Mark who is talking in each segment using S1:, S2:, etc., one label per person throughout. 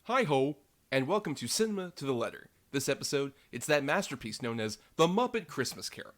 S1: Hi-ho, and welcome to Cinema to the Letter. This episode, it's that masterpiece known as The Muppet Christmas Carol.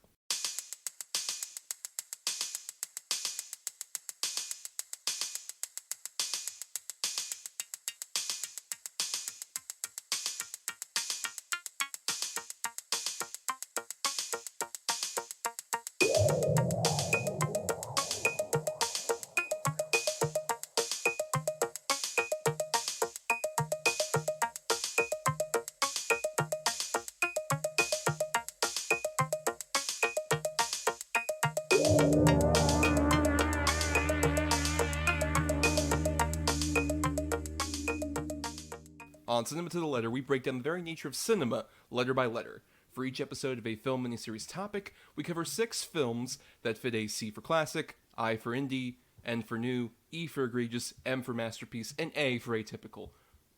S1: On Cinema to the Letter, we break down the very nature of cinema, letter by letter. For each episode of a film miniseries topic, we cover 6 films that fit a C for classic, I for indie, N for new, E for egregious, M for masterpiece, and A for atypical.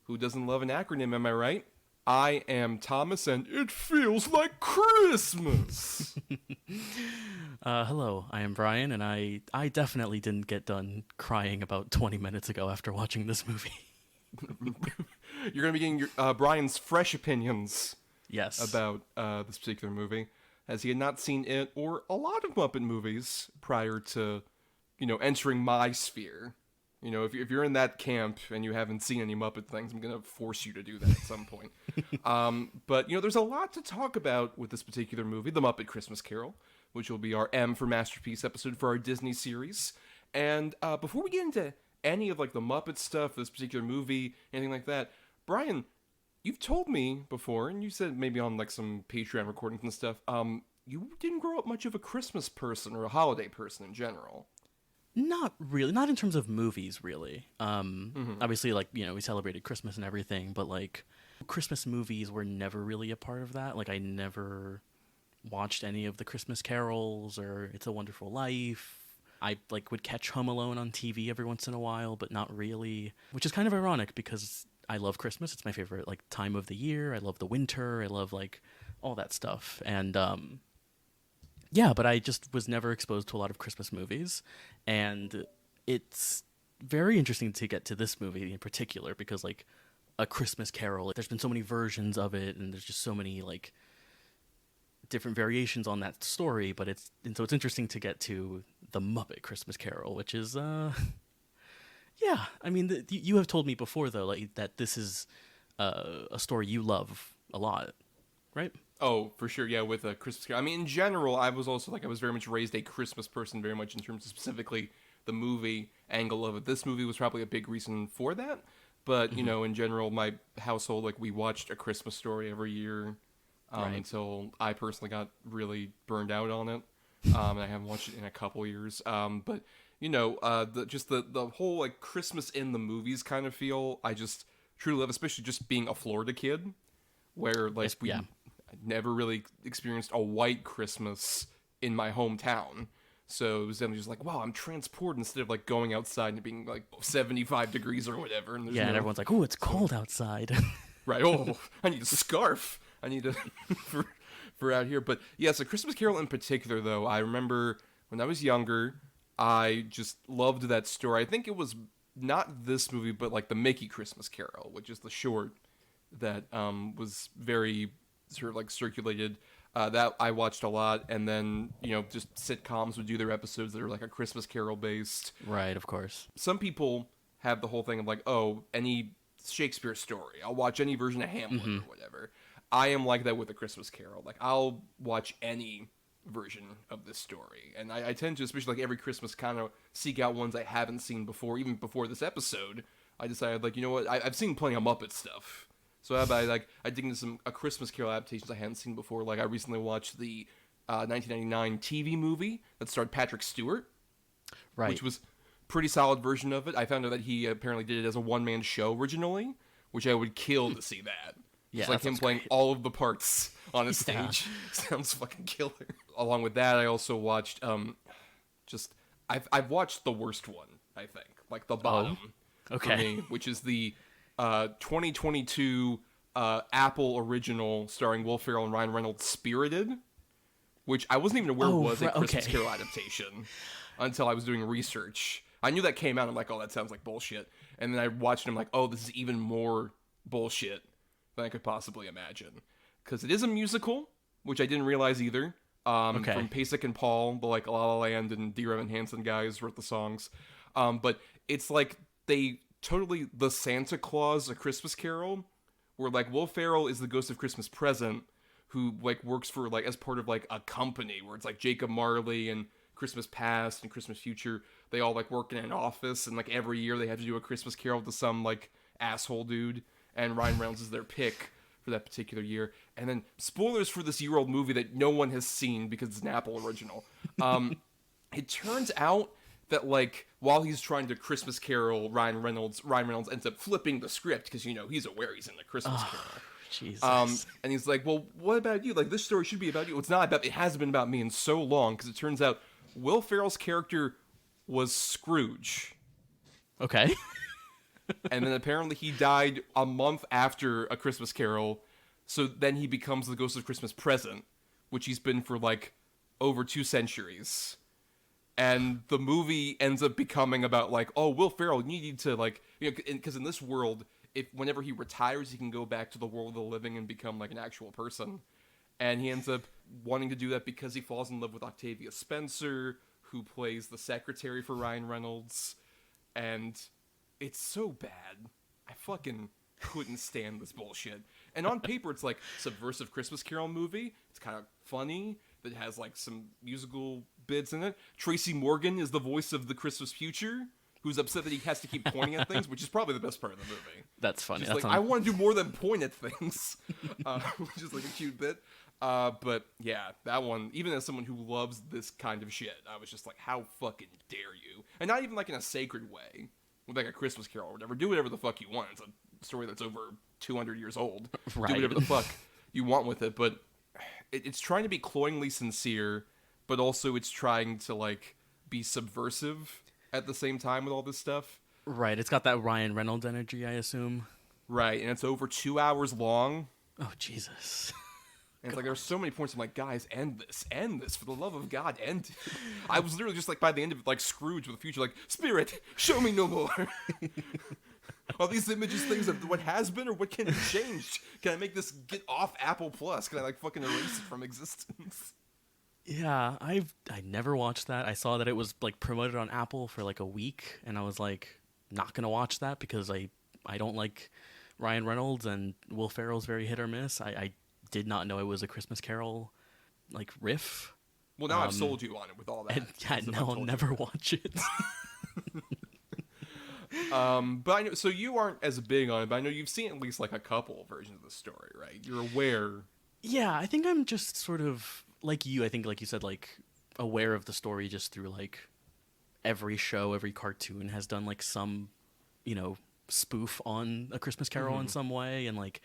S1: Who doesn't love an acronym, am I right? I am Thomas, and it feels like Christmas!
S2: Hello, I am Bryan, and I definitely didn't get done crying about 20 minutes ago after watching this movie.
S1: You're going to be getting your, Bryan's fresh opinions
S2: Yes.
S1: about this particular movie, as he had not seen it or a lot of Muppet movies prior to, entering my sphere. If you're in that camp and you haven't seen any Muppet things, I'm going to force you to do that at some point. But there's a lot to talk about with this particular movie, The Muppet Christmas Carol, which will be our M for Masterpiece episode for our Disney series. And before we get into any of the Muppet stuff, this particular movie, anything like that, Bryan, you've told me before, and you said maybe on some Patreon recordings and stuff, you didn't grow up much of a Christmas person or a holiday person in general.
S2: Not really. Not in terms of movies, really. Obviously, we celebrated Christmas and everything, but, Christmas movies were never really a part of that. I never watched any of the Christmas carols or It's a Wonderful Life. I, would catch Home Alone on TV every once in a while, but not really, which is kind of ironic because I love Christmas. It's my favorite, time of the year. I love the winter. I love, all that stuff. And, yeah, but I just was never exposed to a lot of Christmas movies. And it's very interesting to get to this movie in particular because, A Christmas Carol, there's been so many versions of it, and there's just so many, different variations on that story. But so it's interesting to get to The Muppet Christmas Carol, which is, yeah, I mean, you have told me before, though, that this is a story you love a lot, right?
S1: Oh, for sure, yeah, with a Christmas Carol. I mean, in general, I was also, I was very much raised a Christmas person, very much in terms of specifically the movie angle of it. This movie was probably a big reason for that, but, in general, my household, we watched A Christmas Story every year
S2: Right.
S1: until I personally got really burned out on it, and I haven't watched it in a couple years, but... the whole Christmas in the movies kind of feel I just truly love, especially just being a Florida kid, where we never really experienced a white Christmas in my hometown. So it was definitely just wow, I'm transported instead of going outside and it being 75 degrees or whatever. And
S2: and everyone's oh, it's cold outside.
S1: Right. Oh, I need a scarf. I need to for out here. But yes, A Christmas Carol in particular, though, I remember when I was younger, I just loved that story. I think it was not this movie, but the Mickey Christmas Carol, which is the short that was very sort of circulated. That I watched a lot, and then just sitcoms would do their episodes that are A Christmas Carol based.
S2: Right, of course.
S1: Some people have the whole thing of any Shakespeare story. I'll watch any version of Hamlet or whatever. I am like that with A Christmas Carol. I'll watch any version of this story, and I tend to, especially every Christmas, kind of seek out ones I haven't seen before. Even before this episode, I decided I've seen plenty of Muppet stuff, so how about I dig into some A Christmas Carol adaptations I hadn't seen before. I recently watched the 1999 TV movie that starred Patrick Stewart,
S2: right,
S1: which was pretty solid version of it. I found out that he apparently did it as a one-man show originally, which I would kill to see that.
S2: Yeah,
S1: it's him playing all of the parts on a stage. Sounds fucking killer. Along with that, I also watched I've watched the worst one, I think. The bottom.
S2: Okay.
S1: For me, which is the 2022 Apple original starring Will Ferrell and Ryan Reynolds, Spirited, which I wasn't even aware was a Christmas Carol adaptation until I was doing research. I knew that came out, and I'm oh, that sounds like bullshit. And then I watched it, and I'm oh, this is even more bullshit than I could possibly imagine. Because it is a musical, which I didn't realize either.
S2: Okay.
S1: From Pasek and Paul, the like La La Land and D. Evan Hansen guys wrote the songs. But it's like they totally the Santa Claus, A Christmas Carol, where like Will Ferrell is the ghost of Christmas Present, who like works for like as part of like a company where it's like Jacob Marley and Christmas Past and Christmas Future. They all like work in an office, and like every year they have to do a Christmas Carol to some like asshole dude, and Ryan Reynolds is their pick for that particular year. And then spoilers for this year-old movie that no one has seen because it's an Apple original. It turns out that like while he's trying to Christmas Carol Ryan Reynolds ends up flipping the script because he's aware he's in the Christmas Carol.
S2: Jesus.
S1: And he's like, well, what about you? Like, this story should be about you. It's not about. It hasn't been about me in so long because it turns out Will Ferrell's character was Scrooge.
S2: Okay.
S1: And then apparently he died a month after A Christmas Carol, so then he becomes the ghost of Christmas Present, which he's been for like over 2 centuries. And the movie ends up becoming about like, oh, Will Ferrell, you need to like, because in this world, if whenever he retires, he can go back to the world of the living and become like an actual person. And he ends up wanting to do that because he falls in love with Octavia Spencer, who plays the secretary for Ryan Reynolds. And it's so bad. I fucking couldn't stand this bullshit. And on paper, it's like subversive Christmas Carol movie. It's kind of funny. That has like some musical bits in it. Tracy Morgan is the voice of the Christmas Future, who's upset that he has to keep pointing at things, which is probably the best part of the movie.
S2: That's funny.
S1: That's like, I want to do more than point at things, which is like a cute bit. But yeah, that one, even as someone who loves this kind of shit, I was just like, how fucking dare you? And not even like in a sacred way, with like a Christmas Carol or whatever. Do whatever the fuck you want. It's a story that's over 200 years old.
S2: Right.
S1: Do whatever the fuck you want with it, but it's trying to be cloyingly sincere, but also it's trying to like be subversive at the same time with all this stuff.
S2: Right. It's got that Ryan Reynolds energy, I assume.
S1: Right, and it's over 2 hours long.
S2: Oh, Jesus.
S1: And it's like there's so many points. I'm like, guys, end this for the love of God, end it. I was literally just like by the end of it, like Scrooge with the future, like Spirit, show me no more. Are these images things of what has been or what can be changed? Can I make this get off Apple Plus? Can I like fucking erase it from existence?
S2: Yeah, I never watched that. I saw that it was like promoted on Apple for like a week, and I was like, not gonna watch that because I don't like Ryan Reynolds, and Will Ferrell's very hit or miss. I did not know it was a Christmas Carol like riff.
S1: Well, now I've sold you on it with all that.
S2: Yeah, now I'll never watch it.
S1: But I know, so you aren't as big on it, but I know you've seen at least like a couple versions of the story, right? You're aware.
S2: Yeah, I think I'm just sort of like you. I think, like you said, like aware of the story just through like every show, every cartoon has done like some, spoof on A Christmas Carol in some way, and like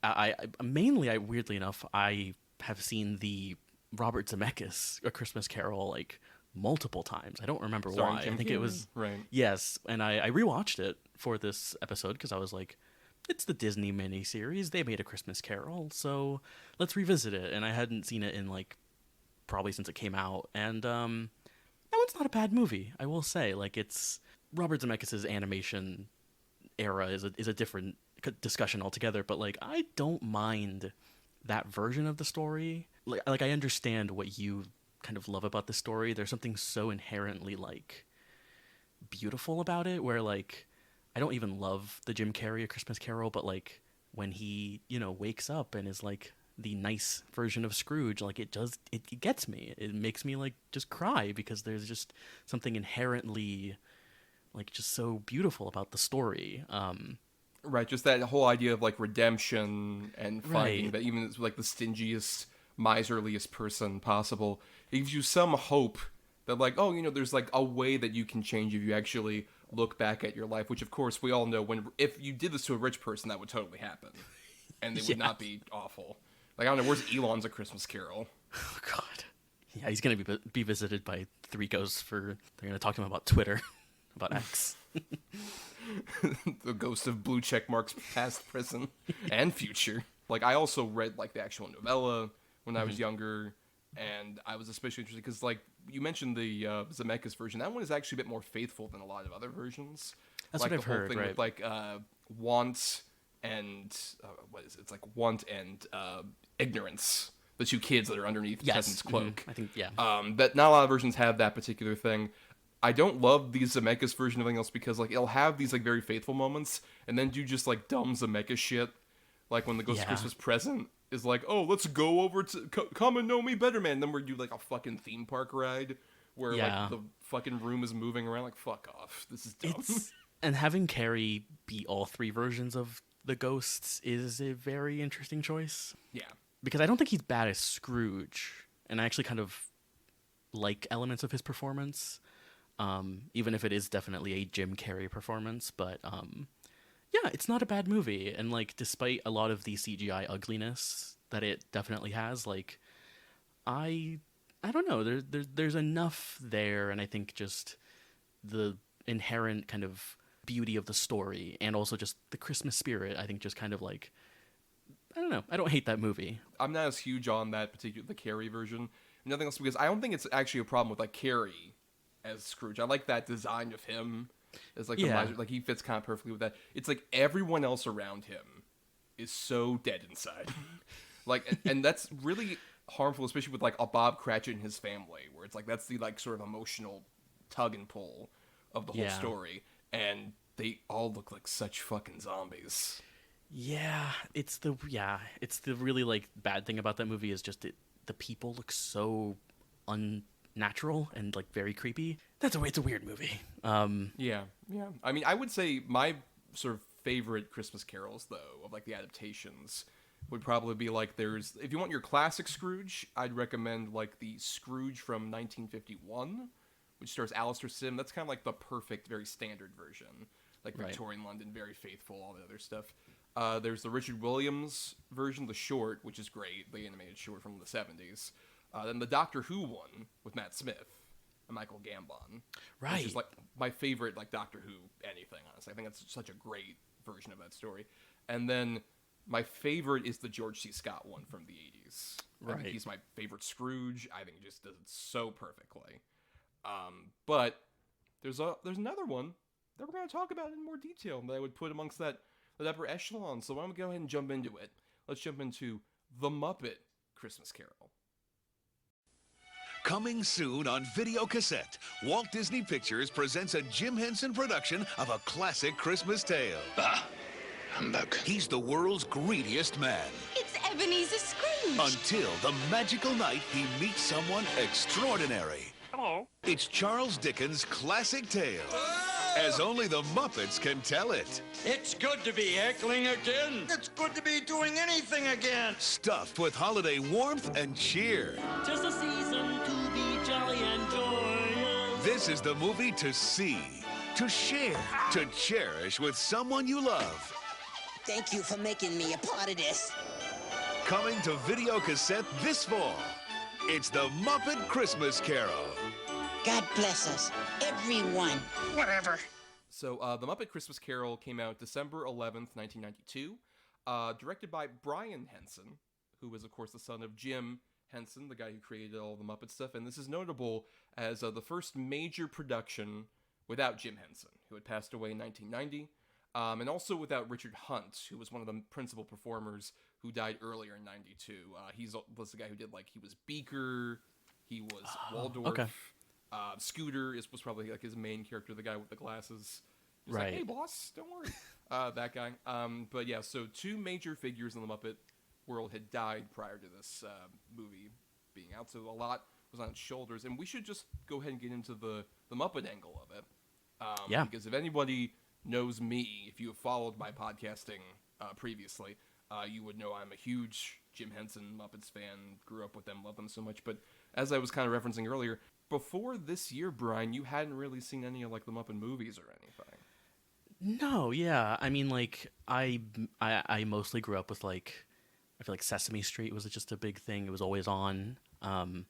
S2: I mainly, weirdly enough, I have seen the Robert Zemeckis A Christmas Carol like multiple times. I don't remember
S1: Starring
S2: why.
S1: Jim
S2: I think
S1: Carrey.
S2: it was
S1: right.
S2: Yes, and I rewatched it for this episode because I was like, it's the Disney miniseries. They made A Christmas Carol, so let's revisit it. And I hadn't seen it in like probably since it came out. And that one's not a bad movie, I will say. Like it's Robert Zemeckis' animation era is a different discussion altogether. But like I don't mind that version of the story. Like I understand what you kind of love about the story. There's something so inherently like beautiful about it where like I don't even love the Jim Carrey A Christmas Carol, but like when he wakes up and is like the nice version of Scrooge, like it gets me. It makes me like just cry because there's just something inherently like just so beautiful about the story.
S1: Right, just that whole idea of like redemption and finding
S2: Right.
S1: that even as like the stingiest, miserliest person possible, it gives you some hope that like, oh, there's like a way that you can change if you actually look back at your life, which of course we all know if you did this to a rich person, that would totally happen. And they would not be awful. Like, I don't know, where's Elon's A Christmas Carol?
S2: Oh, God. Yeah, he's going to be visited by 3 ghosts they're going to talk to him about Twitter, about X.
S1: The ghost of blue check marks past, present, and future. Like, I also read, like, the actual novella when I was younger, and I was especially interested because, like, you mentioned the Zemeckis version. That one is actually a bit more faithful than a lot of other versions.
S2: That's
S1: like
S2: what I've
S1: the whole
S2: heard,
S1: thing
S2: right.
S1: with, like, want and what is it? It's like want and ignorance. The two kids that are underneath Peasant's cloak.
S2: I think, yeah.
S1: That not a lot of versions have that particular thing. I don't love the Zemeckis version of anything else because like it'll have these like very faithful moments and then do just like dumb Zemeckis shit, like when the Ghost of Christmas Present is like, oh, let's go over to come and know me better, man. And then we do like a fucking theme park ride where like the fucking room is moving around. Like, fuck off, this is dumb.
S2: And having Carrie be all three versions of the ghosts is a very interesting choice.
S1: Yeah.
S2: Because I don't think he's bad as Scrooge, and I actually kind of like elements of his performance, even if it is definitely a Jim Carrey performance. But yeah, it's not a bad movie, and like despite a lot of the CGI ugliness that it definitely has, like I don't know, there's enough there, and I think just the inherent kind of beauty of the story, and also just the Christmas spirit, I think just kind of like. I don't know. I don't hate that movie.
S1: I'm not as huge on that particular, the Carrie version. Nothing else, because I don't think it's actually a problem with like Carrie as Scrooge. I like that design of him as like the miser, like he fits kind of perfectly with that. It's like everyone else around him is so dead inside. Like, and that's really harmful, especially with like a Bob Cratchit and his family, where it's like that's the like sort of emotional tug and pull of the whole story, and they all look like such fucking zombies.
S2: Yeah, it's the really like bad thing about that movie is just the people look so unnatural and like very creepy. It's a weird movie.
S1: Yeah. I mean, I would say my sort of favorite Christmas carols though of like the adaptations would probably be like if you want your classic Scrooge, I'd recommend like the Scrooge from 1951, which stars Alistair Sim. That's kind of like the perfect, very standard version, like Victorian London, very faithful, all the other stuff. There's the Richard Williams version, the short, which is great, the animated short from the 70s. Then the Doctor Who one with Matt Smith and Michael Gambon.
S2: Right.
S1: Which is like my favorite like Doctor Who anything, honestly. I think that's such a great version of that story. And then my favorite is the George C. Scott one from the 80s. I think he's my favorite Scrooge. I think he just does it so perfectly. But there's another one that we're going to talk about in more detail that I would put amongst that upper echelon. So why don't we go ahead and jump into it? Let's jump into The Muppet Christmas Carol.
S3: Coming soon on video cassette, Walt Disney Pictures presents a Jim Henson production of a classic Christmas tale.
S4: Bah, humbug.
S3: He's the world's greediest man.
S5: It's Ebenezer Scrooge.
S3: Until the magical night he meets someone extraordinary.
S4: Hello.
S3: It's Charles Dickens' classic tale. As only the Muppets can tell it.
S4: It's good to be heckling again. It's good to be doing anything again.
S3: Stuffed with holiday warmth and cheer.
S6: 'Tis the season to be jolly and joyous.
S3: This is the movie to see, to share, to cherish with someone you love.
S7: Thank you for making me a part of this.
S3: Coming to video cassette this fall. It's the Muppet Christmas Carol.
S7: God bless us, everyone.
S4: Whatever.
S1: So, The Muppet Christmas Carol came out December 11th, 1992, directed by Bryan Henson, who was, of course, the son of Jim Henson, the guy who created all the Muppet stuff, and this is notable as the first major production without Jim Henson, who had passed away in 1990, and also without Richard Hunt, who was one of the principal performers who died earlier in 92. He was the guy who did, like, he was Beaker, he was Waldorf.
S2: Okay.
S1: Scooter was probably like his main character, the guy with the glasses. He's
S2: right.
S1: Like, hey, boss, don't worry. That guy. But yeah, so two major figures in the Muppet world had died prior to this movie being out, so a lot was on its shoulders. And we should just go ahead and get into the Muppet angle of it.
S2: Yeah.
S1: Because if anybody knows me, if you have followed my podcasting previously, you would know I'm a huge Jim Henson Muppets fan, grew up with them, love them so much. But as I was kind of referencing earlier, before this year, Brian, you hadn't really seen any of like the Muppet movies or anything.
S2: No, yeah. I mean, like I mostly grew up with like I feel like Sesame Street was just a big thing. It was always on. And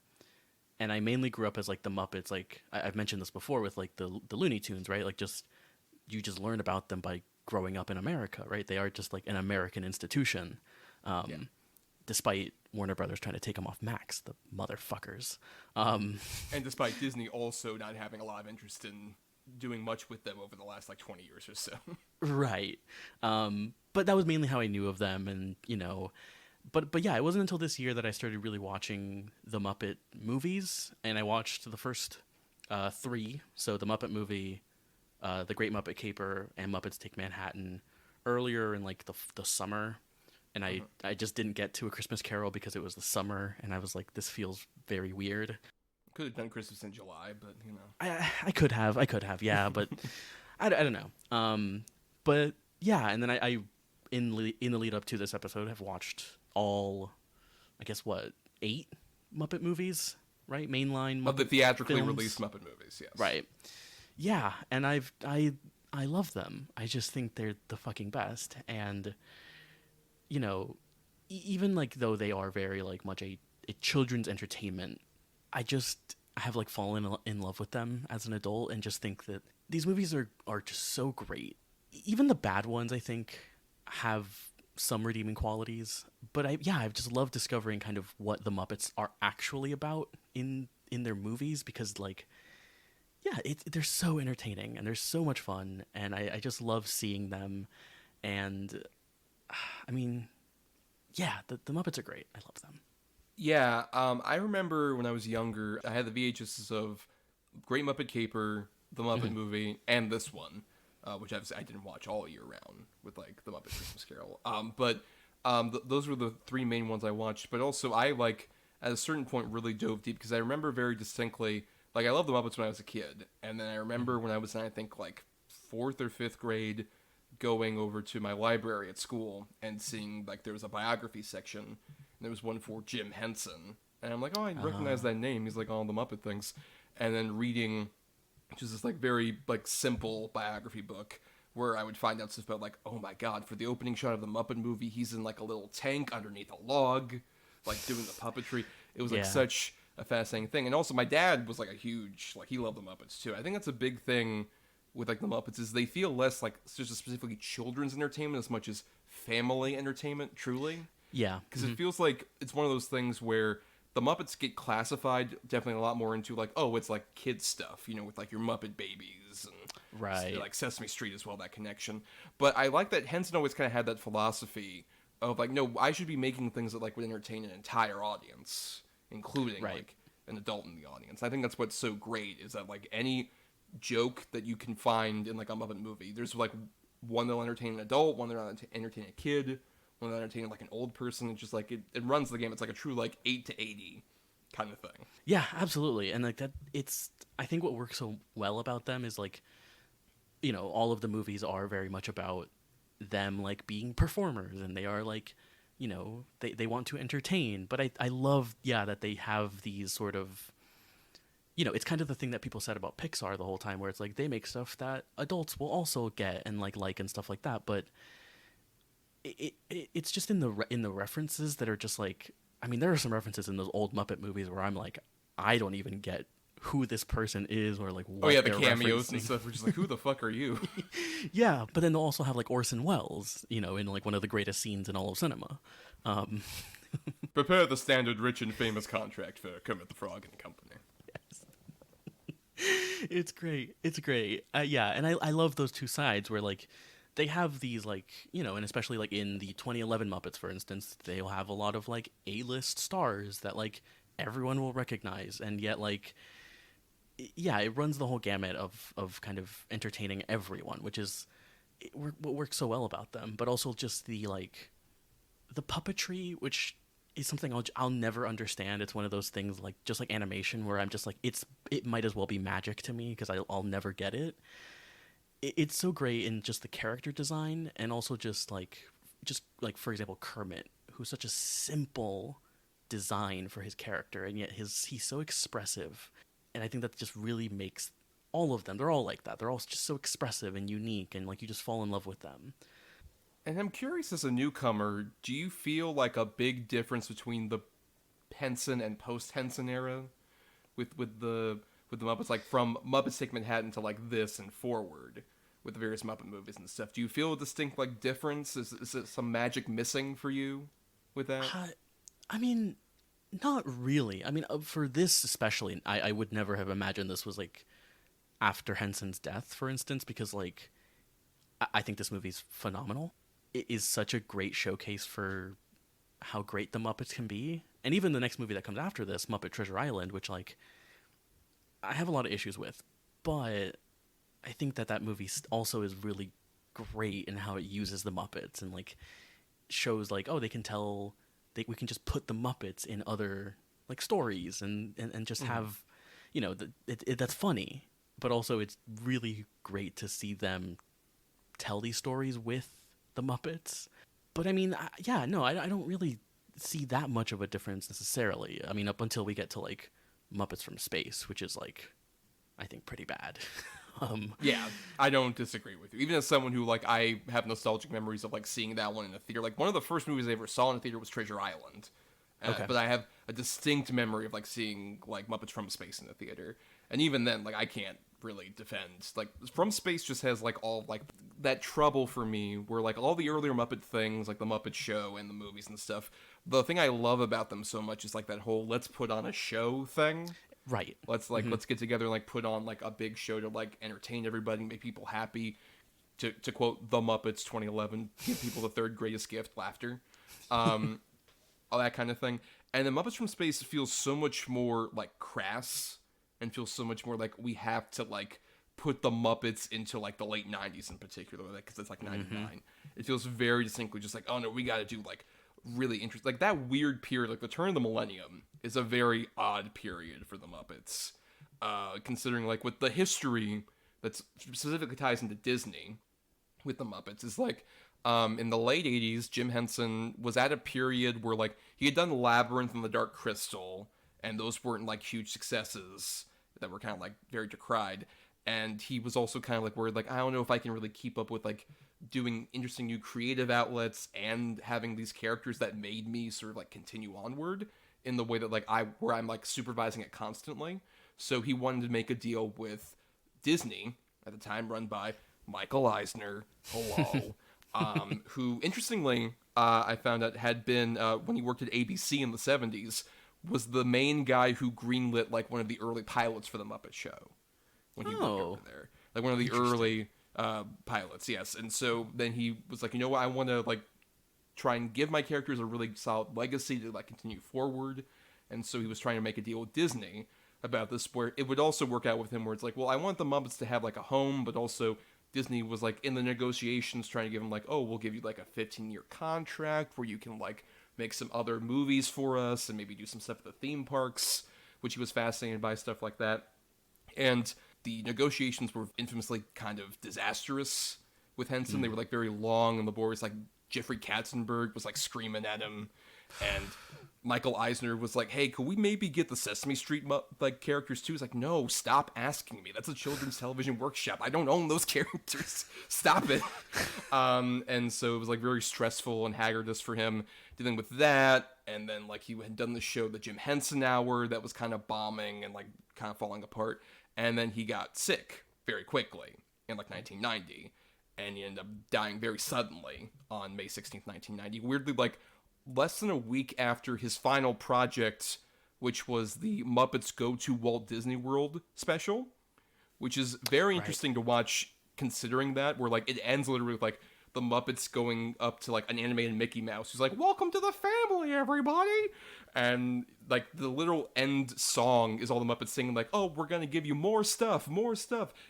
S2: I mainly grew up as like the Muppets. Like I've mentioned this before with like the Looney Tunes, right? Like you just learn about them by growing up in America, right? They are just like an American institution. Despite Warner Brothers trying to take them off Max, the motherfuckers.
S1: And despite Disney also not having a lot of interest in doing much with them over the last like 20 years or so.
S2: Right. But that was mainly how I knew of them, and but yeah, it wasn't until this year that I started really watching the Muppet movies, and I watched the first three. So the Muppet movie, The Great Muppet Caper, and Muppets Take Manhattan earlier in like the summer, and I just didn't get to A Christmas Carol because it was the summer, and I was like, this feels very weird.
S1: Could have done Christmas in July, but
S2: I could have, yeah, but I don't know. But yeah, and then I in the lead up to this episode have watched all, I guess, what, 8 Muppet movies, right? Mainline Muppet
S1: of the theatrically
S2: films.
S1: released Muppet movies, yes.
S2: Right. Yeah, and I love them. I just think they're the fucking best, and even like though they are very like much a children's entertainment, I have like fallen in love with them as an adult, and just think that these movies are just so great. Even the bad ones, I think, have some redeeming qualities, but I've just loved discovering kind of what the Muppets are actually about in their movies, because like, yeah, they're so entertaining and they're so much fun, and I just love seeing them. And I mean, yeah, the Muppets are great. I love them.
S1: Yeah, I remember when I was younger, I had the VHSs of Great Muppet Caper, the Muppet movie, and this one, which I didn't watch all year round with like the Muppet Christmas Carol. But those were the 3 main ones I watched. But also, I like at a certain point really dove deep, because I remember very distinctly, like, I loved the Muppets when I was a kid, and then I remember when I was in, I think, like 4th or 5th grade, going over to my library at school and seeing like there was a biography section, and there was one for Jim Henson, and I'm like, oh, I recognize that name. He's like on all the Muppet things. And then reading just this like very like simple biography book where I would find out stuff about like, oh my god, for the opening shot of the Muppet movie, he's in like a little tank underneath a log, like doing the puppetry. It was like such a fascinating thing. And also my dad was like a huge, like, he loved the Muppets too. I think that's a big thing with like the Muppets, is they feel less like just specifically children's entertainment as much as family entertainment, truly.
S2: Yeah.
S1: Because it feels like it's one of those things where the Muppets get classified definitely a lot more into like, oh, it's like kids stuff, with like your Muppet Babies and
S2: right,
S1: like Sesame Street as well, that connection. But I like that Henson always kind of had that philosophy of like, no, I should be making things that like would entertain an entire audience, including like an adult in the audience. I think that's what's so great, is that like any joke that you can find in like a Muppet movie, there's like one that'll entertain an adult, one that'll entertain a kid, one that'll entertain like an old person. It's just like it runs the game. It's like a true like 8 to 80 kind of thing.
S2: Yeah, absolutely. And like that, I think what works so well about them is like, all of the movies are very much about them like being performers, and they are like, they want to entertain. But I love, that they have these sort of, it's kind of the thing that people said about Pixar the whole time, where it's like they make stuff that adults will also get and like and stuff like that. But it's just in the references that are just like, I mean, there are some references in those old Muppet movies where I'm like, I don't even get who this person is, or like what
S1: the cameos and stuff. We're just like, who the fuck are you?
S2: Yeah, but then they'll also have like Orson Welles, in like one of the greatest scenes in all of cinema.
S1: Prepare the standard rich and famous contract for Kermit the Frog and Company.
S2: It's great. It's great. And I love those two sides where like they have these like, and especially like in the 2011 Muppets, for instance, they'll have a lot of like A-list stars that like everyone will recognize, and yet like, it runs the whole gamut of kind of entertaining everyone, which is what works so well about them. But also just the like the puppetry, which is something I'll never understand. It's one of those things like just like animation where I'm just like, it might as well be magic to me, because I'll never get it. It's so great in just the character design, and also just like for example Kermit, who's such a simple design for his character, and yet he's so expressive, and I think that just really makes all of them. They're all like that. They're all just so expressive and unique, and like you just fall in love with them.
S1: And I'm curious, as a newcomer, do you feel like a big difference between the Henson and post-Henson era with the Muppets, like from Muppets Take Manhattan to like this and forward with the various Muppet movies and stuff? Do you feel a distinct like difference? Is it some magic missing for you with that?
S2: I mean, not really. I mean, for this especially, I would never have imagined this was like after Henson's death, for instance, because like I think this movie's phenomenal. It is such a great showcase for how great the Muppets can be. And even the next movie that comes after this, Muppet Treasure Island, which, like, I have a lot of issues with. But I think that movie also is really great in how it uses the Muppets and, like, shows, like, oh, they can tell... we can just put the Muppets in other, like, stories and just have, you know, that's funny. But also it's really great to see them tell these stories with the Muppets. But I mean, I don't really see that much of a difference necessarily. I mean, up until we get to, like, Muppets from Space, which is, like, I think pretty bad.
S1: Yeah, I don't disagree with you. Even as someone who, like, I have nostalgic memories of, like, seeing that one in the theater. Like, one of the first movies I ever saw in the theater was Treasure Island.
S2: Okay.
S1: But I have a distinct memory of, like, seeing, like, Muppets from Space in the theater. And even then, like, I can't really defend. Like, From Space just has, like, all, like, that trouble for me where, like, all the earlier Muppet things, like the Muppet Show and the movies and stuff, the thing I love about them so much is, like, that whole let's put on a show thing.
S2: Right.
S1: Let's get together and, like, put on, like, a big show to, like, entertain everybody, make people happy. To quote The Muppets 2011, give people the third greatest gift, laughter. All that kind of thing. And the Muppets from Space feels so much more, like, crass and feels so much more like we have to, like, put the Muppets into, like, the late 90s in particular, because it's, like, 99. It feels very distinctly just like, oh, no, we got to do, like, really interesting. Like, that weird period, like, the turn of the millennium is a very odd period for the Muppets. Considering, like, with the history that specifically ties into Disney with the Muppets is, like, in the late 80s, Jim Henson was at a period where, like, he had done Labyrinth and The Dark Crystal, and those weren't, like, huge successes that were kind of, like, very decried. And he was also kind of, like, worried, like, I don't know if I can really keep up with, like, doing interesting new creative outlets and having these characters that made me sort of, like, continue onward in the way that, like, where I'm, like, supervising it constantly. So he wanted to make a deal with Disney, at the time run by Michael Eisner, hello, who, interestingly, I found out had been, when he worked at ABC in the 70s, was the main guy who greenlit, like, one of the early pilots for The Muppet Show when he worked over there. Like, one of the early pilots, yes. And so then he was like, you know what, I want to, like, try and give my characters a really solid legacy to, like, continue forward. And so he was trying to make a deal with Disney about this, where it would also work out with him, where it's like, well, I want the Muppets to have, like, a home, but also Disney was, like, in the negotiations trying to give him, like, oh, we'll give you, like, a 15-year contract where you can, like, make some other movies for us and maybe do some stuff at the theme parks, which he was fascinated by, stuff like that. And the negotiations were infamously kind of disastrous with Henson. They were, like, very long, and the boys, like, Jeffrey Katzenberg was, like, screaming at him, and Michael Eisner was like, hey, could we maybe get the Sesame Street, like, characters too? He's like, no, stop asking me. That's a children's television workshop. I don't own those characters. Stop it. And so it was, like, very stressful and haggardous for him dealing with that. And then, like, he had done the show, The Jim Henson Hour, that was kind of bombing and, like, kind of falling apart. And then he got sick very quickly in, like, 1990. And he ended up dying very suddenly on May 16th, 1990. Weirdly, like, less than a week after his final project, which was the Muppets Go to Walt Disney World special, which is very interesting to watch, considering that, where, like, it ends literally with, like, the Muppets going up to, like, an animated Mickey Mouse who's like, welcome to the family, everybody! And, like, the literal end song is all the Muppets singing, like, oh, we're gonna give you more stuff,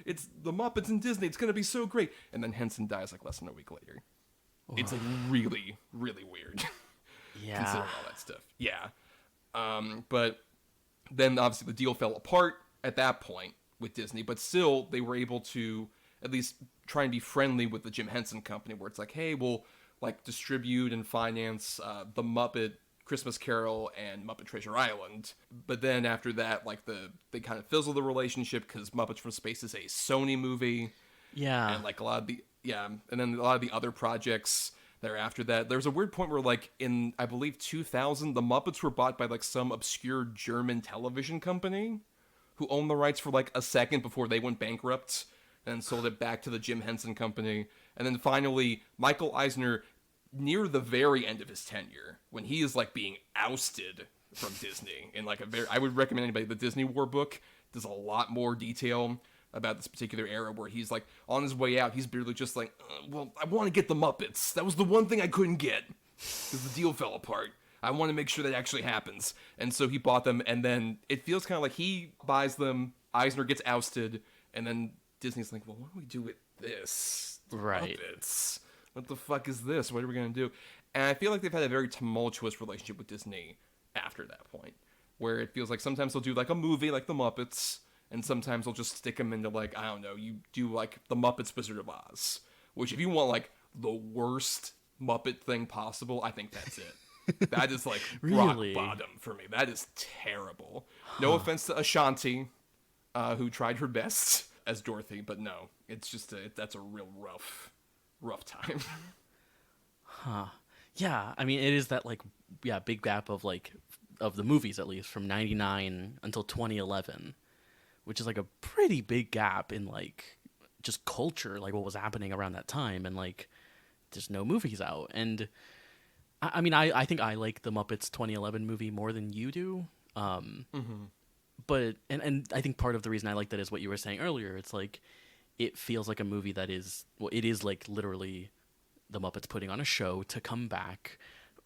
S1: it's the Muppets and Disney, it's gonna be so great. And then Henson dies, like, less than a week later. It's, like, really, really weird.
S2: Yeah.
S1: Considering all that stuff. Yeah. But then, obviously, the deal fell apart at that point with Disney, but still, they were able to at least try and be friendly with the Jim Henson Company, where it's like, hey, we'll, like, distribute and finance the Muppet Christmas Carol and Muppet Treasure Island. But then after that, like, they kind of fizzled the relationship because Muppets from Space is a Sony movie.
S2: Yeah.
S1: And, like, and then a lot of the other projects thereafter that. There's a weird point where, like, in, I believe, 2000, the Muppets were bought by, like, some obscure German television company who owned the rights for, like, a second before they went bankrupt and sold it back to the Jim Henson Company. And then finally, Michael Eisner, near the very end of his tenure, when he is, like, being ousted from Disney, in, like, I would recommend anybody, the Disney War book does a lot more detail about this particular era where he's like on his way out, he's barely just like, well, I want to get the Muppets. That was the one thing I couldn't get because the deal fell apart. I want to make sure that actually happens. And so he bought them, and then it feels kind of like he buys them, Eisner gets ousted, and then Disney's like, well, what do we do with this?
S2: Right.
S1: Muppets. What the fuck is this? What are we going to do? And I feel like they've had a very tumultuous relationship with Disney after that point, where it feels like sometimes they'll do like a movie like the Muppets, and sometimes they'll just stick them into like, I don't know, you do like the Muppets Wizard of Oz, which if you want like the worst Muppet thing possible, I think that's it. That is like
S2: Really?
S1: rock bottom for me. That is terrible. No offense to Ashanti, who tried her best as Dorothy, but no, it's just that's a real rough time.
S2: Yeah, I mean, it is that, like, yeah, big gap of, like, of the movies, at least, from 99 until 2011, which is, like, a pretty big gap in, like, just culture, like, what was happening around that time, and, like, there's no movies out. And, I mean, I think I like the Muppets 2011 movie more than you do, but, and I think part of the reason I like that is what you were saying earlier. It's, like, it feels like a movie that is, well, it is, like, literally the Muppets putting on a show to come back,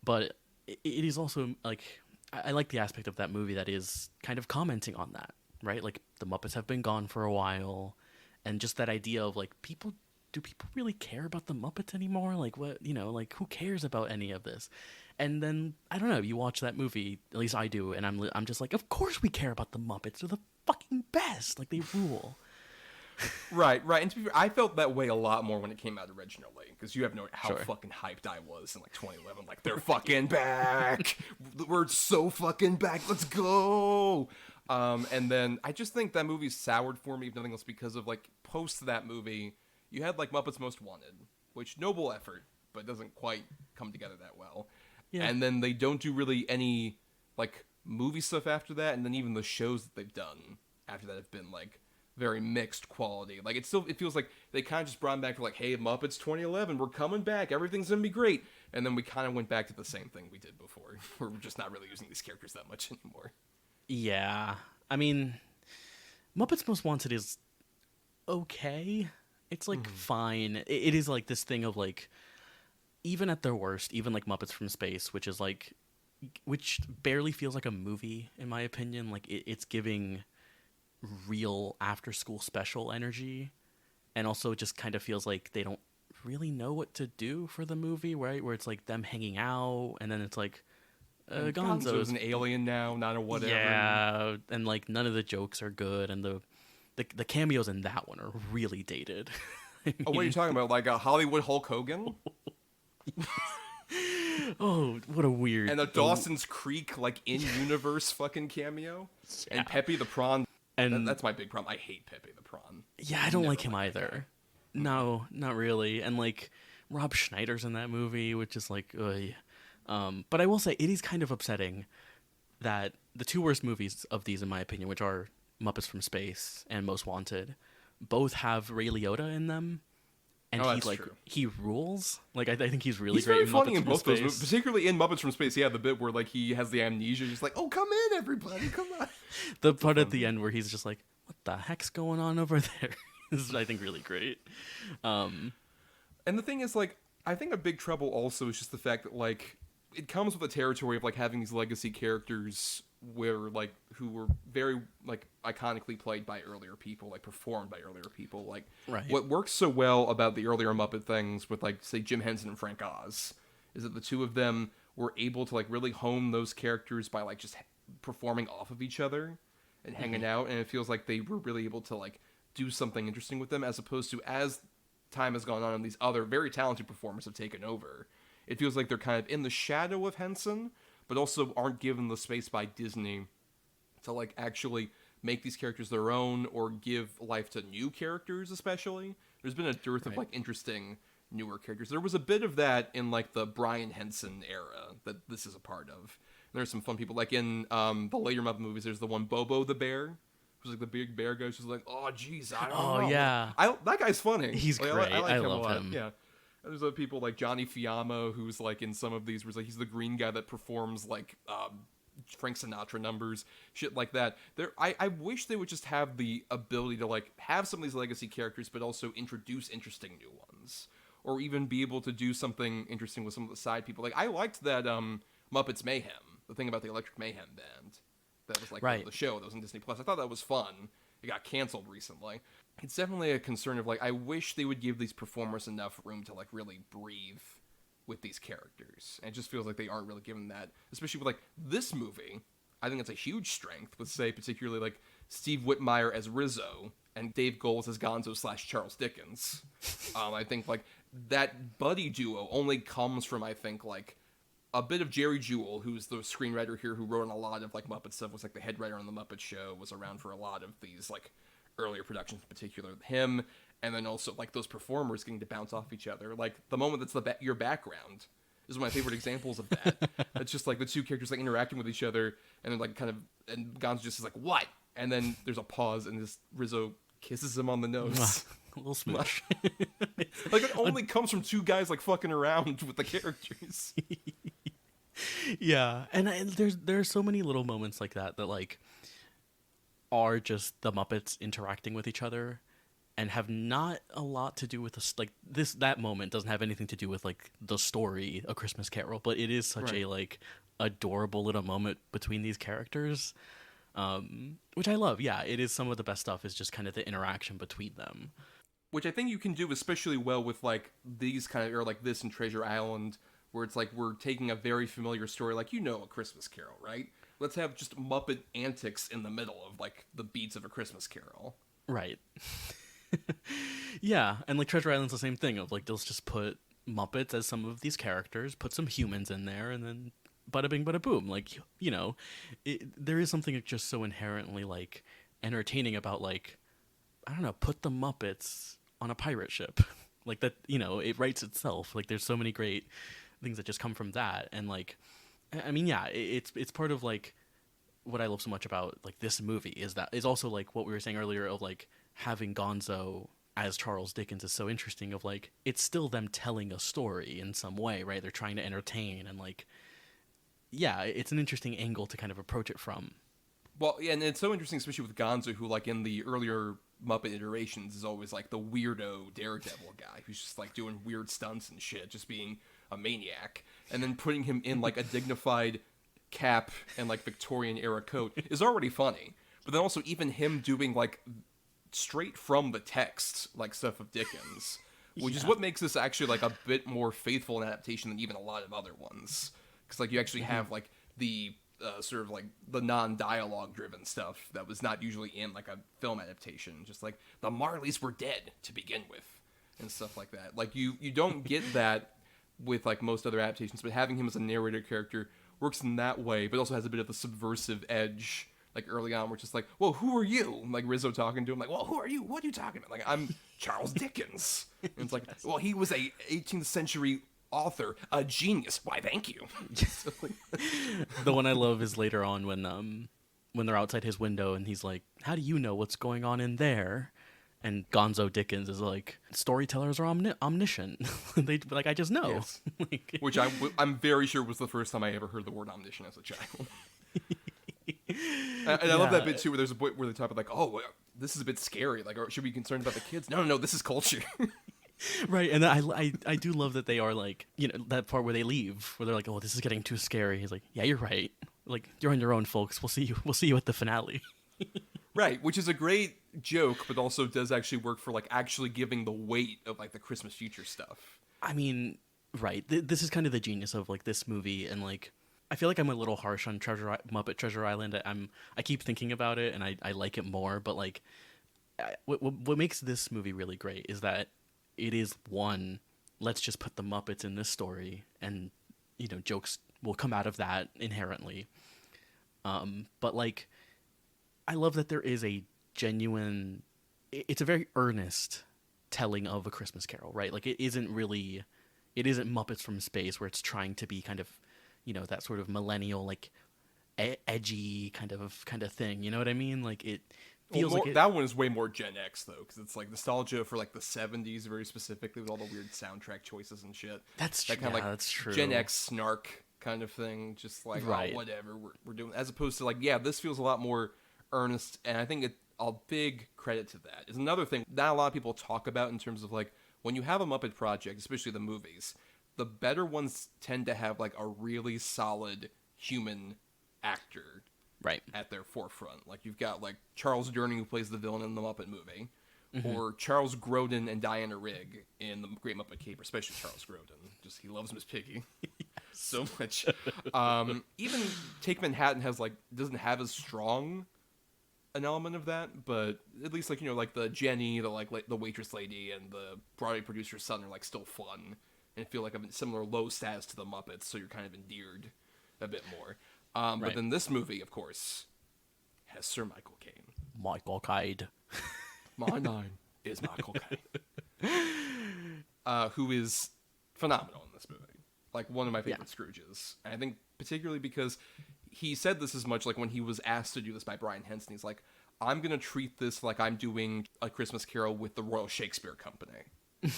S2: but it is also like I like the aspect of that movie that is kind of commenting on that, right? Like the Muppets have been gone for a while, and just that idea of like do people really care about the Muppets anymore? Like what, like who cares about any of this? And then I don't know, you watch that movie, at least I do, and I'm just like, of course we care about the Muppets. They're the fucking best. Like they rule.
S1: Right. And to be fair, I felt that way a lot more when it came out originally, because you have no how
S2: Sure.
S1: fucking hyped I was in like 2011. Like they're fucking back. We're so fucking back. Let's go. And then I just think that movie soured for me, if nothing else, because of like post that movie, you had like Muppets Most Wanted, which noble effort, but doesn't quite come together that well.
S2: Yeah.
S1: And then they don't do really any like movie stuff after that, and then even the shows that they've done after that have been like very mixed quality. Like it feels like they kind of just brought back like, hey, Muppets 2011, we're coming back, everything's gonna be great, and then we kind of went back to the same thing we did before, where we're just not really using these characters that much anymore.
S2: Yeah, I mean, Muppets Most Wanted is okay. It's like fine. It is like this thing of like, even at their worst, even like Muppets from Space, which is like, which barely feels like a movie in my opinion. Like it's giving real after school special energy, and also just kind of feels like they don't really know what to do for the movie, right? Where it's like them hanging out, and then it's like
S1: Gonzo's an alien now, not a whatever.
S2: Yeah, and like none of the jokes are good, and the cameos in that one are really dated.
S1: Oh, what are you talking about? Like a Hollywood Hulk Hogan?
S2: Oh, what a weird.
S1: And a Dawson's Creek like in-universe fucking cameo?
S2: Yeah.
S1: And Pepe the Prawn.
S2: And
S1: that's my big problem. I hate Pepe the Prawn.
S2: yeah, I don't like him either. No, not really. And like Rob Schneider's in that movie, which is like, ugh. But I will say it is kind of upsetting that the two worst movies of these, in my opinion, which are Muppets from Space and Most Wanted, both have Ray Liotta in them, and
S1: Oh,
S2: he
S1: that's
S2: like
S1: true.
S2: he rules. Like I think he's really
S1: He's
S2: great
S1: very
S2: in
S1: funny
S2: Muppets
S1: in
S2: from
S1: both those
S2: Space.
S1: movies, particularly in Muppets from Space. Yeah, the bit where like he has the amnesia, just like, oh, come in, everybody, come on.
S2: The part at the end where he's just like, "What the heck's going on over there?" This is, I think, really great.
S1: And the thing is, like, I think a big trouble also is just the fact that like it comes with the territory of like having these legacy characters where like who were very like iconically played by earlier people, like performed by earlier people. Like
S2: Right.
S1: what works so well about the earlier Muppet things with like say Jim Henson and Frank Oz is that the two of them were able to like really hone those characters by like just performing off of each other and hanging out, and it feels like they were really able to like do something interesting with them, as opposed to as time has gone on and these other very talented performers have taken over, it feels like they're kind of in the shadow of Henson, but also aren't given the space by Disney to like actually make these characters their own or give life to new characters. Especially there's been a dearth of like interesting newer characters. There was a bit of that in like the Bryan Henson era that this is a part of. And there's some fun people like in the later Muppet movies. There's the one Bobo the bear, who's like the big bear guy. Who's just like, oh geez, I don't know.
S2: Oh yeah,
S1: That guy's funny.
S2: He's
S1: Like,
S2: great.
S1: I like
S2: I
S1: him a
S2: love
S1: lot.
S2: him.
S1: Yeah. And there's other people like Johnny Fiamma, who's like in some of these, where it's like he's the green guy that performs like Frank Sinatra numbers, shit like that. I wish they would just have the ability to like have some of these legacy characters, but also introduce interesting new ones, or even be able to do something interesting with some of the side people. Like I liked that Muppets Mayhem, the thing about the Electric Mayhem band, that was like the show that was on Disney Plus. I thought that was fun. It got canceled recently. It's definitely a concern of like I wish they would give these performers enough room to like really breathe with these characters. And it just feels like they aren't really given that, especially with like this movie. I think it's a huge strength with, say, particularly like Steve Whitmire as Rizzo and Dave Goelz as Gonzo / Charles Dickens. I think like that buddy duo only comes from, I think, like a bit of Jerry Jewell, who's the screenwriter here, who wrote on a lot of like Muppet stuff, was like the head writer on the Muppet Show, was around for a lot of these like earlier productions, in particular him, and then also like those performers getting to bounce off each other. Like the moment that's your background is one of my favorite examples of that. It's just like the two characters like interacting with each other, and then like kind of, and Gonzo just is like, what? And then there's a pause, and this Rizzo kisses him on the nose.
S2: A little smooch.
S1: Like it only comes from two guys like fucking around with the characters.
S2: Yeah, and there's so many little moments like that like are just the Muppets interacting with each other, and have not a lot to do with that moment doesn't have anything to do with like the story, A Christmas Carol, but it is such a like adorable little moment between these characters, which I love. Yeah, it is some of the best stuff, is just kind of the interaction between them,
S1: which I think you can do especially well with like these kind of, or like this in Treasure Island, where it's like we're taking a very familiar story, like, you know, A Christmas Carol, right? Let's have just Muppet antics in the middle of like the beats of A Christmas Carol.
S2: Right. Yeah, and like Treasure Island's the same thing of like, let's just put Muppets as some of these characters, put some humans in there, and then bada bing bada boom. Like, you know, there is something just so inherently like entertaining about like, I don't know, put the Muppets on a pirate ship. Like that, you know, it writes itself. Like there's so many great things that just come from that. And like, I mean, yeah, it's part of like what I love so much about like this movie is also like what we were saying earlier of like having Gonzo as Charles Dickens is so interesting, of like, it's still them telling a story in some way, right? They're trying to entertain, and like, yeah, it's an interesting angle to kind of approach it from.
S1: Well, yeah, and it's so interesting, especially with Gonzo, who like in the earlier Muppet iterations is always like the weirdo daredevil guy who's just like doing weird stunts and shit, just being a maniac, and then putting him in like a dignified cap and like Victorian era coat is already funny. But then also even him doing like straight from the text like stuff of Dickens, which is what makes this actually like a bit more faithful an adaptation than even a lot of other ones, because like you actually have like the sort of like the non-dialogue driven stuff that was not usually in like a film adaptation, just like the Marleys were dead to begin with and stuff like that. Like you don't get that with like most other adaptations, but having him as a narrator character works in that way, but also has a bit of a subversive edge. Like early on, we're just like, well, who are you? And like Rizzo talking to him, like, well, who are you? What are you talking about? Like, I'm Charles Dickens. And it's like, well, he was a 18th century author, a genius. Why, thank you. So, like,
S2: the one I love is later on when they're outside his window and he's like, how do you know what's going on in there? And Gonzo Dickens is like, storytellers are omniscient. They like, I just know.
S1: Yes.
S2: Like,
S1: which I'm very sure was the first time I ever heard the word omniscient as a child. And I love that bit too, where there's a point where they talk about like, oh, this is a bit scary. Like, or should we be concerned about the kids? No, this is culture.
S2: Right, and I do love that they are like, you know, that part where they leave, where they're like, oh, this is getting too scary. He's like, yeah, you're right. Like, you're on your own, folks. We'll see you at the finale.
S1: Right, which is a great joke, but also does actually work for like actually giving the weight of like the Christmas future stuff.
S2: I mean, right. This is kind of the genius of like this movie, and like, I feel like I'm a little harsh on Muppet Treasure Island. I keep thinking about it, and I like it more. But like, what makes this movie really great is that it is one. Let's just put the Muppets in this story, and you know, jokes will come out of that inherently. But like, I love that there is a genuine. It's a very earnest telling of A Christmas Carol, right? Like, it isn't Muppets from space where it's trying to be kind of, you know, that sort of millennial, like, edgy kind of thing. You know what I mean? Like, it feels like
S1: that one is way more Gen X though, because it's like nostalgia for like the '70s, very specifically, with all the weird soundtrack choices and shit.
S2: That's true.
S1: That kind of like
S2: that's true.
S1: Gen X snark kind of thing, just like,
S2: Right.
S1: oh, whatever, we're doing, as opposed to like, yeah, this feels a lot more earnest, and I think a big credit to that is another thing not a lot of people talk about in terms of like, when you have a Muppet project, especially the movies, the better ones tend to have like a really solid human actor
S2: Right.
S1: at their forefront. Like you've got like Charles Durning, who plays the villain in the Muppet movie, or Charles Grodin and Diana Rigg in the Great Muppet Caper, especially Charles Grodin. Just he loves Miss Piggy so much. Even Take Manhattan doesn't have as strong an element of that, but at least like, you know, like the Jenny, the waitress lady, and the Broadway producer's son are like still fun and feel like a similar low status to the Muppets, so you're kind of endeared a bit more.
S2: Right.
S1: But then this movie, of course, has Sir Michael Caine.
S2: Michael Caine.
S1: My name is Michael Caine. Who is phenomenal in this movie. Like, one of my favorite Scrooges. And I think particularly because he said this as much, like, when he was asked to do this by Brian Henson, he's like, I'm going to treat this like I'm doing A Christmas Carol with the Royal Shakespeare Company.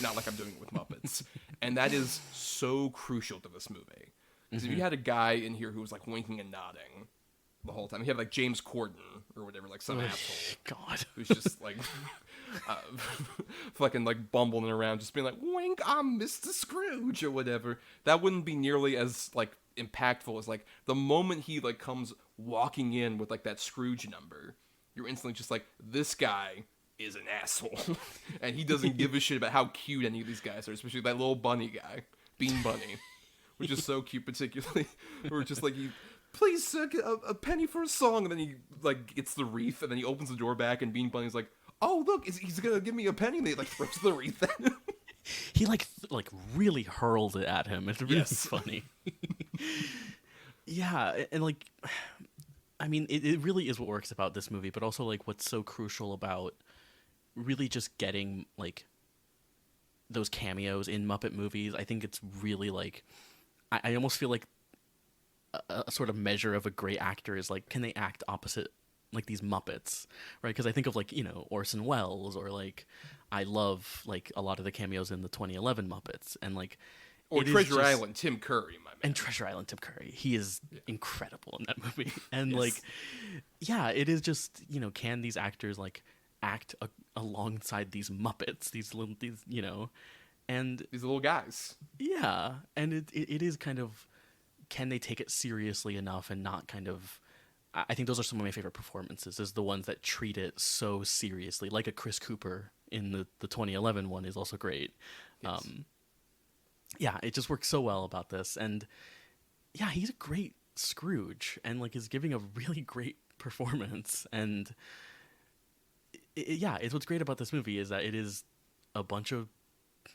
S1: Not like I'm doing it with Muppets. And that is so crucial to this movie. Because if you had a guy in here who was, like, winking and nodding the whole time, he had, like, James Corden or whatever, like, some asshole.
S2: God.
S1: Who's just, like, fucking, like, bumbling around, just being like, wink, I'm Mr. Scrooge, or whatever. That wouldn't be nearly as, like, impactful as, like, the moment he, like, comes walking in with, like, that Scrooge number, you're instantly just like, this guy is an asshole. And he doesn't give a shit about how cute any of these guys are, especially that little bunny guy, Bean Bunny. Which is so cute, particularly. Where just like, please, sir, get a penny for a song. And then he, like, gets the wreath, and then he opens the door back, and Bean Bunny's like, oh, look, he's gonna give me a penny. And he, like, throws the wreath at him.
S2: He, like really hurled it at him. It's really
S1: Yes.
S2: funny. Yeah, and, like, I mean, it really is what works about this movie, but also, like, what's so crucial about really just getting, like, those cameos in Muppet movies. I think it's really, like, I almost feel like a sort of measure of a great actor is like, can they act opposite like these Muppets, right? Because I think of, like, you know, Orson Welles, or like, I love like a lot of the cameos in the 2011 Muppets, and like,
S1: Or
S2: it is
S1: Treasure
S2: just-
S1: Island, Tim Curry, my man.
S2: and Treasure Island Tim Curry. He is incredible in that movie. And like, yeah, it is just, you know, can these actors like act alongside these Muppets, these you know, and
S1: These little guys.
S2: yeah, and it is kind of, can they take it seriously enough and not kind of, I think those are some of my favorite performances, is the ones that treat it so seriously, like a Chris Cooper in the 2011 one is also great.
S1: Yes.
S2: Yeah, it just works so well about this, and yeah, he's a great Scrooge, and like is giving a really great performance, and yeah, it's what's great about this movie is that it is a bunch of,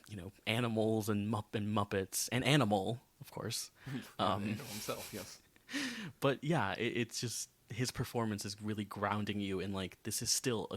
S2: you know, animals and Muppets and Animal, of course.
S1: Himself, yes.
S2: But yeah, it's just, his performance is really grounding you in, like, this is still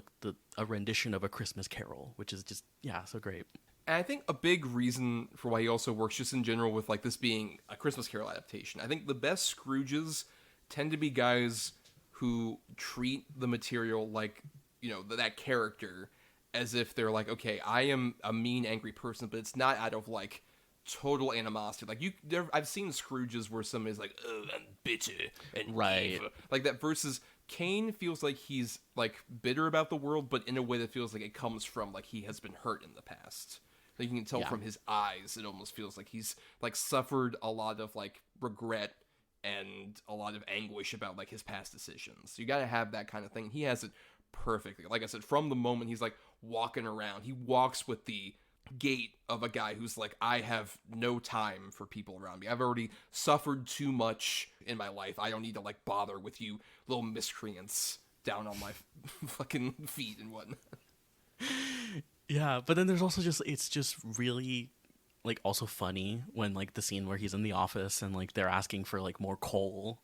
S2: a rendition of A Christmas Carol, which is just, yeah, so great.
S1: And I think a big reason for why he also works just in general with, like, this being a Christmas Carol adaptation, I think the best Scrooges tend to be guys who treat the material like, you know, that character as if they're like, okay, I am a mean, angry person, but it's not out of, like, total animosity. Like, I've seen Scrooges where somebody's like, oh, I'm bitter and
S2: Right.
S1: evil. Like that, versus Caine feels like he's, like, bitter about the world, but in a way that feels like it comes from, like, he has been hurt in the past. Like, you can tell from his eyes, it almost feels like he's, like, suffered a lot of, like, regret and a lot of anguish about, like, his past decisions. So you gotta have that kind of thing. He has it perfectly. Like I said, from the moment he's, like, walking around, he walks with the gait of a guy who's like, I have no time for people around me. I've already suffered too much in my life. I don't need to, like, bother with you little miscreants down on my fucking feet and whatnot.
S2: Yeah, but then there's also just, it's just really, like, also funny when, like, the scene where he's in the office and, like, they're asking for, like, more coal.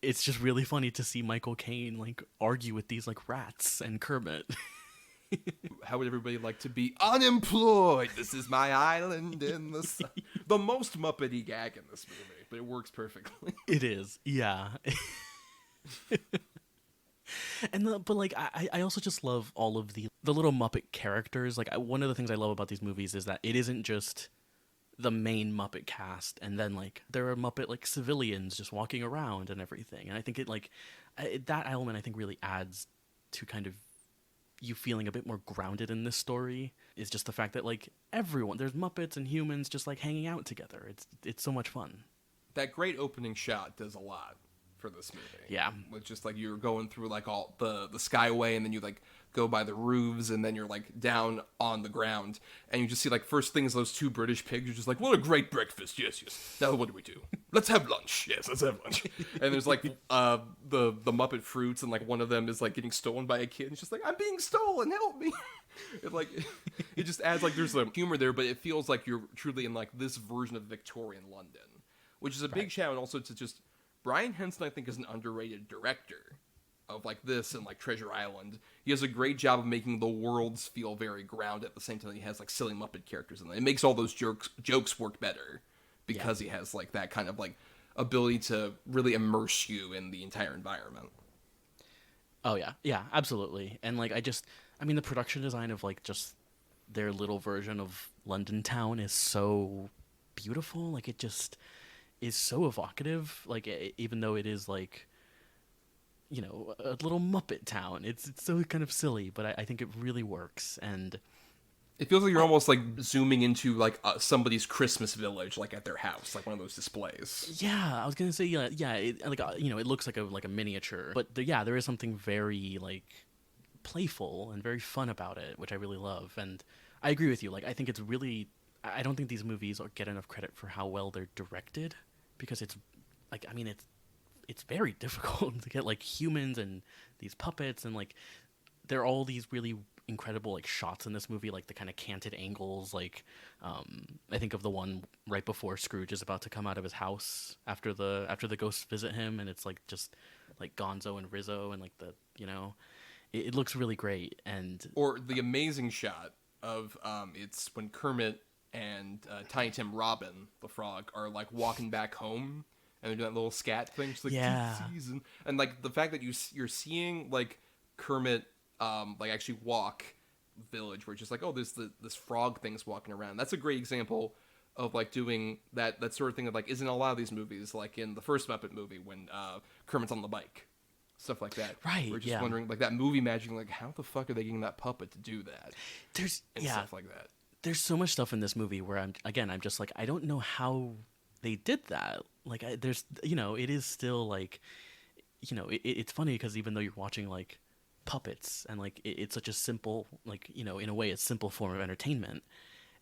S2: It's just really funny to see Michael Caine, like, argue with these, like, rats and Kermit.
S1: How would everybody like to be unemployed? This is my island in the sun. The most Muppety gag in this movie, but it works perfectly.
S2: It is, yeah. And but like, I also just love all of the little Muppet characters. Like, one of the things I love about these movies is that it isn't just the main Muppet cast, and then like there are Muppet like civilians just walking around and everything. And I think that element I think really adds to kind of you feeling a bit more grounded in this story, is just the fact that like there's Muppets and humans just like hanging out together. It's so much fun.
S1: That great opening shot does a lot for this movie.
S2: Yeah.
S1: With just like you're going through like all the skyway, and then you like go by the roofs, and then you're like down on the ground, and you just see like first things those two British pigs are just like, what a great breakfast. Yes. Now what do we do? Let's have lunch. Yes, let's have lunch. And there's like the Muppet fruits, and like one of them is like getting stolen by a kid, and it's just like, I'm being stolen, help me. It just adds like there's some humor there, but it feels like you're truly in like this version of Victorian London, which is a big shout out also to just Brian Henson. I think is an underrated director of like this and like Treasure Island. He does a great job of making the worlds feel very grounded at the same time he has like silly Muppet characters in it. It makes all those jokes work better because he has like that kind of like ability to really immerse you in the entire environment.
S2: Oh yeah, absolutely. And like I mean the production design of like just their little version of London town is so beautiful. Like it just is so evocative. Like even though it is like, you know, a little Muppet town, it's so kind of silly, but I think it really works. And
S1: it feels like you're almost like zooming into like somebody's Christmas village, like at their house, like one of those displays.
S2: Yeah, I was gonna say it, like you know, it looks like a miniature, but there is something very like playful and very fun about it, which I really love. And I agree with you. Like I think it's really, I don't think these movies get enough credit for how well they're directed, because it's like, I mean, it's very difficult to get like humans and these puppets, and like there are all these really incredible like shots in this movie, like the kind of canted angles. Like I think of the one right before Scrooge is about to come out of his house after the ghosts visit him, and it's like just like Gonzo and Rizzo, and like the, you know, it looks really great. And
S1: or the amazing shot of it's when Kermit and Tiny Tim Robin the frog are like walking back home, and they're doing that little scat thing, just like season. And like the fact that you're seeing like Kermit like actually walk village, where it's just like, oh, there's this frog thing's walking around. That's a great example of like doing that sort of thing that like isn't in a lot of these movies, like in the first Muppet movie when Kermit's on the bike, stuff like that.
S2: Right.
S1: We're just wondering like that movie magic, like how the fuck are they getting that puppet to do that?
S2: There's
S1: stuff like that.
S2: There's so much stuff in this movie where I'm just like, I don't know how they did that. Like there's, you know, it is still like, you know, it's funny because even though you're watching like puppets and like it's such a simple, like, you know, in a way it's simple form of entertainment,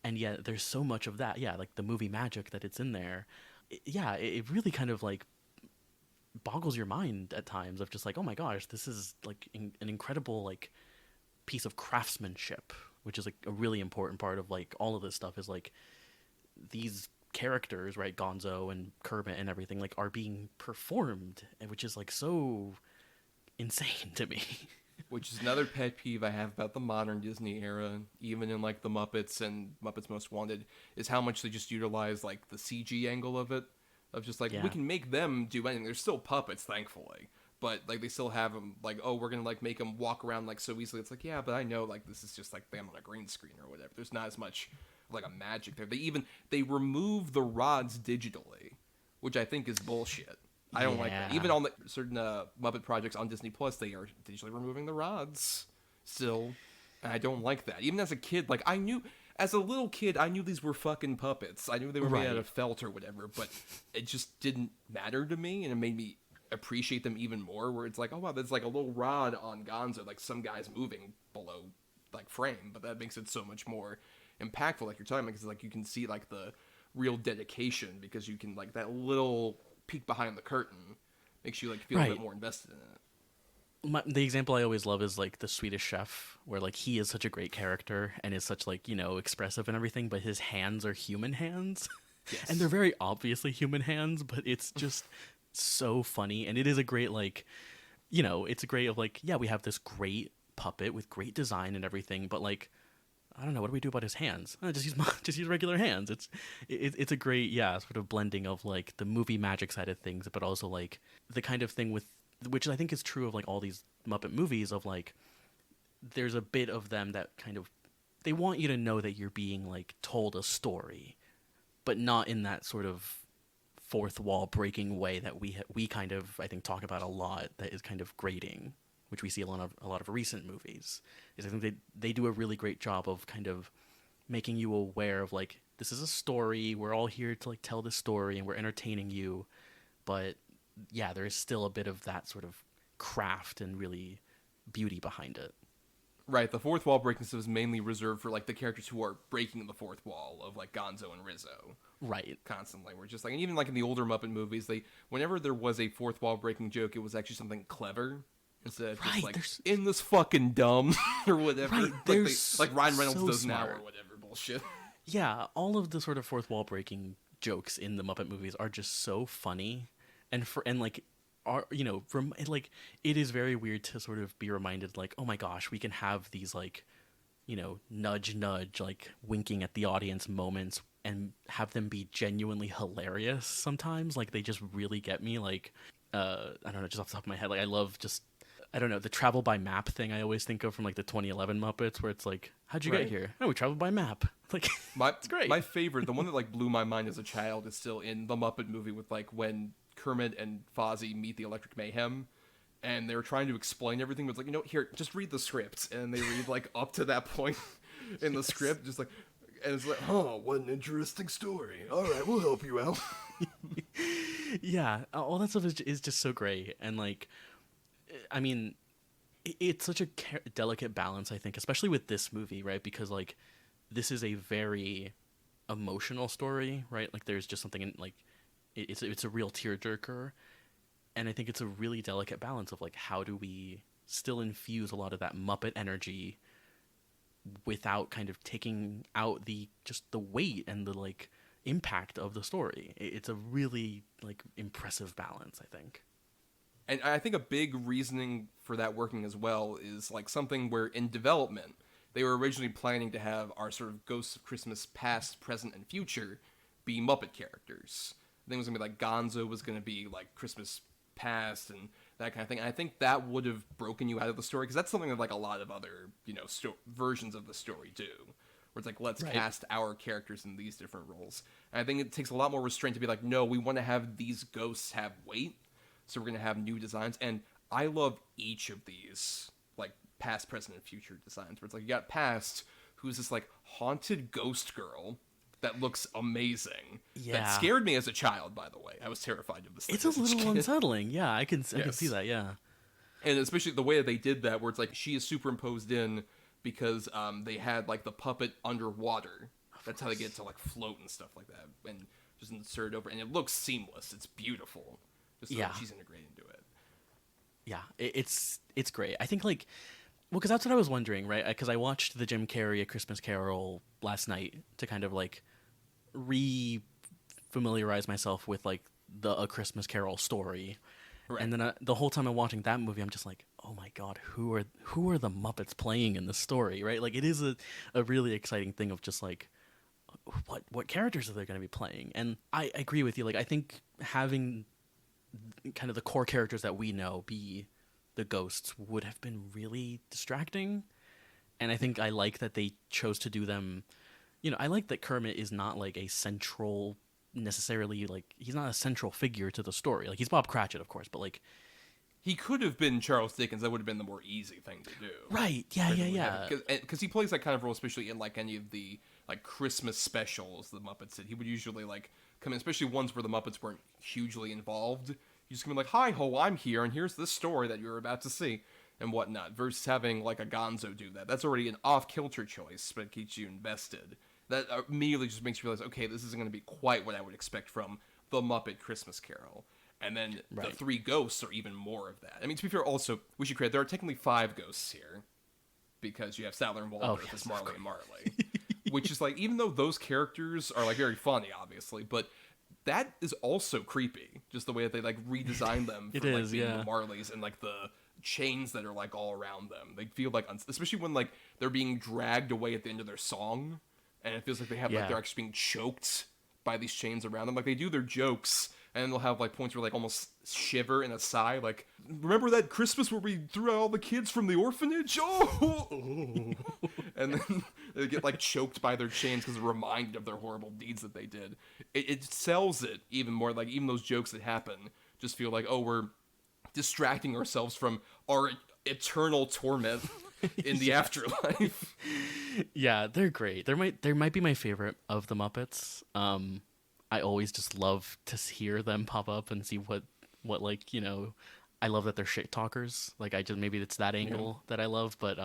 S2: and yet there's so much of that, like the movie magic that it's in there. It really kind of like boggles your mind at times of just like, oh my gosh, this is like an incredible like piece of craftsmanship, which is like a really important part of like all of this stuff, is like these characters, right, Gonzo and Kermit and everything, like are being performed, which is like so insane to me.
S1: Which is another pet peeve I have about the modern Disney era, even in like the Muppets and Muppets Most Wanted, is how much they just utilize like the CG angle of it, of just like, we can make them do anything. They're still puppets, thankfully, but like they still have them like, oh, we're gonna like make them walk around like so easily. It's like, yeah, but I know like this is just like them on a green screen or whatever. There's not as much like a magic there. They remove the rods digitally, which I think is bullshit. I don't like that. Even on the certain Muppet projects on Disney Plus, they are digitally removing the rods still, and I don't like that. Even as a kid, like as a little kid, I knew these were fucking puppets. I knew they were made out of felt or whatever, but it just didn't matter to me, and it made me appreciate them even more. Where it's like, oh wow, there's like a little rod on Gonzo, like some guy's moving below like frame, but that makes it so much more impactful. Like you're talking about, because like you can see like the real dedication, because you can like that little peek behind the curtain makes you like feel a bit more invested in it.
S2: The example I always love is like the Swedish Chef, where like he is such a great character and is such like, you know, expressive and everything, but his hands are human hands. Yes. And they're very obviously human hands, but it's just so funny. And it is a great, like, you know, it's a great of like, yeah, we have this great puppet with great design and everything, but like, I don't know, what do we do about his hands? Just use regular hands. It's a great, sort of blending of like the movie magic side of things, but also like the kind of thing with, which I think is true of like all these Muppet movies, of like there's a bit of them that kind of, they want you to know that you're being like told a story, but not in that sort of fourth wall breaking way that we kind of, I think, talk about a lot, that is kind of grating, which we see a lot of recent movies. Is I think they do a really great job of kind of making you aware of, like, this is a story, we're all here to, like, tell this story, and we're entertaining you, but yeah, there is still a bit of that sort of craft and really beauty behind it.
S1: Right, the fourth wall breaking stuff is mainly reserved for, like, the characters who are breaking the fourth wall, of, like, Gonzo and Rizzo.
S2: Right.
S1: Constantly. We're just like, and even like in the older Muppet movies, whenever there was a fourth wall breaking joke, it was actually something clever instead of just like, in this fucking dumb or whatever.
S2: Right,
S1: like Ryan Reynolds
S2: so
S1: does
S2: smart
S1: now or whatever bullshit.
S2: Yeah, all of the sort of fourth wall breaking jokes in the Muppet movies are just so funny, and it is very weird to sort of be reminded, like, oh my gosh, we can have these, like, nudge nudge, like, winking at the audience moments and have them be genuinely hilarious sometimes. Like, they just really get me. Like, I don't know, just off the top of my head, like, I love just, I don't know, the travel by map thing I always think of from, like, the 2011 Muppets, where it's like, how'd you get here? Oh, we traveled by map. Like, it's great.
S1: My favorite, the one that, like, blew my mind as a child, is still in the Muppet movie with, like, when Kermit and Fozzie meet the Electric Mayhem, and they were trying to explain everything, but it's like, here, just read the script. And they read, like, up to that point in the script, just like, and it's like, oh, what an interesting story. All right, we'll help you out.
S2: Yeah, all that stuff is just so great. And, like, I mean, it's such a delicate balance, I think, especially with this movie, right? Because, like, this is a very emotional story, right? Like, there's just something in, like, it's a real tearjerker. And I think it's a really delicate balance of, like, how do we still infuse a lot of that Muppet energy without kind of taking out the weight and the, like, impact of the story. It's a really, like, impressive balance, I think.
S1: And I think a big reasoning for that working as well is, like, something where in development they were originally planning to have our sort of Ghosts of Christmas past, present, and future be Muppet characters. I think it was going to be like Gonzo was going to be like Christmas past and that kind of thing. And I think that would have broken you out of the story, because that's something that, like, a lot of other, versions of the story do. Where it's like, let's cast our characters in these different roles. And I think it takes a lot more restraint to be like, no, we want to have these ghosts have weight, so we're going to have new designs. And I love each of these, like, past, present, and future designs. Where it's like, you got Past, who's this, like, haunted ghost girl that looks amazing. Yeah. That scared me as a child, by the way. I was terrified of this thing.
S2: It's a little unsettling. Yeah, I can see that, yeah.
S1: And especially the way that they did that, where it's like, she is superimposed in because they had, like, the puppet underwater. That's how they get to, like, float and stuff like that. And just insert over. And it looks seamless. It's beautiful. Just so she's integrated into it.
S2: Yeah, it's great. I think, like, well, because that's what I was wondering, right? Because I watched the Jim Carrey A Christmas Carol last night to kind of, like, re-familiarize myself with, like, the A Christmas Carol story. Right. And then the whole time I'm watching that movie, I'm just like, oh my god, who are the Muppets playing in this story, right? Like, it is a really exciting thing of just, like, what characters are they going to be playing? And I agree with you. Like, I think having kind of the core characters that we know be the ghosts would have been really distracting. And I think I like that they chose to do them. I like that Kermit is not, like, a central necessarily, like, he's not a central figure to the story. Like, he's Bob Cratchit, of course, but, like,
S1: he could have been Charles Dickens. That would have been the more easy thing to do.
S2: Right. Yeah.
S1: Because he plays that kind of role, especially in, like, any of the, like, Christmas specials the Muppets did. He would usually, like, come in, especially ones where the Muppets weren't hugely involved. You just come in like, hi ho, I'm here, and here's this story that you're about to see, and whatnot, versus having, like, a Gonzo do that. That's already an off-kilter choice, but it keeps you invested. That immediately just makes you realize, okay, this isn't going to be quite what I would expect from the Muppet Christmas Carol. And then the three ghosts are even more of that. I mean, to be fair, also, we should create, there are technically 5 ghosts here, because you have Statler and Waldorf as Marley and Marley. Which is, like, even though those characters are, like, very funny, obviously, but that is also creepy, just the way that they, like, redesign them for, like, being the Marleys, and, like, the chains that are, like, all around them. They feel like, especially when, like, they're being dragged away at the end of their song, and it feels like they have, like, they're actually being choked by these chains around them. Like, they do their jokes And they'll have like points where like almost shiver and a sigh, like, remember that Christmas where we threw out all the kids from the orphanage? Oh! And then they get like choked by their chains because they're reminded of their horrible deeds that they did. It sells it even more, like even those jokes that happen just feel like, oh, we're distracting ourselves from our eternal torment in the afterlife.
S2: Yeah, they're great. They might be my favorite of the Muppets. I always just love to hear them pop up and see what like, you know, I love that they're shit talkers. Like I just, maybe it's that angle that I love, but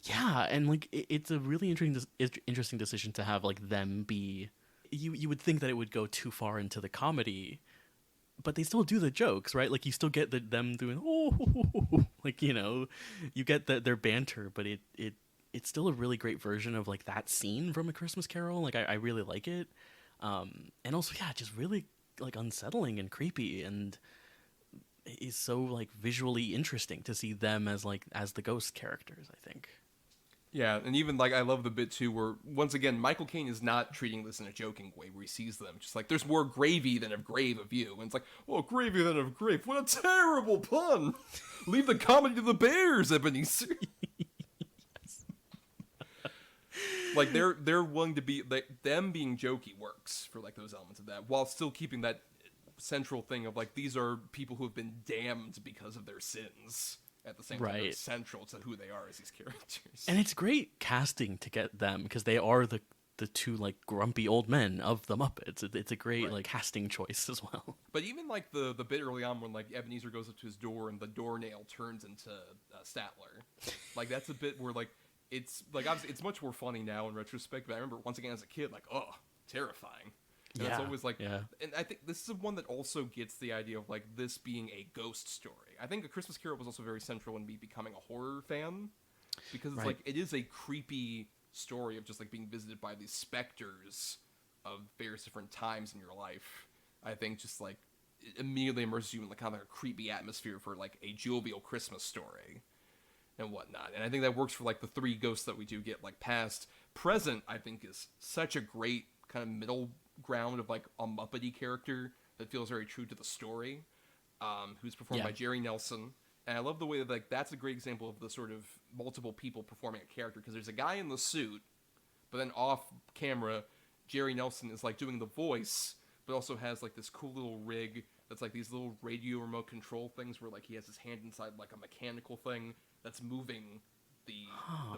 S2: yeah, and like it's a really interesting decision to have like them be. You would think that it would go too far into the comedy, but they still do the jokes, right? Like you still get them doing like, you know, you get their banter, but it's still a really great version of like that scene from A Christmas Carol. Like I really like it. And also, yeah, just really like unsettling and creepy, and is so like visually interesting to see them as the ghost characters, I think.
S1: Yeah, and even like I love the bit too where once again Michael Caine is not treating this in a joking way where he sees them just like there's more gravy than a grave of you, and it's like, well, gravy than a grave, what a terrible pun. Leave the comedy to the bears, Ebenezer. Like they're willing to be like them being jokey works for like those elements of that while still keeping that central thing of like these are people who have been damned because of their sins at the same time. They're central to who they are as these characters.
S2: And it's great casting to get them because they are the two like grumpy old men of the Muppets. It's a great like casting choice as well.
S1: But even like the bit early on when like Ebenezer goes up to his door and the doornail turns into Statler, like that's a bit where like it's like obviously it's much more funny now in retrospect. But I remember once again as a kid, like, oh, terrifying. And it's always like, and I think this is one that also gets the idea of like this being a ghost story. I think A Christmas Carol was also very central in me becoming a horror fan because it's like it is a creepy story of just like being visited by these specters of various different times in your life. I think just like it immediately immerses you in like kind of like a creepy atmosphere for like a jovial Christmas story and whatnot. And I think that works for like the three ghosts that we do get. Like past, present, I think is such a great kind of middle ground of like a Muppety character that feels very true to the story, who's performed by Jerry Nelson. And I love the way that like that's a great example of the sort of multiple people performing a character, because there's a guy in the suit, but then off camera Jerry Nelson is like doing the voice, but also has like this cool little rig that's like these little radio remote control things where like he has his hand inside like a mechanical thing that's moving the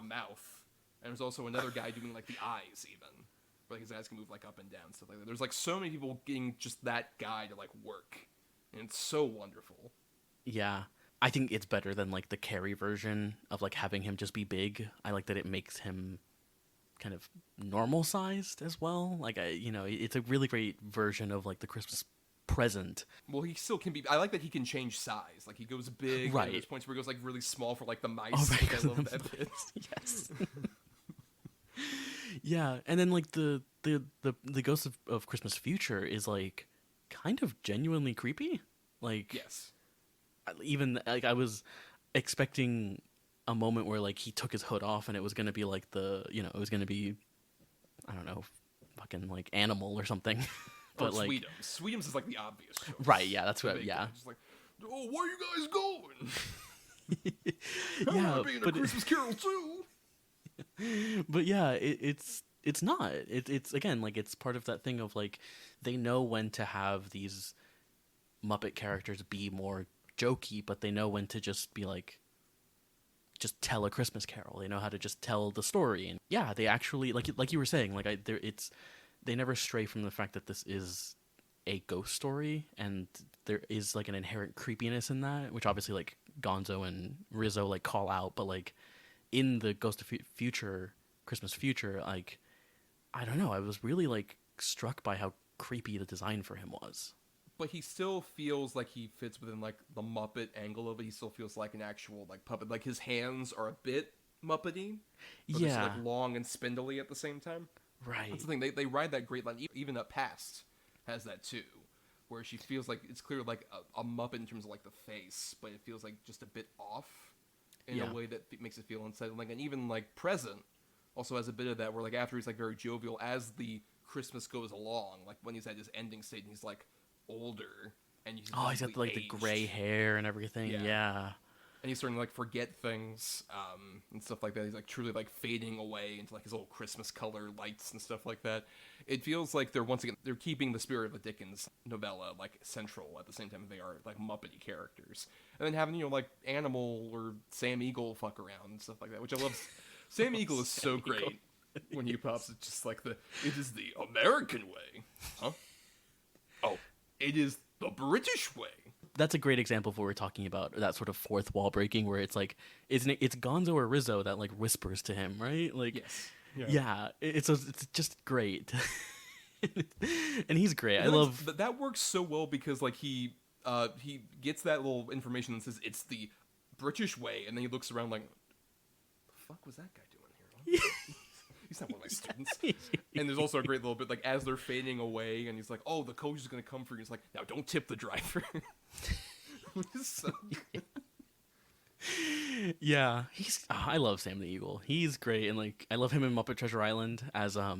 S1: mouth. And there's also another guy doing like the eyes even, where like his eyes can move like up and down, stuff like that. There's like so many people getting just that guy to like work, and it's so wonderful.
S2: Yeah, I think it's better than like the Carrie version of like having him just be big. I like that it makes him kind of normal sized as well. Like it's a really great version of like the Christmas present.
S1: Well, he still can be. I like that he can change size. Like he goes big, right? And there's points where he goes like really small for like the mice.
S2: Oh, right.
S1: I love that bit.
S2: Yes. Yeah, and then like the Ghost of Christmas Future is like kind of genuinely creepy. Like
S1: yes,
S2: even like I was expecting a moment where like he took his hood off and it was gonna be like it was gonna be, I don't know, fucking like Animal or something. But
S1: or
S2: like
S1: Sweetums is like the obvious choice.
S2: Right? Yeah, that's what. Yeah.
S1: Just like, oh, where are you guys going?
S2: Yeah,
S1: being a Christmas Carol too.
S2: But yeah, it's not. It's again like it's part of that thing of like they know when to have these Muppet characters be more jokey, but they know when to just be like just tell a Christmas Carol. They know how to just tell the story, and yeah, they actually like you were saying like they never stray from the fact that this is a ghost story, and there is like an inherent creepiness in that, which obviously like Gonzo and Rizzo like call out, but like in the Ghost of Future, Christmas Future, like I don't know, I was really like struck by how creepy the design for him was.
S1: But he still feels like he fits within like the Muppet angle of it. He still feels like an actual like puppet. Like his hands are a bit Muppety, but they're still, like long and spindly at the same time.
S2: Right.
S1: That's the thing. They ride that great line. Even Up Past has that too, where she feels like it's clear like a Muppet in terms of like the face, but it feels like just a bit off in a way that makes it feel unsettling. And even like Present also has a bit of that, where like after he's like very jovial as the Christmas goes along, like when he's at his ending state and he's like, older, and he's
S2: Oh, he's got like the
S1: aged.
S2: gray hair and everything. Yeah.
S1: And he's starting to like forget things and stuff like that. He's like truly like fading away into like his old Christmas color lights and stuff like that. It feels like they're keeping the spirit of the Dickens novella like central at the same time they are like Muppety characters. And then having like Animal or Sam Eagle fuck around and stuff like that, which I love. Sam Eagle is so great when he pops. It's just like it is the American way, huh? Oh, it is the British way.
S2: That's a great example of what we're talking about, that sort of fourth wall breaking where it's like, it's Gonzo or Rizzo that like whispers to him, right? Like,
S1: yes.
S2: Yeah, it's just great. And he's great. I love
S1: that works so well because like he gets that little information that says it's the British way, and then he looks around like, the fuck was that guy doing here? He's not one of my students. And there's also a great little bit like as they're fading away, and he's like, "Oh, the coach is gonna come for you." He's like, "Now don't tip the driver." So
S2: yeah, I love Sam the Eagle. He's great, and like I love him in Muppet Treasure Island as I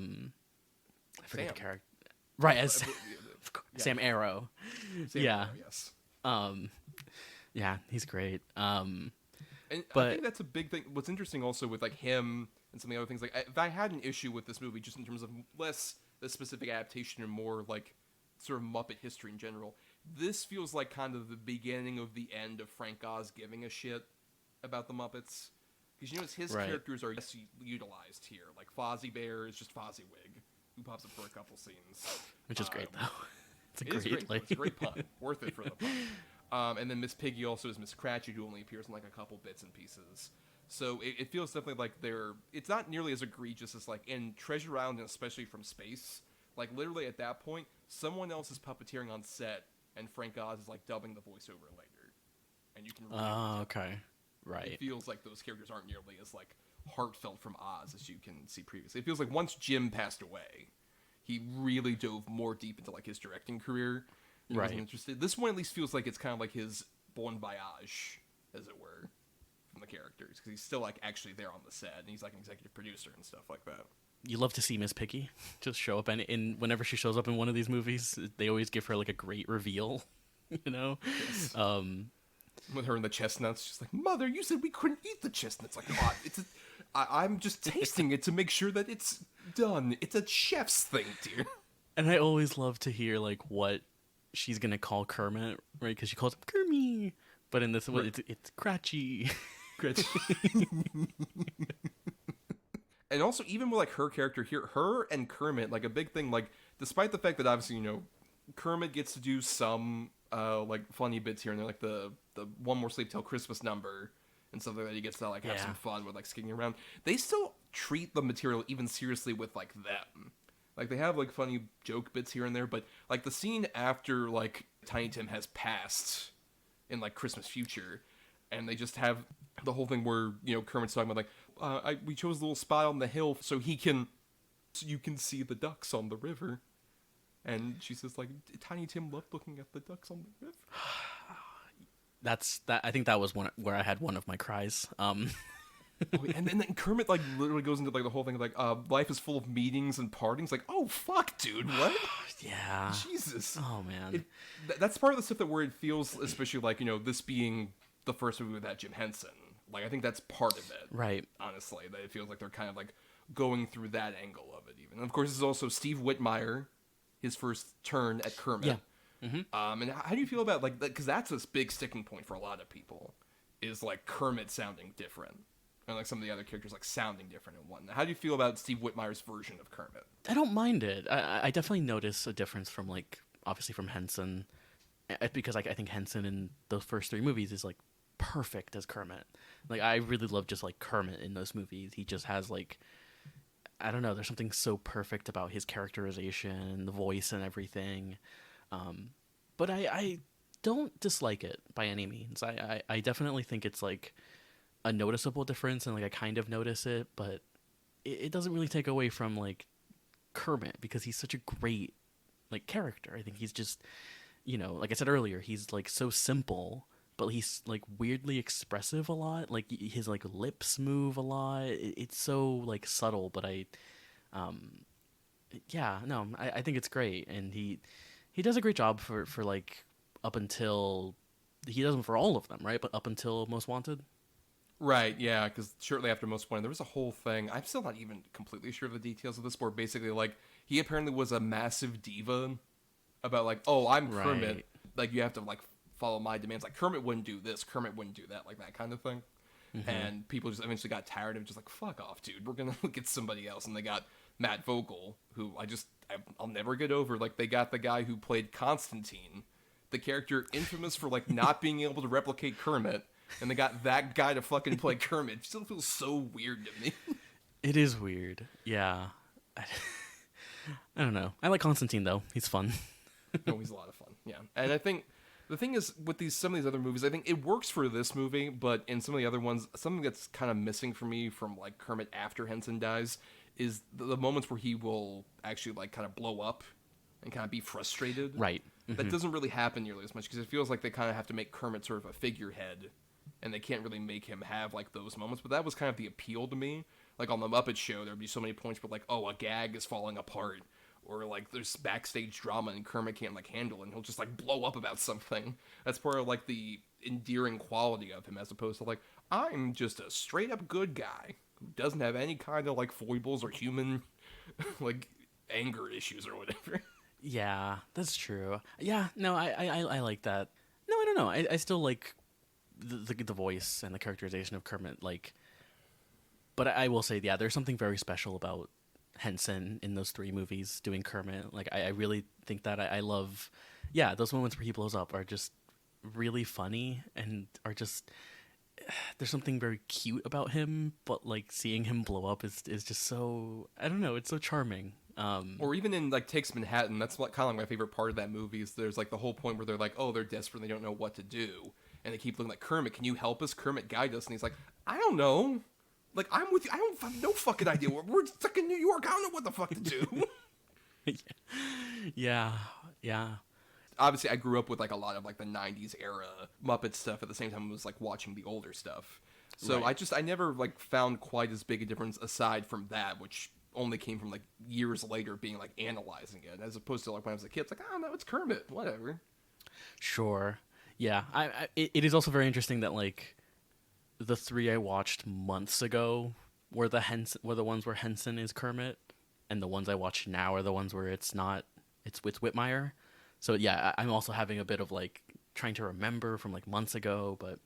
S2: forget the character. Right, as Sam Arrow.
S1: Arrow, yes.
S2: Yeah, he's great.
S1: And
S2: but
S1: I think that's a big thing. What's interesting also with like him and some of the other things, like if I had an issue with this movie just in terms of less the specific adaptation and more like sort of Muppet history in general, this feels like kind of the beginning of the end of Frank Oz giving a shit about the Muppets. Because you notice his characters are utilized here. Like Fozzie Bear is just Fozziewig, who pops up for a couple scenes.
S2: Which is great, though. It's a
S1: great.
S2: Like...
S1: It's a great pun. Worth it for the pun. And then Miss Piggy also is Miss Cratchit, who only appears in like a couple bits and pieces. So it feels definitely like it's not nearly as egregious as like in Treasure Island, and especially from space. Like literally at that point, someone else is puppeteering on set, and Frank Oz is like dubbing the voiceover later. And you can really
S2: okay. Right.
S1: It feels like those characters aren't nearly as like heartfelt from Oz as you can see previously. It feels like once Jim passed away, he really dove more deep into like his directing career. He wasn't interested. This one at least feels like it's kind of like his bon voyage, as it were, from the characters, because he's still like actually there on the set, and he's like an executive producer and stuff like that.
S2: You love to see Miss Piggy just show up, and whenever she shows up in one of these movies, they always give her like a great reveal, you know.
S1: Yes. With her and the chestnuts, she's like, "Mother, you said we couldn't eat the chestnuts." Like, oh, I'm just tasting it to make sure that it's done. It's a chef's thing, dear.
S2: And I always love to hear like what she's gonna call Kermit, right? Because she calls him Kermie, but in this one, it's Cratchy.
S1: And also, even with like her character here, her and Kermit, like a big thing, like despite the fact that obviously Kermit gets to do some like funny bits here and there, like the One More Sleep Till Christmas number and stuff like that. He gets to like have some fun with like skiing around. They still treat the material even seriously with like them. Like they have like funny joke bits here and there, but like the scene after like Tiny Tim has passed in like Christmas Future, and they just have the whole thing where Kermit's talking about like we chose a little spot on the hill so you can see the ducks on the river. And she says, like, Tiny Tim loved looking at the ducks on the river.
S2: I think that was one where I had one of my cries.
S1: And then Kermit, like, literally goes into, like, the whole thing, like, life is full of meetings and partings. Like, oh, fuck, dude, what?
S2: Yeah.
S1: Jesus.
S2: Oh, man.
S1: That's part of the stuff where it feels, especially, like, this being the first movie with that Jim Henson. Like, I think that's part of it.
S2: Right.
S1: Honestly, that it feels like they're kind of, like, going through that angle of it, even. And, of course, this is also Steve Whitmire, his first turn at Kermit.
S2: Yeah. Mm-hmm.
S1: And how do you feel about, like, because that's a big sticking point for a lot of people, is, like, Kermit sounding different. And, like, some of the other characters, like, sounding different and whatnot. How do you feel about Steve Whitmire's version of Kermit?
S2: I don't mind it. I definitely notice a difference from, like, obviously from Henson. Because, like, I think Henson in those first three movies is, like, perfect as Kermit. Like, I really love just, like, Kermit in those movies. He just has, like, I don't know, there's something so perfect about his characterization, the voice and everything. But I don't dislike it by any means. I definitely think it's like a noticeable difference, and like I kind of notice it, but it doesn't really take away from like Kermit, because he's such a great like character. I think he's just, like I said earlier, he's like so simple, but he's like weirdly expressive a lot. Like his like lips move a lot. It's so like subtle, but I think it's great. And He does a great job for like up until he does them for all of them, right? But up until Most Wanted.
S1: Right, yeah, because shortly after Most Wanted, there was a whole thing. I'm still not even completely sure of the details of this, where basically, like, he apparently was a massive diva about, like, oh, I'm Kermit.
S2: Right.
S1: Like, you have to, like, follow my demands. Like, Kermit wouldn't do this, Kermit wouldn't do that, like, that kind of thing. Mm-hmm. And people just eventually got tired of just like, fuck off, dude. We're gonna get somebody else. And they got Matt Vogel, who I'll never get over. Like, they got the guy who played Constantine, the character infamous for, like, not being able to replicate Kermit. And they got that guy to fucking play Kermit. It still feels so weird to me.
S2: It is weird. Yeah. I don't know. I like Constantine, though. He's fun.
S1: No, he's a lot of fun. Yeah. And I think the thing is, with some of these other movies, I think it works for this movie, but in some of the other ones, something that's kind of missing for me from, like, Kermit after Henson dies is the moments where he will actually, like, kind of blow up and kind of be frustrated.
S2: Right. Mm-hmm.
S1: That doesn't really happen nearly as much, because it feels like they kind of have to make Kermit sort of a figurehead, and they can't really make him have, like, those moments. But that was kind of the appeal to me. Like, on the Muppet Show, there'd be so many points where, like, oh, a gag is falling apart, or, like, there's backstage drama and Kermit can't, like, handle it, and he'll just, like, blow up about something. That's part of, like, the endearing quality of him, as opposed to, like, I'm just a straight-up good guy who doesn't have any kind of, like, foibles or human, like, anger issues or whatever.
S2: Yeah, that's true. Yeah, no, I like that. No, I don't know. I still like the voice and the characterization of Kermit, like, but I will say, yeah, there's something very special about Henson in those 3 movies doing Kermit. Like, I really think that I love, yeah, those moments where he blows up are just really funny and are just, there's something very cute about him, but, like, seeing him blow up is just so, I don't know, it's so charming.
S1: Or even in, like, Takes Manhattan, that's what kind of my favorite part of that movie is there's, like, the whole point where they're like, oh, they're desperate and they don't know what to do. And they keep looking like, Kermit, can you help us? Kermit, guide us. And he's like, I don't know. Like, I'm with you. I don't have no fucking idea. We're stuck in New York. I don't know what the fuck to do.
S2: Yeah.
S1: Obviously, I grew up with, like, a lot of, like, the 90s era Muppet stuff at the same time I was, like, watching the older stuff. So
S2: right.
S1: I never, like, found quite as big a difference aside from that, which only came from, like, years later being, like, analyzing it, as opposed to, like, when I was a kid, it's like, oh, no, it's Kermit, whatever.
S2: Sure. Yeah. It is also very interesting that, like, the 3 I watched months ago were the ones where Henson is Kermit, and the ones I watch now are the ones where it's Whitmire. So yeah, I'm also having a bit of, like, trying to remember from, like, months ago, but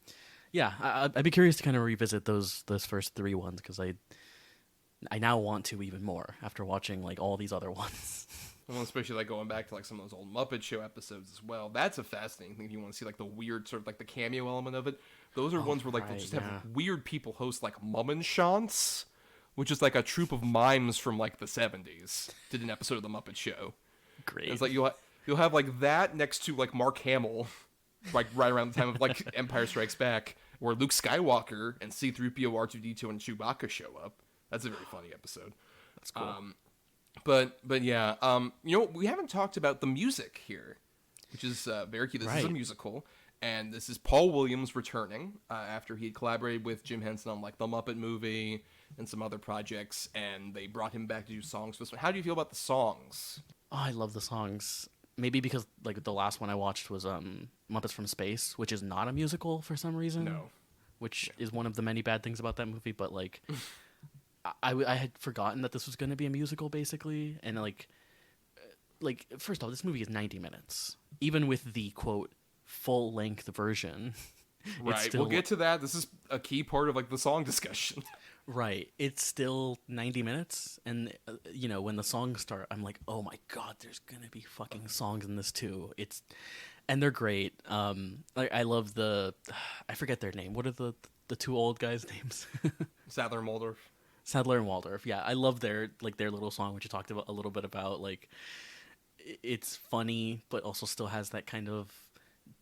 S2: yeah, I'd be curious to kind of revisit those first 3 ones, because I now want to even more after watching, like, all these other ones.
S1: Well, especially, like, going back to, like, some of those old Muppet Show episodes as well. That's a fascinating thing if you want to see, like, the weird sort of, like, the cameo element of it. Those are ones where, like, they'll just have weird people host, like, Mummenschanz, which is, like, a troupe of mimes from, like, the 70s, did an episode of the Muppet Show.
S2: Great.
S1: And it's like, you'll have, like, that next to, like, Mark Hamill, like, right around the time of, like, Empire Strikes Back, where Luke Skywalker and C-3PO, R2-D2, and Chewbacca show up. That's a very funny episode.
S2: That's cool.
S1: But yeah, you know, we haven't talked about the music here, which is very key. This is a musical, and this is Paul Williams returning after he had collaborated with Jim Henson on, like, the Muppet movie and some other projects, and they brought him back to do songs for this one. How do you feel about the songs?
S2: Oh, I love the songs. Maybe because, like, the last one I watched was Muppets from Space, which is not a musical for some reason.
S1: No.
S2: Which is one of the many bad things about that movie, but, like, I had forgotten that this was going to be a musical, basically, and, like, first off, this movie is 90 minutes. Even with the, quote, full-length version.
S1: Right, we'll get to that. This is a key part of, like, the song discussion.
S2: Right, it's still 90 minutes, and, you know, when the songs start, I'm like, oh my god, there's going to be fucking songs in this, too. And they're great. I love I forget their name. What are the 2 old guys' names?
S1: Sadler and Waldorf.
S2: Sadler and Waldorf, yeah. I love their little song, which you talked about a little bit about. Like, it's funny, but also still has that kind of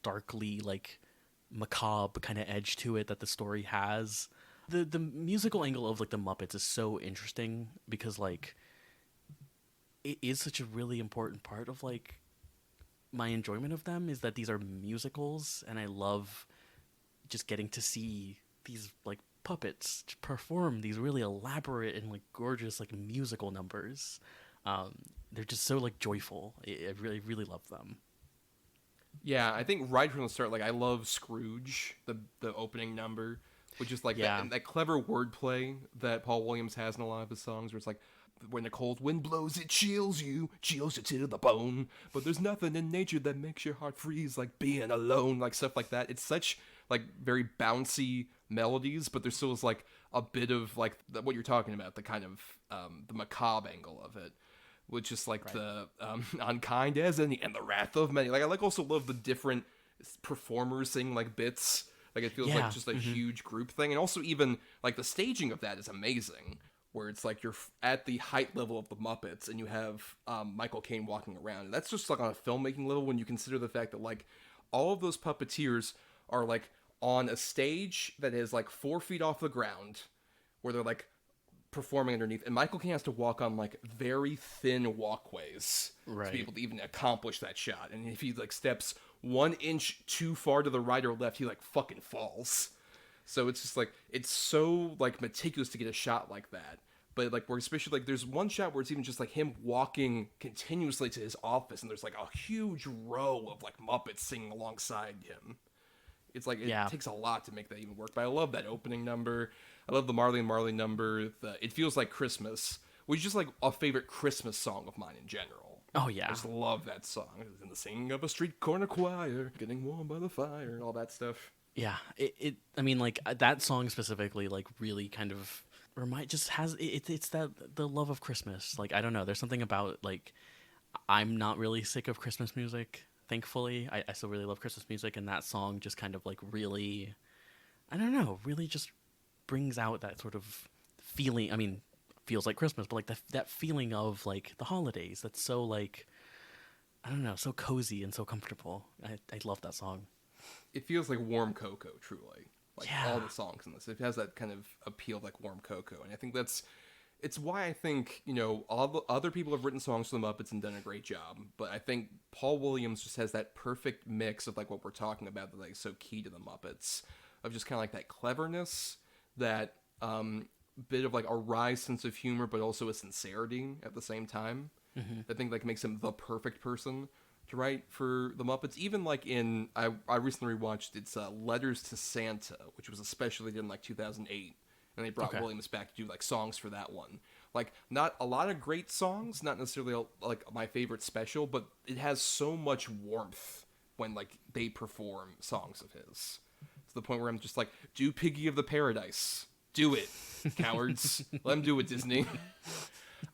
S2: darkly, like, macabre kind of edge to it that the story has. The musical angle of, like, the Muppets is so interesting because, like, it is such a really important part of, like, my enjoyment of them is that these are musicals, and I love just getting to see these, like, puppets perform these really elaborate and, like, gorgeous, like, musical numbers. they're just so like joyful. I really really love them.
S1: Yeah, I think right from the start, like I love Scrooge, the opening number, which is like that clever wordplay that Paul Williams has in a lot of his songs, where it's like, when the cold wind blows, it chills you to the bone. But there's nothing in nature that makes your heart freeze like being alone, like stuff like that. It's such like very bouncy melodies, but there still is like a bit of like what you're talking about, the kind of the macabre angle of it, which is like the unkind as any and the wrath of many. Like I also love the different performers sing like bits. Like it feels like just a huge group thing, and also even like the staging of that is amazing. Where it's like you're at the height level of the Muppets and you have Michael Caine walking around. And that's just like on a filmmaking level when you consider the fact that like all of those puppeteers are like on a stage that is like 4 feet off the ground where they're like performing underneath. And Michael Caine has to walk on like very thin walkways to be able to even accomplish that shot. And if he like steps 1 inch too far to the right or left, he like fucking falls. So it's just like, it's so like meticulous to get a shot like that. But like, we're especially like, there's one shot where it's even just like him walking continuously to his office, and there's like a huge row of like Muppets singing alongside him. It's like, it takes a lot to make that even work. But I love that opening number. I love the Marley and Marley number. It Feels Like Christmas, which is just like a favorite Christmas song of mine in general.
S2: Oh yeah,
S1: I just love that song. And the singing of a street corner choir, getting warm by the fire, and all that stuff.
S2: Yeah, I mean, like that song specifically, like really kind of it's that the love of Christmas. Like I don't know, there's something about like I'm not really sick of Christmas music. Thankfully, I still really love Christmas music, and that song just kind of like really, I don't know, really just brings out that sort of feeling. I mean, feels like Christmas, but like that feeling of like the holidays. That's so like, I don't know, so cozy and so comfortable. I love that song.
S1: It feels like warm cocoa, truly. Like all the songs in this, it has that kind of appeal of like warm cocoa, and I think it's why I think, you know, all the other people have written songs for the Muppets and done a great job, but I think Paul Williams just has that perfect mix of like what we're talking about that like so key to the Muppets, of just kind of like that cleverness, that bit of like a wry sense of humor, but also a sincerity at the same time. I think like makes him the perfect person to write for the Muppets. Even like I recently rewatched its Letters to Santa, which was a special they did in like 2008, and they brought Williams back to do like songs for that one. Like not a lot of great songs, not necessarily like my favorite special, but it has so much warmth when like they perform songs of his, to the point where I'm just like, do Piggy of the Paradise, do it, cowards. Let them do it, Disney.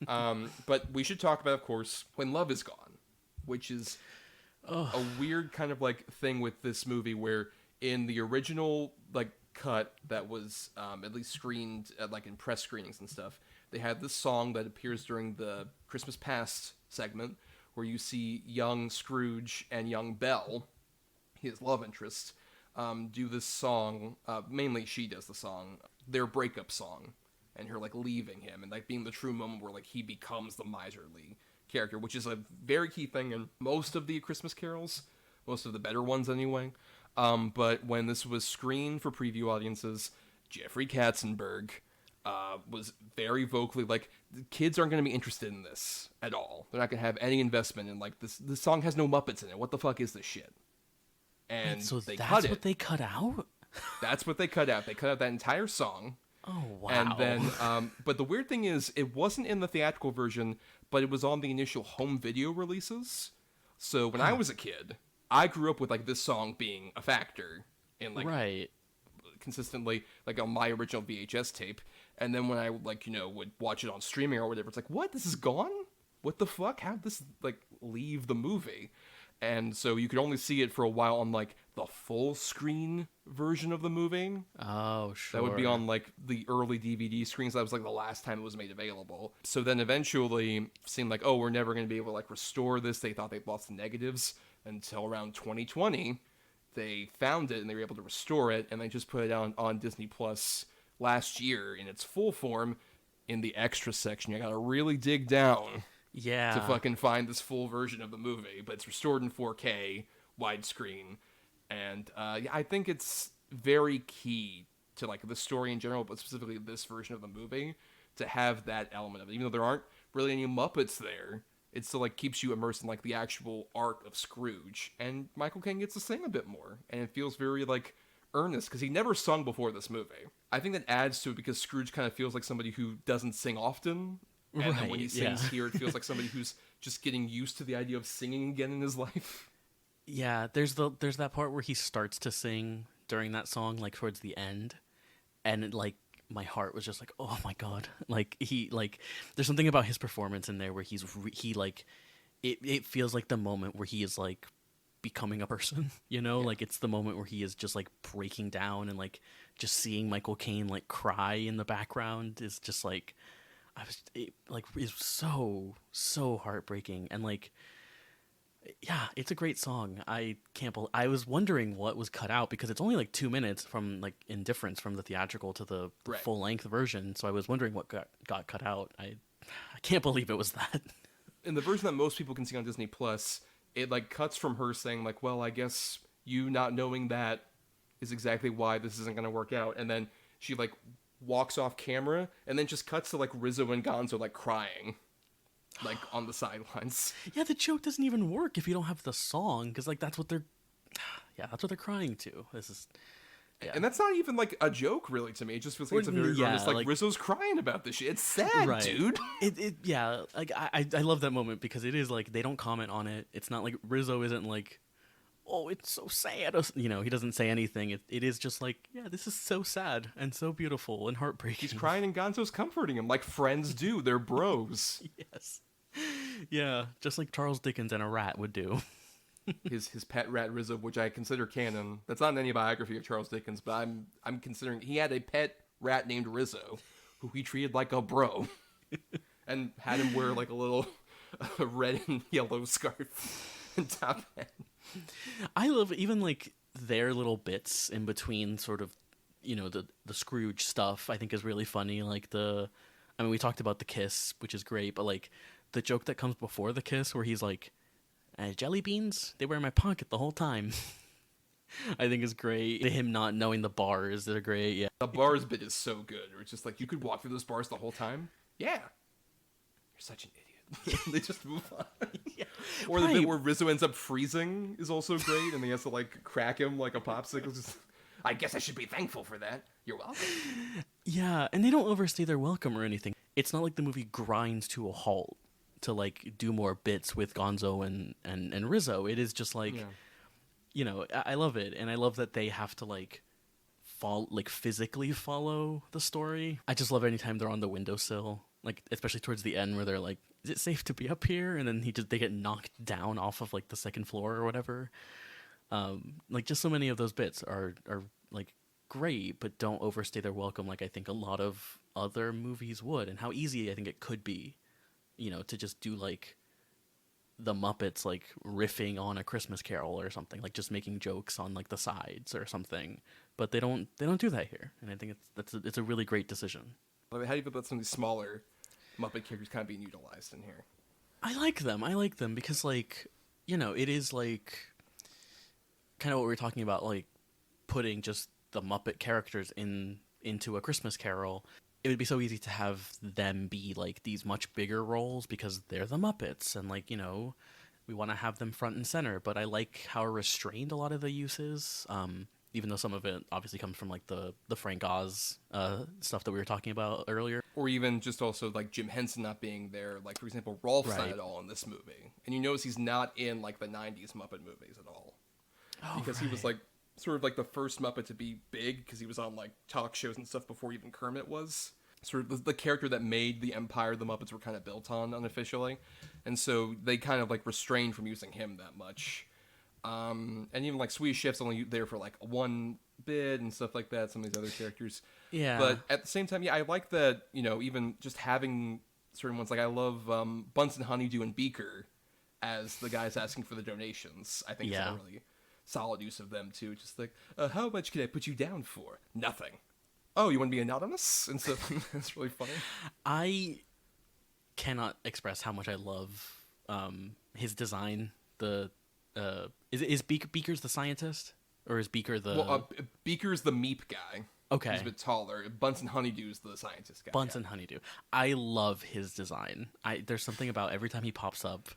S1: But we should talk about, of course, When Love Is Gone, which is a weird kind of like thing with this movie, where in the original like cut that was at least screened at, like in press screenings and stuff, they had this song that appears during the Christmas Past segment, where you see young Scrooge and young Belle, his love interest, do this song. Mainly she does the song, their breakup song, and her like leaving him, and like being the true moment where like he becomes the miserly character, which is a very key thing in most of the Christmas carols, most of the better ones anyway. But when this was screened for preview audiences, Jeffrey Katzenberg was very vocally like, the kids aren't going to be interested in this at all. They're not going to have any investment in like this. This song has no Muppets in it. What the fuck is this shit? And
S2: wait, so
S1: they
S2: that's
S1: cut it.
S2: what they cut out?
S1: That's what they cut out. They cut out that entire song.
S2: Oh, wow.
S1: And then, but the weird thing is, it wasn't in the theatrical version, but it was on the initial home video releases. So when I was a kid, I grew up with like this song being a factor in like consistently like on my original VHS tape. And then when I like, you know, would watch it on streaming or whatever, it's like, what? This is gone? What the fuck? How did this like leave the movie? And so you could only see it for a while on like the full screen version of the movie.
S2: Oh, sure.
S1: That would be on like the early DVD screens. That was like the last time it was made available. So then eventually it seemed like, oh, we're never going to be able to like restore this. They thought they'd lost the negatives until around 2020. They found it and they were able to restore it, and they just put it on Disney Plus last year in its full form in the extra section. You got to really dig down.
S2: Yeah.
S1: To fucking find this full version of the movie, but it's restored in 4K widescreen, and I think it's very key to like the story in general, but specifically this version of the movie, to have that element of it. Even though there aren't really any Muppets there, It still like keeps you immersed in like the actual arc of Scrooge, and Michael Caine gets to sing a bit more, and it feels very like earnest because he never sung before this movie. I think that adds to it because Scrooge kind of feels like somebody who doesn't sing often, and then when he sings here, it feels like somebody who's just getting used to the idea of singing again in his life.
S2: Yeah, there's that part where he starts to sing during that song, like towards the end, and it, like my heart was just like, oh my god, like there's something about his performance in there where he like it feels like the moment where he is like becoming a person, you know, like it's the moment where he is just like breaking down, and like just seeing Michael Caine like cry in the background is just like it's so heartbreaking, and like. Yeah, it's a great song. I was wondering what was cut out because it's only like 2 minutes from like in difference from the theatrical to the full length version. So I was wondering what got cut out. I can't believe it was that.
S1: In the version that most people can see on Disney Plus, it like cuts from her saying like, "Well, I guess you not knowing that is exactly why this isn't going to work out," and then she like walks off camera, and then just cuts to like Rizzo and Gonzo like crying. Like on the sidelines.
S2: Yeah, the joke doesn't even work if you don't have the song, because like that's what they're crying to. This is,
S1: and that's not even like a joke really to me. It just feels like it's a very earnest, like Rizzo's crying about this shit. It's sad, dude.
S2: Like I love that moment because it is like they don't comment on it. It's not like Rizzo isn't like, oh, it's so sad. You know, he doesn't say anything. It is just like, yeah, this is so sad and so beautiful and heartbreaking.
S1: He's crying and Gonzo's comforting him like friends do. They're bros.
S2: Yes. Yeah, just like Charles Dickens and a rat would do.
S1: his pet rat Rizzo, which I consider canon. That's not in any biography of Charles Dickens, but I'm considering he had a pet rat named Rizzo, who he treated like a bro, and had him wear like a little red and yellow scarf and top hat.
S2: I love even like their little bits in between, sort of, you know, the Scrooge stuff. I think is really funny. Like we talked about the kiss, which is great, but like the joke that comes before the kiss, where he's like, "Jelly beans, they were in my pocket the whole time." I think is great. Him not knowing the bars, they're great. Yeah,
S1: the bars bit is so good. Where it's just like you could walk through those bars the whole time. Yeah, you're such an idiot. They just move on. Yeah. Or the bit where Rizzo ends up freezing is also great, and he has to like crack him like a popsicle. Just, I guess I should be thankful for that. You're welcome.
S2: Yeah, and they don't overstay their welcome or anything. It's not like the movie grinds to a halt to like do more bits with Gonzo and Rizzo. It is just like, you know, I love it, and I love that they have to like physically follow the story. I just love anytime they're on the windowsill, like especially towards the end where they're like, "Is it safe to be up here?" And then they get knocked down off of like the second floor or whatever. Like just so many of those bits are like great, but don't overstay their welcome like I think a lot of other movies would, and how easy I think it could be, you know, to just do like the Muppets like riffing on A Christmas Carol or something, like just making jokes on like the sides or something. But they don't do that here, and I think it's a really great decision.
S1: How do you feel about some of these smaller Muppet characters kind of being utilized in here?
S2: I like them because like, you know, it is like kind of what we were talking about, like putting just the Muppet characters into A Christmas Carol. It would be so easy to have them be like these much bigger roles because they're the Muppets, and like, you know, we want to have them front and center. But I like how restrained a lot of the use is, even though some of it obviously comes from like the Frank Oz stuff that we were talking about earlier.
S1: Or even just also like Jim Henson not being there. Like, for example, Rolf's not at all in this movie. And you notice he's not in like the 90s Muppet movies at all. Because he was like sort of like the first Muppet to be big, because he was on like talk shows and stuff before even Kermit was. Sort of the character that made the empire the Muppets were kind of built on unofficially. And so they kind of like restrained from using him that much. And even like Swedish Chef's only there for like one bit and stuff like that, some of these other characters.
S2: Yeah.
S1: But at the same time, yeah, I like that, you know, even just having certain ones, like I love Bunsen Honeydew and Beaker as the guys asking for the donations. I think it's a really solid use of them too. Just like, how much can I put you down for? Nothing. Oh, you want to be anonymous? And so that's really funny.
S2: I cannot express how much I love his design. Is Beaker's the scientist, or is Beaker the?
S1: Well, Beaker's the Meep guy.
S2: Okay.
S1: He's a bit taller. Bunsen Honeydew's the scientist guy.
S2: Bunsen Honeydew. I love his design. There's something about every time he pops up,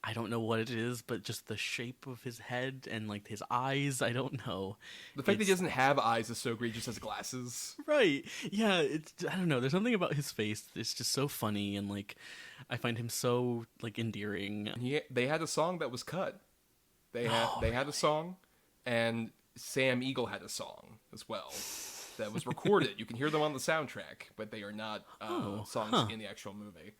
S2: I don't know what it is, but just the shape of his head and like his eyes, I don't know.
S1: The fact that he doesn't have eyes is so great, he just has glasses.
S2: Right. Yeah, I don't know. There's something about his face that's just so funny, and like I find him so like endearing.
S1: They had a song that was cut. They had a song, and Sam Eagle had a song as well that was recorded. You can hear them on the soundtrack, but they are not songs in the actual movie.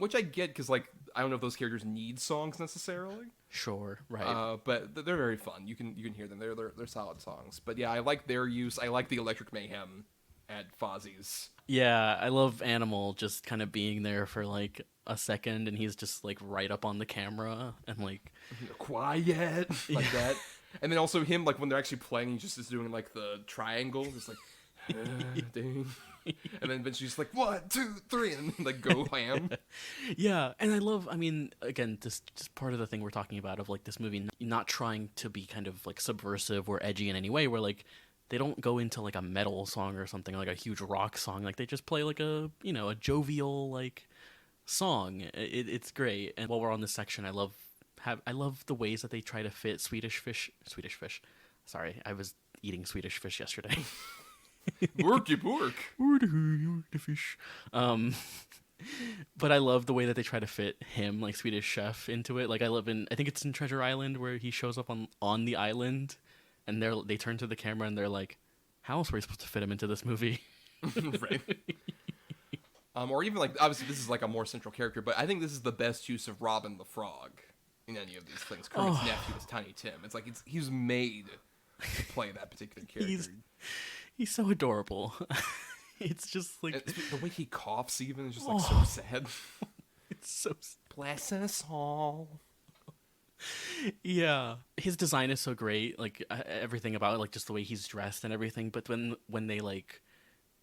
S1: Which I get, because like I don't know if those characters need songs necessarily.
S2: Sure, right.
S1: But they're very fun. You can hear them. They're solid songs. But yeah, I like their use. I like the Electric Mayhem at Fozzie's.
S2: Yeah, I love Animal just kind of being there for like a second, and he's just like right up on the camera and like
S1: quiet like that. And then also him, like when they're actually playing, he just is doing like the triangle, just like ding. And then eventually just like 1, 2, 3, and like go ham.
S2: Yeah, and I mean, again, this just part of the thing we're talking about of like this movie not trying to be kind of like subversive or edgy in any way, where like they don't go into like a metal song or something, like a huge rock song. Like they just play like a jovial like song. It's great. And while we're on this section, I love the ways that they try to fit Swedish fish. Sorry, I was eating Swedish fish yesterday.
S1: Worky pork.
S2: The fish. But I love the way that they try to fit him, like Swedish Chef, into it. Like I think it's in Treasure Island where he shows up on the island, and they turn to the camera and they're like, "How else are we supposed to fit him into this movie?"
S1: Right. Or even like obviously this is like a more central character, but I think this is the best use of Robin the Frog in any of these things. Kermit's nephew is Tiny Tim. It's like he's made to play that particular character.
S2: He's so adorable. It's just like
S1: the way he coughs even is just like so sad.
S2: It's so
S1: bless us all.
S2: Yeah, his design is so great. Like everything about it, like just the way he's dressed and everything. But when they like,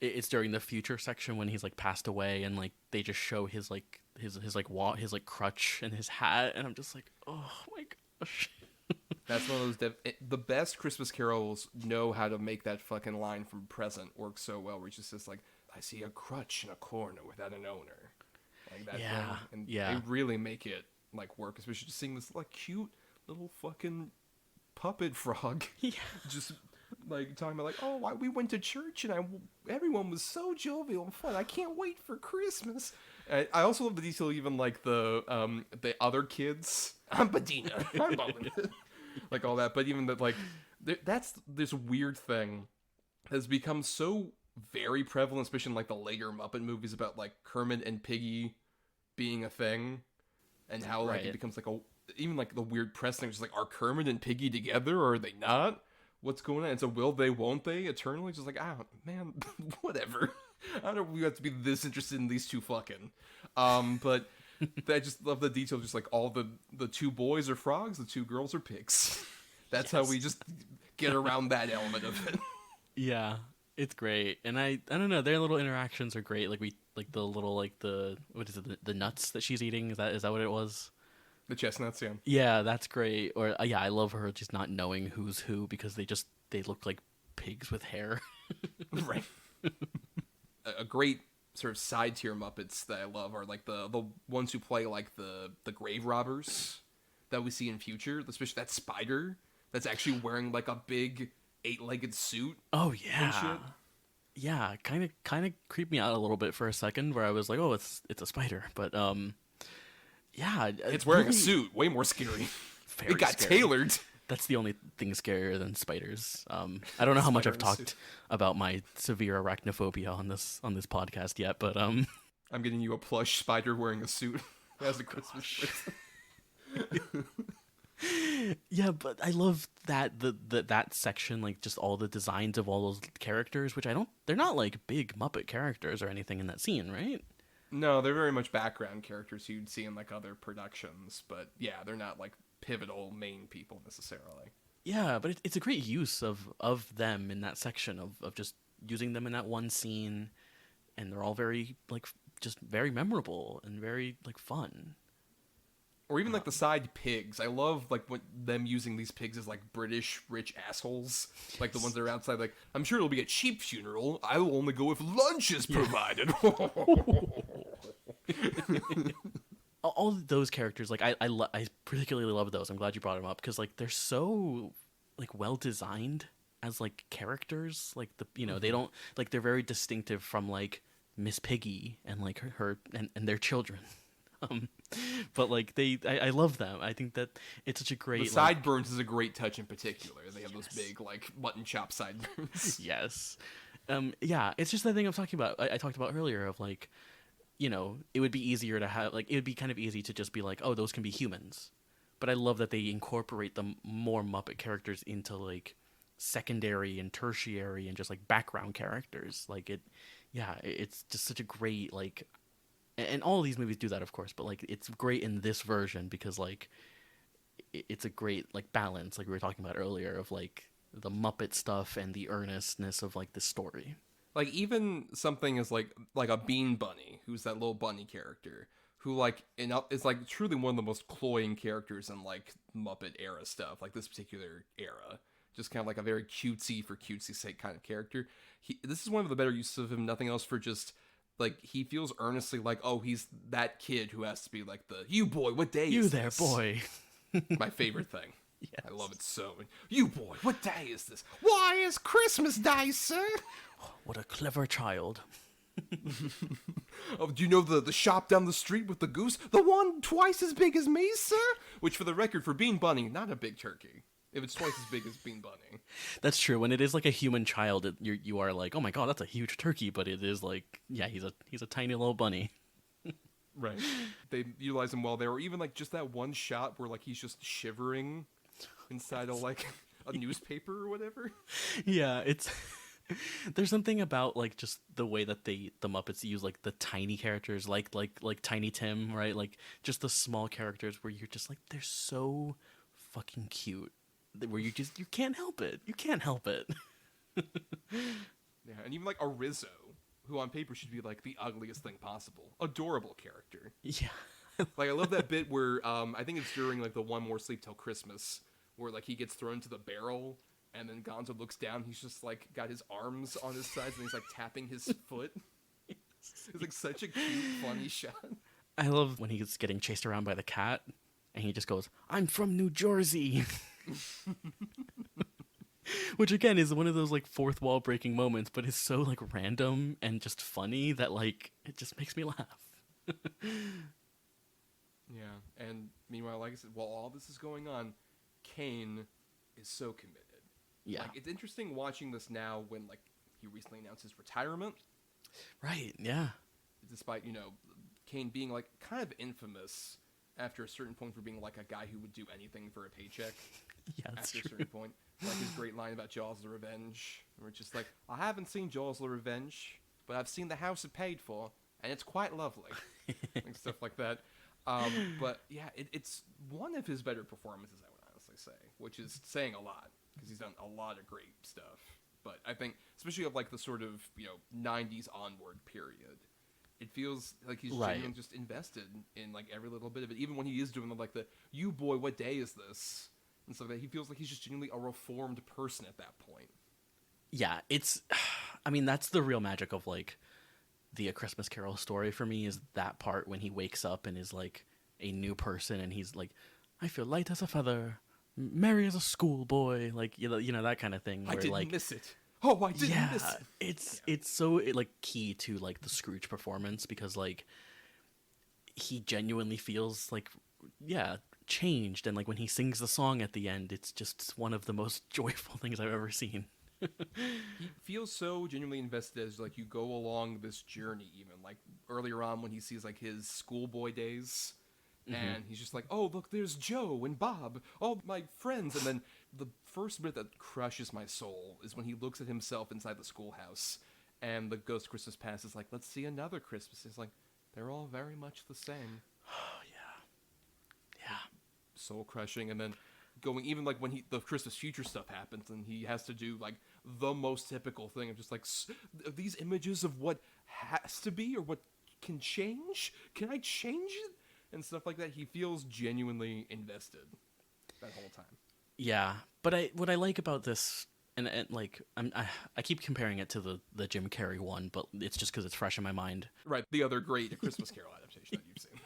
S2: it's during the future section when he's like passed away, and like they just show his like his like crutch and his hat, and I'm just like, oh my gosh.
S1: That's one of those the best Christmas carols know how to make that fucking line from Present work so well, where he just says like, "I see a crutch in a corner without an owner," like that.
S2: Yeah,
S1: and
S2: yeah.
S1: They really make it like work, especially just seeing this like cute little fucking puppet frog.
S2: Yeah.
S1: Just like talking about like, "Oh, we went to church and everyone was so jovial and fun. I can't wait for Christmas." I also love the detail, even like the other kids. I'm Badina. I'm Bowen. Like all that, but even that, like, that's this weird thing has become so very prevalent, especially in like the later Muppet movies, about like Kermit and Piggy being a thing, and how like it becomes like even like the weird press thing, just like, are Kermit and Piggy together or are they not? What's going on? And so will they, won't they, eternally? Just like, man, whatever. I don't know if we have to be this interested in these two fucking. But I just love the detail, just like all the two boys are frogs, the two girls are pigs. That's how we just get around that element of it.
S2: Yeah, it's great. And I don't know, their little interactions are great. Like the little like what is it, the nuts that she's eating, is that what it was?
S1: The chestnuts, yeah.
S2: Yeah, that's great. Or yeah, I love her just not knowing who's who, because they look like pigs with hair.
S1: Right. A great sort of side tier Muppets that I love are like the ones who play like the grave robbers that we see in future, especially that spider that's actually wearing like a big 8-legged suit.
S2: Oh yeah. Yeah, kind of creeped me out a little bit for a second, where I was like, oh, it's a spider, but yeah,
S1: it's wearing a suit, way more scary. It got
S2: scary.
S1: tailored.
S2: That's the only thing scarier than spiders. I don't know how much I've talked about my severe arachnophobia on this podcast yet, but I'm
S1: getting you a plush spider wearing a suit as a Christmas present.
S2: Yeah, but I love that that section, like just all the designs of all those characters, which they're not like big Muppet characters or anything in that scene, right?
S1: No, they're very much background characters you'd see in like other productions, but yeah, they're not like pivotal main people necessarily.
S2: Yeah, but it's a great use of them in that section of just using them in that one scene, and they're all very like just very memorable and very like fun.
S1: Or even like the side pigs. I love like them using these pigs as like British rich assholes. Like the ones that are outside. Like, I'm sure it'll be a cheap funeral. I will only go if lunch is provided.
S2: All of those characters, like I particularly love those. I'm glad you brought them up because like they're so like well designed as like characters. Like they don't like they're very distinctive from like Miss Piggy and like her and their children. But like I love them. I think that it's such a great.
S1: The sideburns is a great touch in particular. They have those big like mutton chop sideburns.
S2: Yes, yeah. It's just that thing I'm talking about. I talked about earlier of like, it would be easier to have like it would be kind of easy to just be like, oh, those can be humans. But I love that they incorporate the more Muppet characters into like secondary and tertiary and just like background characters. Like it's just such a great like. And all of these movies do that, of course, but like it's great in this version because like it's a great like balance, like we were talking about earlier, of like the Muppet stuff and the earnestness of like the story.
S1: Like even something as like a Bean Bunny, who's that little bunny character, who like is like truly one of the most cloying characters in like Muppet era stuff, like this particular era. Just kind of like a very cutesy for cutesy's sake kind of character. This is one of the better uses of him. Nothing else for just. Like, he feels earnestly like, oh, he's that kid who has to be like you boy, what day
S2: you
S1: is
S2: there,
S1: this?
S2: Boy.
S1: My favorite thing.
S2: Yes.
S1: I love it so. You boy, what day is this? Why is Christmas Day, sir?
S2: What a clever child.
S1: Oh, do you know the shop down the street with the goose? The one twice as big as me, sir? Which, for the record, for Bean Bunny, not a big turkey. If it's twice as big as Bean Bunny.
S2: That's true. When it is like a human child, you are like, oh my god, that's a huge turkey. But it is like, yeah, he's a tiny little bunny.
S1: Right. They utilize him well there. Or even like just that one shot where like he's just shivering inside of like a newspaper or whatever.
S2: Yeah, it's there's something about like just the way that the Muppets use like the tiny characters, like Tiny Tim, right? Like just the small characters where you're just like they're so fucking cute. Where you can't help it. You can't help it.
S1: Yeah, and even like a Rizzo, who on paper should be like the ugliest thing possible. Adorable character.
S2: Yeah.
S1: Like I love that bit where I think it's during like the One More Sleep Till Christmas, where like he gets thrown into the barrel and then Gonzo looks down, he's just like got his arms on his sides and he's like tapping his foot. It's like such a cute, funny shot.
S2: I love when he's getting chased around by the cat and he just goes, "I'm from New Jersey." Which again is one of those like fourth wall breaking moments, but it's so like random and just funny that like it just makes me laugh.
S1: Yeah, and meanwhile, like I said, while all this is going on, Caine is so committed.
S2: Yeah,
S1: like it's interesting watching this now when like he recently announced his retirement.
S2: Right. Yeah.
S1: Despite Caine being like kind of infamous after a certain point for being like a guy who would do anything for a paycheck.
S2: Yeah, that's
S1: after
S2: true.
S1: a certain point. Like his great line about Jaws the Revenge, where it's just like, I haven't seen Jaws the Revenge, but I've seen the house it paid for, and it's quite lovely. And stuff like that. But yeah, it's one of his better performances, I would honestly say, which is saying a lot, because he's done a lot of great stuff. But I think, especially of like the sort of, 90s onward period, it feels like he's genuinely just invested in like every little bit of it. Even when he is doing like you boy, what day is this? And so that he feels like he's just genuinely a reformed person at that point.
S2: Yeah, I mean, that's the real magic of like the A Christmas Carol story for me, is that part when he wakes up and is like a new person and he's like, I feel light as a feather, merry as a schoolboy, like that kind of thing. Where,
S1: I didn't
S2: like,
S1: miss it. Oh, I didn't miss it.
S2: It's so like key to like the Scrooge performance, because like he genuinely feels like changed, and like when he sings the song at the end, it's just one of the most joyful things I've ever seen.
S1: He feels so genuinely invested as like you go along this journey, even like earlier on when he sees like his schoolboy days, and he's just like, oh look, there's Joe and Bob, all my friends. And then the first bit that crushes my soul is when he looks at himself inside the schoolhouse and the ghost Christmas past is like, let's see another Christmas. It's like, they're all very much the same. Yeah. Soul crushing. And then going, even like when the Christmas future stuff happens and he has to do like the most typical thing of just like these images of what has to be or what can change. Can I change it? and stuff like that, he feels genuinely invested that whole time.
S2: Yeah, but what I like about this, and like I keep comparing it to the Jim Carrey one, but it's just because it's fresh in my mind.
S1: Right, the other great A Christmas Carol adaptation that you've seen.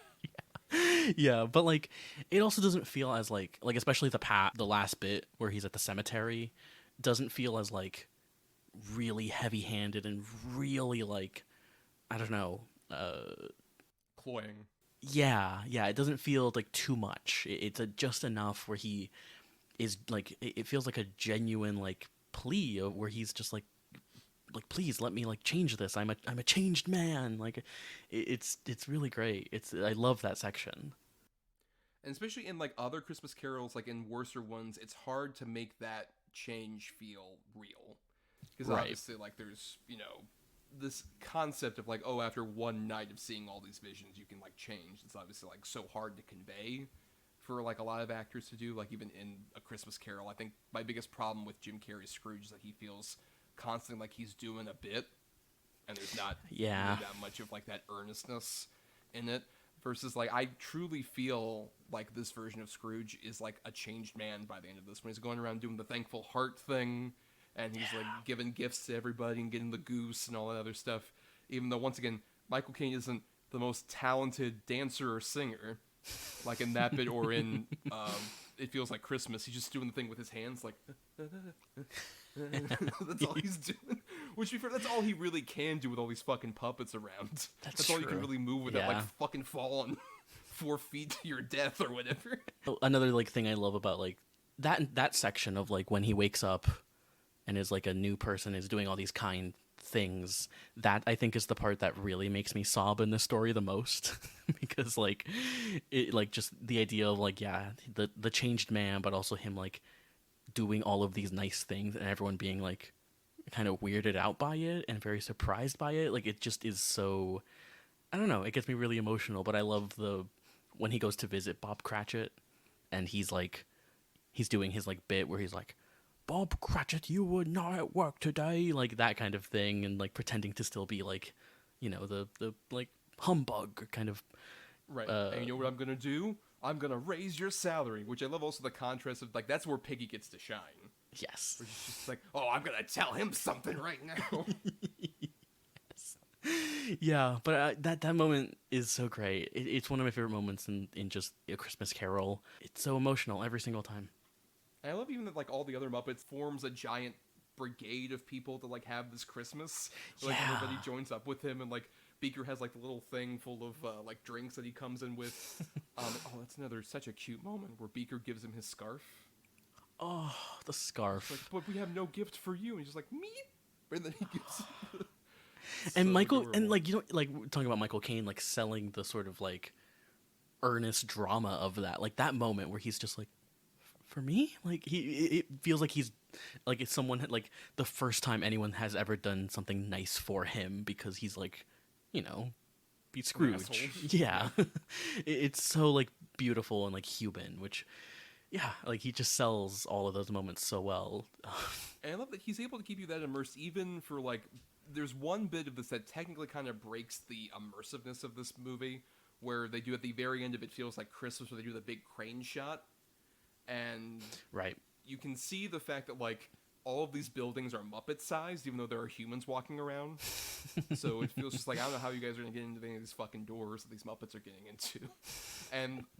S2: Yeah, but like it also doesn't feel as like especially the last bit where he's at the cemetery doesn't feel as like really heavy-handed and really like I don't know
S1: Cloying.
S2: Yeah, it doesn't feel like too much. It's just enough where he is like it feels like a genuine like plea where he's just like please let me like change this. I'm a changed man. Like it's really great. I love that section.
S1: And especially in like other Christmas carols, like in worser ones, it's hard to make that change feel real. Because obviously like there's, this concept of like, oh, after one night of seeing all these visions, you can like change. It's obviously like so hard to convey for like a lot of actors to do. Like even in A Christmas Carol, I think my biggest problem with Jim Carrey's Scrooge is that he feels constantly like he's doing a bit, and there's not really that much of like that earnestness in it. Versus like I truly feel like this version of Scrooge is like a changed man by the end of this, when he's going around doing the thankful heart thing, and he's like giving gifts to everybody and getting the goose and all that other stuff. Even though once again Michael Caine isn't the most talented dancer or singer, like in that bit or in It Feels Like Christmas, he's just doing the thing with his hands like that's all he's doing. Which, that's all he really can do with all these fucking puppets around. That's all you can really move without like fucking falling 4 feet to your death or whatever.
S2: Another like thing I love about like that section of like when he wakes up and is like a new person, is doing all these kind things, that I think is the part that really makes me sob in this story the most. Because like it like just the idea of like the changed man, but also him like doing all of these nice things and everyone being like kind of weirded out by it and very surprised by it. Like it just is so, I don't know, it gets me really emotional. But I love when he goes to visit Bob Cratchit and he's doing his like bit where he's like, Bob Cratchit, you were not at work today, like that kind of thing, and like pretending to still be like, the like humbug kind of.
S1: Right. And you know what I'm gonna do? I'm gonna raise your salary, which I love also the contrast of like that's where Piggy gets to shine.
S2: Yes.
S1: Where she's just like, oh, I'm gonna tell him something right now.
S2: Yes. Yeah, but that moment is so great. It's one of my favorite moments in just A Christmas Carol. It's so emotional every single time.
S1: And I love even that like all the other Muppets forms a giant brigade of people to like have this Christmas. Like everybody joins up with him, and like Beaker has like the little thing full of like drinks that he comes in with. That's such a cute moment where Beaker gives him his scarf.
S2: Oh, the scarf.
S1: Like, but we have no gift for you. And he's just like, me? And then he gives
S2: and
S1: so
S2: Michael,
S1: adorable.
S2: and like, like talking about Michael Caine, like selling the sort of like earnest drama of that, like that moment where he's just like, for me, like it feels like he's like it's someone like the first time anyone has ever done something nice for him, because he's like, be Scrooge. Yeah. It's so like beautiful and like human, which like he just sells all of those moments so well.
S1: And I love that he's able to keep you that immersed even for like, there's one bit of this that technically kind of breaks the immersiveness of this movie, where they do at the very end of It Feels Like Christmas, where they do the big crane shot. And you can see the fact that like all of these buildings are Muppet sized, even though there are humans walking around. So it feels just like, I don't know how you guys are gonna get into any of these fucking doors that these Muppets are getting into.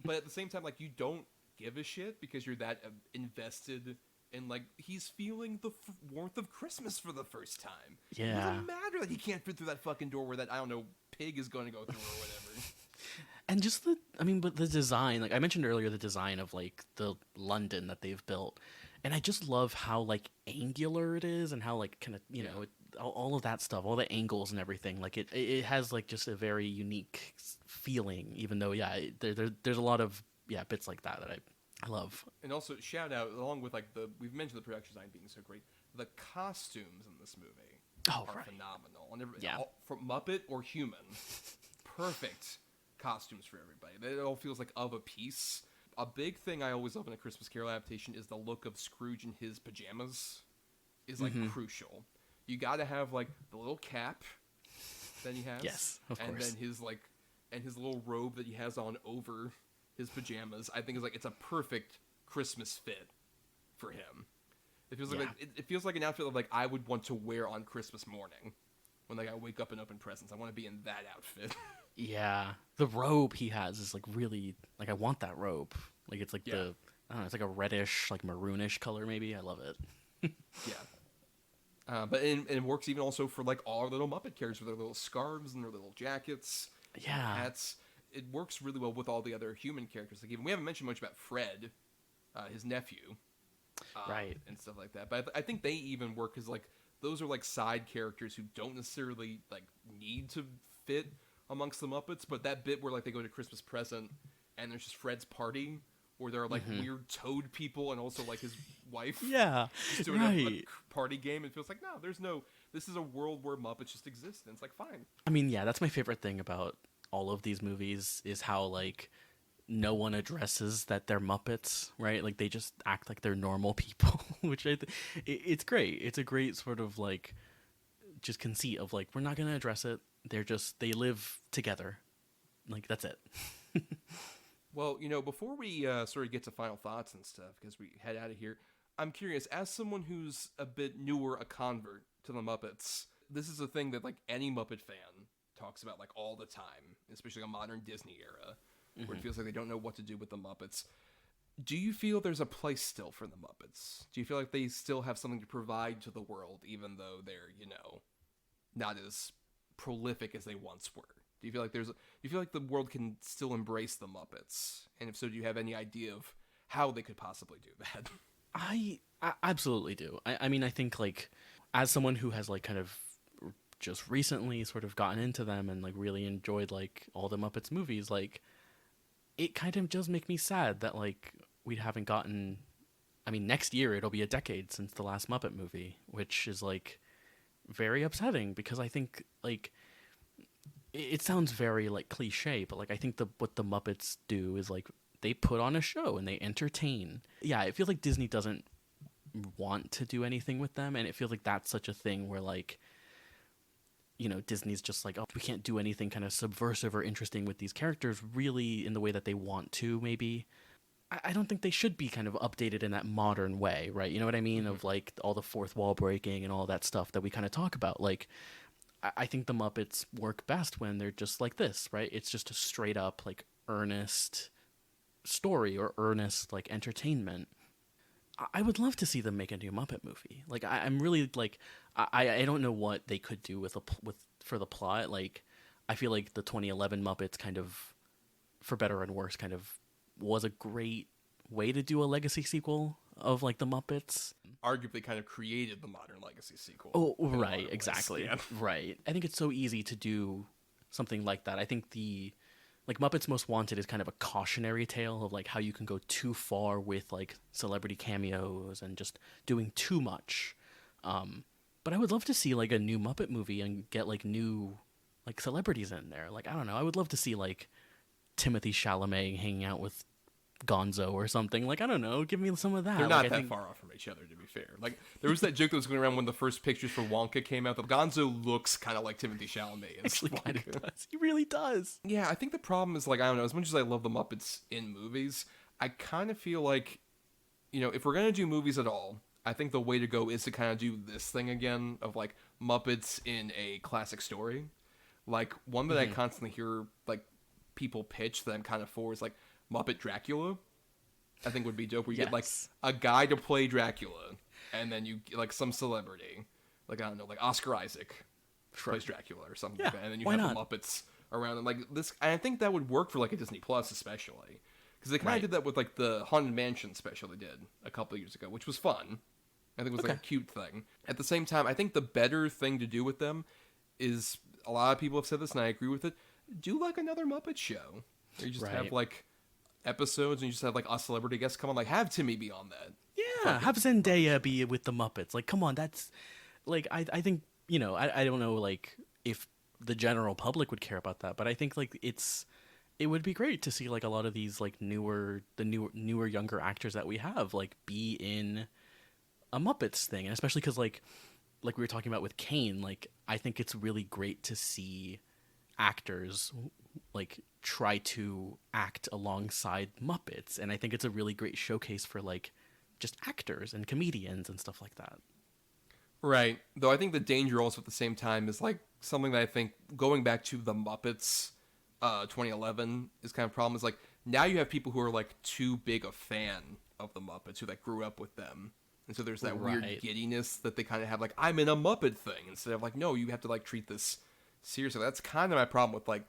S1: But at the same time, like you don't give a shit because you're that invested in like he's feeling the warmth of Christmas for the first time.
S2: Yeah.
S1: It doesn't matter that he can't fit through that fucking door where that, I don't know, pig is going to go through or whatever.
S2: And just but the design, like I mentioned earlier, the design of like the London that they've built, and I just love how like angular it is, and how like kind of all of that stuff, all the angles and everything. Like it has like just a very unique feeling, even though there's a lot of bits like that I love. And
S1: also shout out, along with like we've mentioned the production design being so great, the costumes in this movie are phenomenal. And from Muppet or human, perfect costumes for everybody. It all feels like of a piece. A big thing I always love in a Christmas Carol adaptation is the look of Scrooge in his pajamas is like crucial. You got to have like the little cap that he has,
S2: yes, of course,
S1: and then his like and his little robe that he has on over his pajamas, I think is like it's a perfect Christmas fit for him. It feels like it feels like an outfit that like I would want to wear on Christmas morning when like I wake up and open presents. I want to be in that outfit.
S2: Yeah, the robe he has is like really like I want that robe. Like it's like the I don't know, it's like a reddish, like maroonish color maybe. I love it.
S1: Yeah. But it works even also for like all our little Muppet characters with their little scarves and their little jackets, hats. It works really well with all the other human characters. Like even we haven't mentioned much about Fred, his nephew,
S2: right,
S1: and stuff like that. But I think they even work because like those are like side characters who don't necessarily like need to fit amongst the Muppets. But that bit where like they go to Christmas present and there's just Fred's party, where there are like weird toad people and also like his wife. Just doing a party game. It feels like this is a world where Muppets just exist, and it's like fine.
S2: I mean, yeah, that's my favorite thing about all of these movies is how like no one addresses that they're Muppets, right? Like they just act like they're normal people, which it's great. It's a great sort of like just conceit of like we're not gonna address it. They live together, like that's it.
S1: Well, before we sort of get to final thoughts and stuff, because we head out of here, I'm curious, as someone who's a bit newer, a convert to the Muppets, this is a thing that like any Muppet fan talks about like all the time, especially a modern Disney era, where it feels like they don't know what to do with the Muppets. Do you feel there's a place still for the Muppets? Do you feel like they still have something to provide to the world, even though they're, not as prolific as they once were? Do you feel like the world can still embrace the Muppets? And if so, do you have any idea of how they could possibly do that?
S2: I absolutely do. I mean, I think like as someone who has like kind of just recently sort of gotten into them and like really enjoyed like all the Muppets movies, like it kind of does make me sad that like we haven't gotten. I mean, next year it'll be a decade since the last Muppet movie, which is like very upsetting because I think like it sounds very like cliche, but like I think what the Muppets do is like they put on a show and they entertain. Yeah, it feels like Disney doesn't want to do anything with them, and it feels like that's such a thing where like Disney's just like, oh, we can't do anything kind of subversive or interesting with these characters really in the way that they want to. Maybe I don't think they should be kind of updated in that modern way, right? You know what I mean? Of like all the fourth wall breaking and all that stuff that we kind of talk about. Like I think the Muppets work best when they're just like this, right? It's just a straight up like earnest story or earnest like entertainment. I would love to see them make a new Muppet movie. Like I'm really like I don't know what they could do for the plot. Like I feel like the 2011 Muppets kind of, for better and worse, kind of was a great way to do a legacy sequel of like the Muppets.
S1: Arguably kind of created the modern legacy sequel.
S2: Oh, right, exactly. Yeah. Right. I think it's so easy to do something like that. I think like Muppets Most Wanted is kind of a cautionary tale of like how you can go too far with like celebrity cameos and just doing too much. But I would love to see like a new Muppet movie and get like new like celebrities in there. Like I don't know, I would love to see like Timothée Chalamet hanging out with Gonzo or something. Like I don't know, give me some of that.
S1: They're not that far off from each other, to be fair. Like there was that joke that was going around when the first pictures for Wonka came out that Gonzo looks kind of like Timothée Chalamet.
S2: Actually, kind of does. He really does.
S1: Yeah, I think the problem is like I don't know. As much as I love the Muppets in movies, I kind of feel like if we're gonna do movies at all, I think the way to go is to kind of do this thing again of like Muppets in a classic story. Like one that I constantly hear like people pitch that I'm kind of for is like Muppet Dracula. I think would be dope where you get like a guy to play Dracula and then you get like some celebrity, like I don't know, like Oscar Isaac plays Dracula or something like that, and then you have the Muppets around and like this. And I think that would work for like a Disney Plus especially because they kind of did that with like the Haunted Mansion special they did a couple of years ago, which was fun. I think it was like a cute thing. At the same time, I think the better thing to do with them is, a lot of people have said this and I agree with it, do like another Muppet show. Where you just have like episodes and you just have like a celebrity guest come on, like have Timmy be on that.
S2: Yeah, have Zendaya be with the Muppets. Like, come on, that's like I think I don't know like if the general public would care about that, but I think like it would be great to see like a lot of these like newer younger actors that we have like be in a Muppets thing, and especially because like we were talking about with Caine, like I think it's really great to see actors like try to act alongside Muppets, and I think it's a really great showcase for like just actors and comedians and stuff like that.
S1: Right. Though I think the danger also at the same time is like something that I think going back to the Muppets 2011 is kind of a problem is like now you have people who are like too big a fan of the Muppets who like grew up with them. And so there's that weird giddiness that they kind of have like I'm in a Muppet thing instead of like no, you have to like treat this seriously. That's kind of my problem with like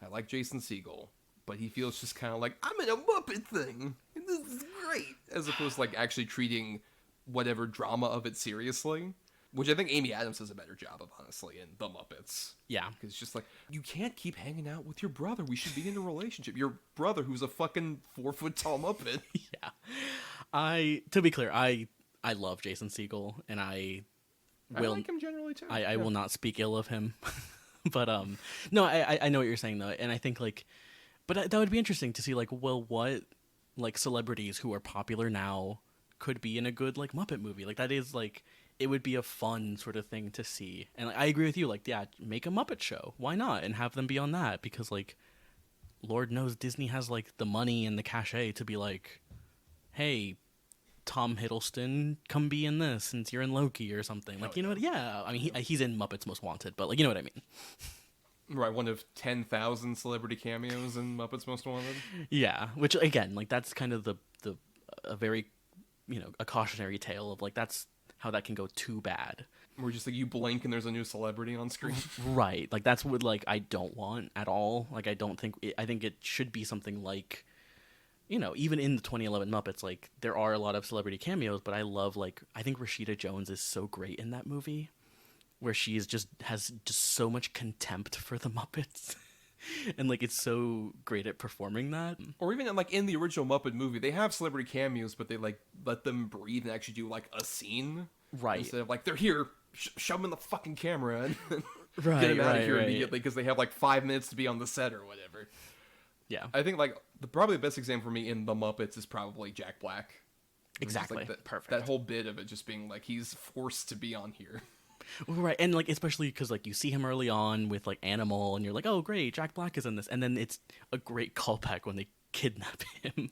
S1: I like Jason Segel, but he feels just kind of like I'm in a Muppet thing. And this is great as opposed to like actually treating whatever drama of it seriously. Which I think Amy Adams does a better job of, honestly, in The Muppets.
S2: Yeah.
S1: Because it's just like, you can't keep hanging out with your brother. We should be in a relationship. Your brother who's a fucking 4-foot-tall Muppet.
S2: Yeah. To be clear, I love Jason Segel, and I
S1: like him generally, too.
S2: I will not speak ill of him. But, no, I know what you're saying, though. And I think, like, but that would be interesting to see, like, well, what, like, celebrities who are popular now could be in a good, like, Muppet movie. Like, that is, like... It would be a fun sort of thing to see. And like, I agree with you. Like, yeah, make a Muppet show. Why not? And have them be on that. Because, like, Lord knows Disney has, like, the money and the cachet to be like, hey, Tom Hiddleston, come be in this since you're in Loki or something. Like, you know what? Yeah. I mean, he's in Muppets Most Wanted, but, like, you know what I mean.
S1: Right, one of 10,000 celebrity cameos in Muppets Most Wanted.
S2: Yeah, which, again, like, that's kind of a very, you know, a cautionary tale of, like, that's how that can go too bad.
S1: Where just like you blink and there's a new celebrity on screen.
S2: Right. Like that's what like I don't want at all. Like I think it should be something like, you know, even in the 2011 Muppets, like there are a lot of celebrity cameos, but I love like I think Rashida Jones is so great in that movie where she is has just so much contempt for the Muppets. And like it's so great at performing that.
S1: Or even like in the original Muppet movie, they have celebrity cameos, but they like let them breathe and actually do like a scene,
S2: right?
S1: Instead of like they're here, shove them in the fucking camera and
S2: right,
S1: get them out of here immediately because they have like 5 minutes to be on the set or whatever.
S2: Yeah,
S1: I think like probably the best example for me in the Muppets is probably Jack Black.
S2: Exactly,
S1: like
S2: perfect.
S1: That whole bit of it just being like he's forced to be on here.
S2: Right, and like especially because like you see him early on with like Animal, and you're like, oh great, Jack Black is in this, and then it's a great callback when they kidnap him.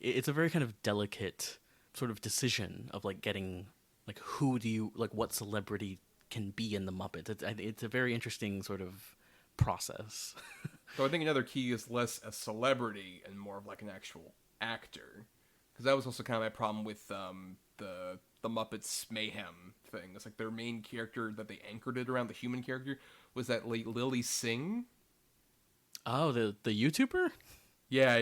S2: It's a very kind of delicate sort of decision of like getting like who do you like what celebrity can be in the Muppets. It's a very interesting sort of process.
S1: So I think another key is less a celebrity and more of like an actual actor, because that was also kind of my problem with the Muppets Mayhem thing. It's like their main character that they anchored it around, the human character, was that Lily Singh.
S2: Oh, the YouTuber?
S1: Yeah.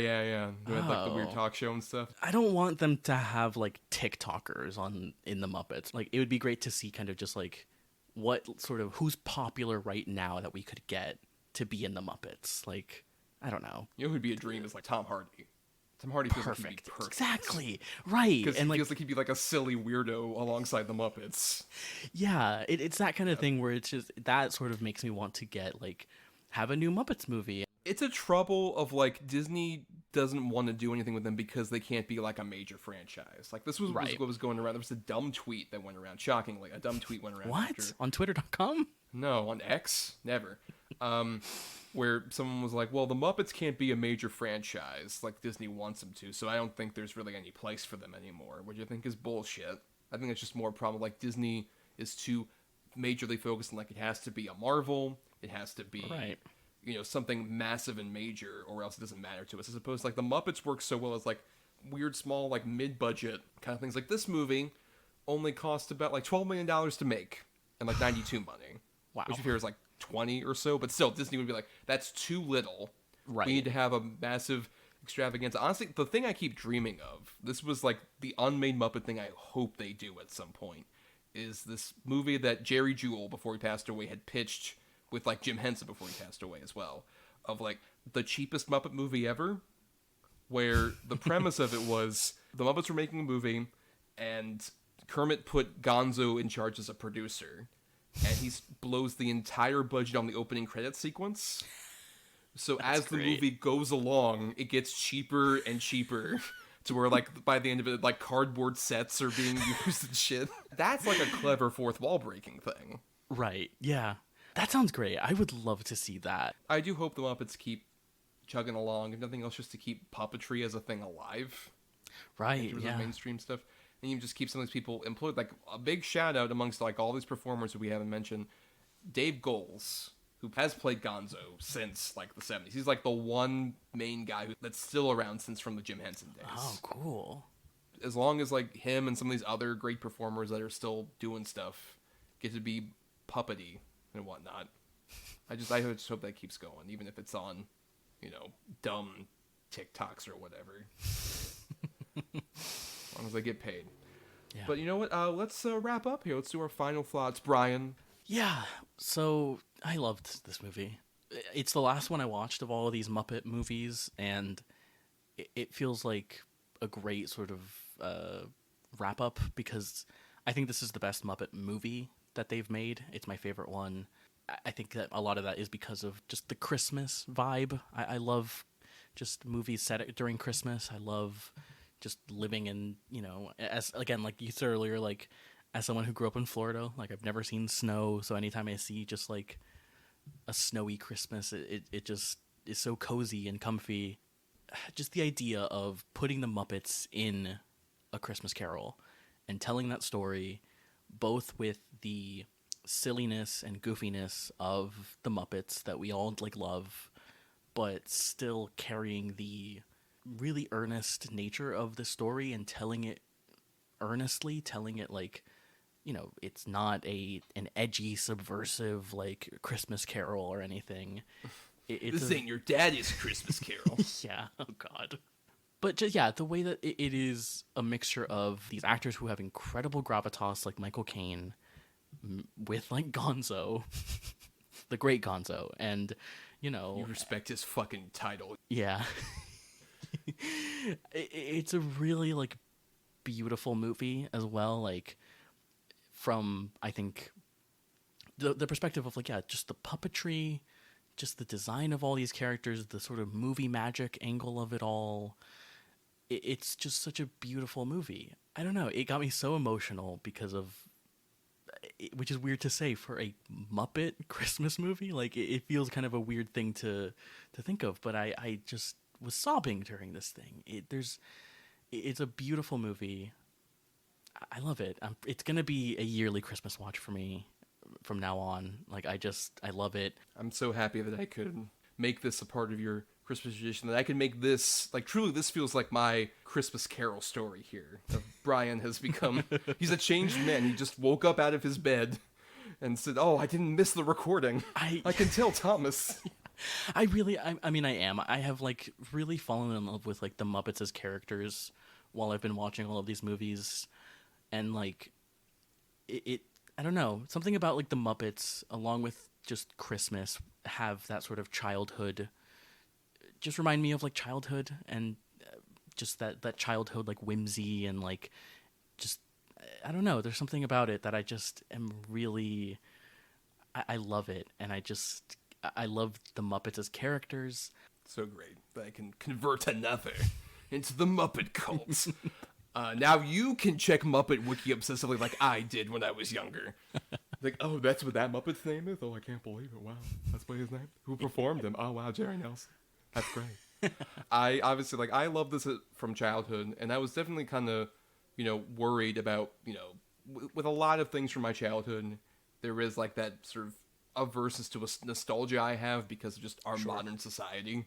S1: They had like the weird talk show and stuff.
S2: I don't want them to have like TikTokers in the Muppets. Like it would be great to see kind of just like what sort of who's popular right now that we could get to be in the Muppets. Like I don't know.
S1: You know who'd be a dream is like Tom Hardy. Tom Hardy feels like he'd be perfect.
S2: Exactly. Right.
S1: Because he feels like he'd be like a silly weirdo alongside the Muppets.
S2: Yeah, it's that kind of thing where it's just that sort of makes me want to get like have a new Muppets movie.
S1: It's a trouble of like Disney doesn't want to do anything with them because they can't be like a major franchise. Like this was what was going around. There was a dumb tweet that went around. Shockingly, a dumb tweet went around.
S2: What? On Twitter.com?
S1: No, on X. Never. Where someone was like, well, the Muppets can't be a major franchise like Disney wants them to, so I don't think there's really any place for them anymore, which I think is bullshit. I think it's just more a problem. Like, Disney is too majorly focused on, like, it has to be a Marvel, it has to be, you know, something massive and major, or else it doesn't matter to us, as opposed to, like, the Muppets work so well as, like, weird, small, like, mid-budget kind of things. Like, this movie only cost about, like, $12 million to make, and, like, 92 money.
S2: Wow.
S1: Which if here is like 20 or so, but still Disney would be like, that's too little.
S2: Right.
S1: We need to have a massive extravaganza. Honestly, the thing I keep dreaming of, this was like the unmade Muppet thing I hope they do at some point, is this movie that Jerry Jewell, before he passed away, had pitched with like Jim Henson before he passed away as well, of like the cheapest Muppet movie ever, where the premise of it was the Muppets were making a movie and Kermit put Gonzo in charge as a producer. And he blows the entire budget on the opening credits sequence. So as the movie goes along, it gets cheaper and cheaper to where, like, by the end of it, like, cardboard sets are being used and shit. That's, like, a clever fourth wall breaking thing.
S2: Right, yeah. That sounds great. I would love to see that.
S1: I do hope the Muppets keep chugging along, if nothing else, just to keep puppetry as a thing alive.
S2: Right,
S1: In terms
S2: yeah.
S1: of mainstream stuff. And you just keep some of these people employed. Like, a big shout out amongst, like, all these performers who we haven't mentioned. Dave Goelz, who has played Gonzo since, like, the 70s. He's, like, the one main guy that's still around since from the Jim Henson days.
S2: Oh, cool.
S1: As long as, like, him and some of these other great performers that are still doing stuff get to be puppety and whatnot. I just hope that keeps going, even if it's on, you know, dumb TikToks or whatever. As long as they get paid.
S2: Yeah.
S1: But you know what? Let's wrap up here. Let's do our final thoughts. Brian.
S2: Yeah, so I loved this movie. It's the last one I watched of all of these Muppet movies, and it feels like a great sort of wrap up, because I think this is the best Muppet movie that they've made. It's my favorite one. I think that a lot of that is because of just the Christmas vibe. I love just movies set during Christmas. I love just living in, you know, as again, like you said earlier, like as someone who grew up in Florida, like I've never seen snow, so anytime I see just like a snowy Christmas, it just is so cozy and comfy. Just the idea of putting the Muppets in A Christmas Carol and telling that story, both with the silliness and goofiness of the Muppets that we all like love, but still carrying the really earnest nature of the story and telling it earnestly, telling it like, you know, it's not an edgy, subversive like Christmas Carol or anything.
S1: This ain't your daddy's Christmas Carol.
S2: Yeah, oh god. But just, yeah, the way that it is a mixture of these actors who have incredible gravitas, like Michael Caine, with like Gonzo, the great Gonzo, and you know,
S1: You respect his fucking title.
S2: yeah. It's a really like beautiful movie as well, like from I think the perspective of like, yeah, just the puppetry, just the design of all these characters, the sort of movie magic angle of it all. It's just such a beautiful movie. I don't know, it got me so emotional because of, which is weird to say for a Muppet Christmas movie. Like it feels kind of a weird thing to think of, but I just was sobbing during this thing. It's a beautiful movie. I love it. It's gonna be a yearly Christmas watch for me from now on. Like I love it.
S1: I'm so happy that I could make this a part of your Christmas tradition, that I can make this, like, truly this feels like my Christmas Carol story here. Brian has become, he's a changed man. He just woke up out of his bed and said, oh, I didn't miss the recording. I can tell Thomas.
S2: I mean, I am. I have, like, really fallen in love with, like, the Muppets as characters while I've been watching all of these movies. And, like, I don't know, something about, like, the Muppets, along with just Christmas, have that sort of childhood, just remind me of, like, childhood, and just that childhood, like, whimsy, and, like, just, I don't know, there's something about it that I just am really, I love it, and I love the Muppets as characters.
S1: So great that I can convert another into the Muppet cult. Now you can check Muppet Wiki obsessively like I did when I was younger. Like, oh, that's what that Muppet's name is? Oh, I can't believe it. Wow, that's what his name? Who performed him? Oh, wow, Jerry Nelson. That's great. I obviously, like, I love this from childhood, and I was definitely kind of, you know, worried about, you know, with a lot of things from my childhood, there is, like, that sort of averseness to a nostalgia I have because of just our modern society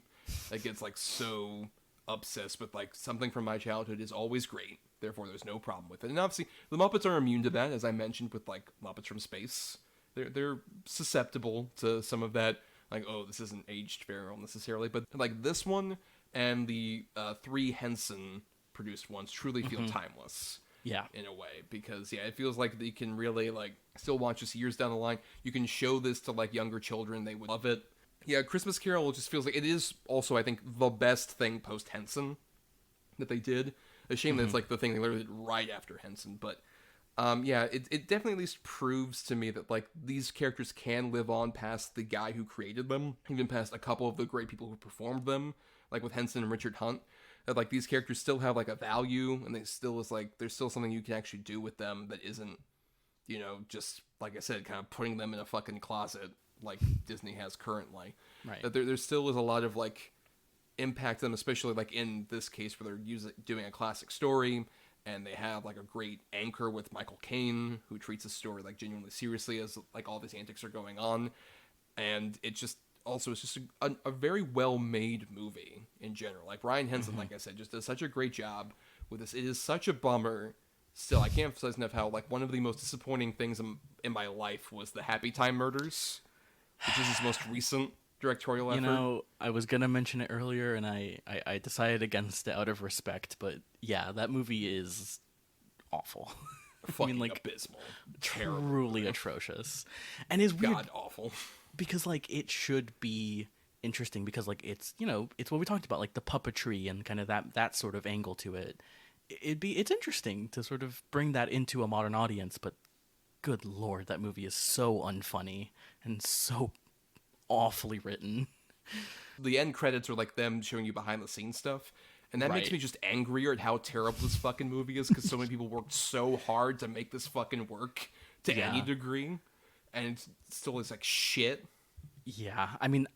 S1: that gets, like, so obsessed with, like, something from my childhood is always great, therefore there's no problem with it. And obviously, the Muppets are immune to that, as I mentioned, with, like, Muppets from Space. They're susceptible to some of that, like, oh, this isn't aged very well necessarily, but, like, this one and the 3 Henson produced ones truly feel timeless.
S2: Yeah.
S1: In a way, because, yeah, it feels like you can really, like, still watch this years down the line. You can show this to, like, younger children. They would love it. Yeah, Christmas Carol just feels like it is also, I think, the best thing post-Henson that they did. A shame that it's, like, the thing they literally did right after Henson, but, yeah, it definitely at least proves to me that, like, these characters can live on past the guy who created them, even past a couple of the great people who performed them, like with Henson and Richard Hunt. That, like, these characters still have, like, a value, and they still is, like, there's still something you can actually do with them that isn't, you know, just, like I said, kind of putting them in a fucking closet like Disney has currently.
S2: Right.
S1: That there still is a lot of like impact on them, especially like in this case where they're doing a classic story, and they have like a great anchor with Michael Caine, who treats the story like genuinely seriously as like all these antics are going on, and it just also it's just a very well made movie in general. Like Ryan Henson, like I said, just does such a great job with this. It is such a bummer. Still, I can't emphasize enough how like one of the most disappointing things in my life was the Happy Time Murders, which is his most recent directorial effort.
S2: You know, I was gonna mention it earlier, and I decided against it out of respect. But yeah, that movie is awful.
S1: Fucking abysmal, terrible,
S2: truly atrocious, and is weird.
S1: God awful.
S2: Because like it should be interesting because like it's it's what we talked about, like the puppetry and kind of that sort of angle to it. It's interesting to sort of bring that into a modern audience, but good lord, that movie is so unfunny and so awfully written.
S1: The end credits are like them showing you behind the scenes stuff, and that makes me just angrier at how terrible this fucking movie is, because so many people worked so hard to make this fucking work to any degree, and it still is like shit.
S2: Yeah, I mean,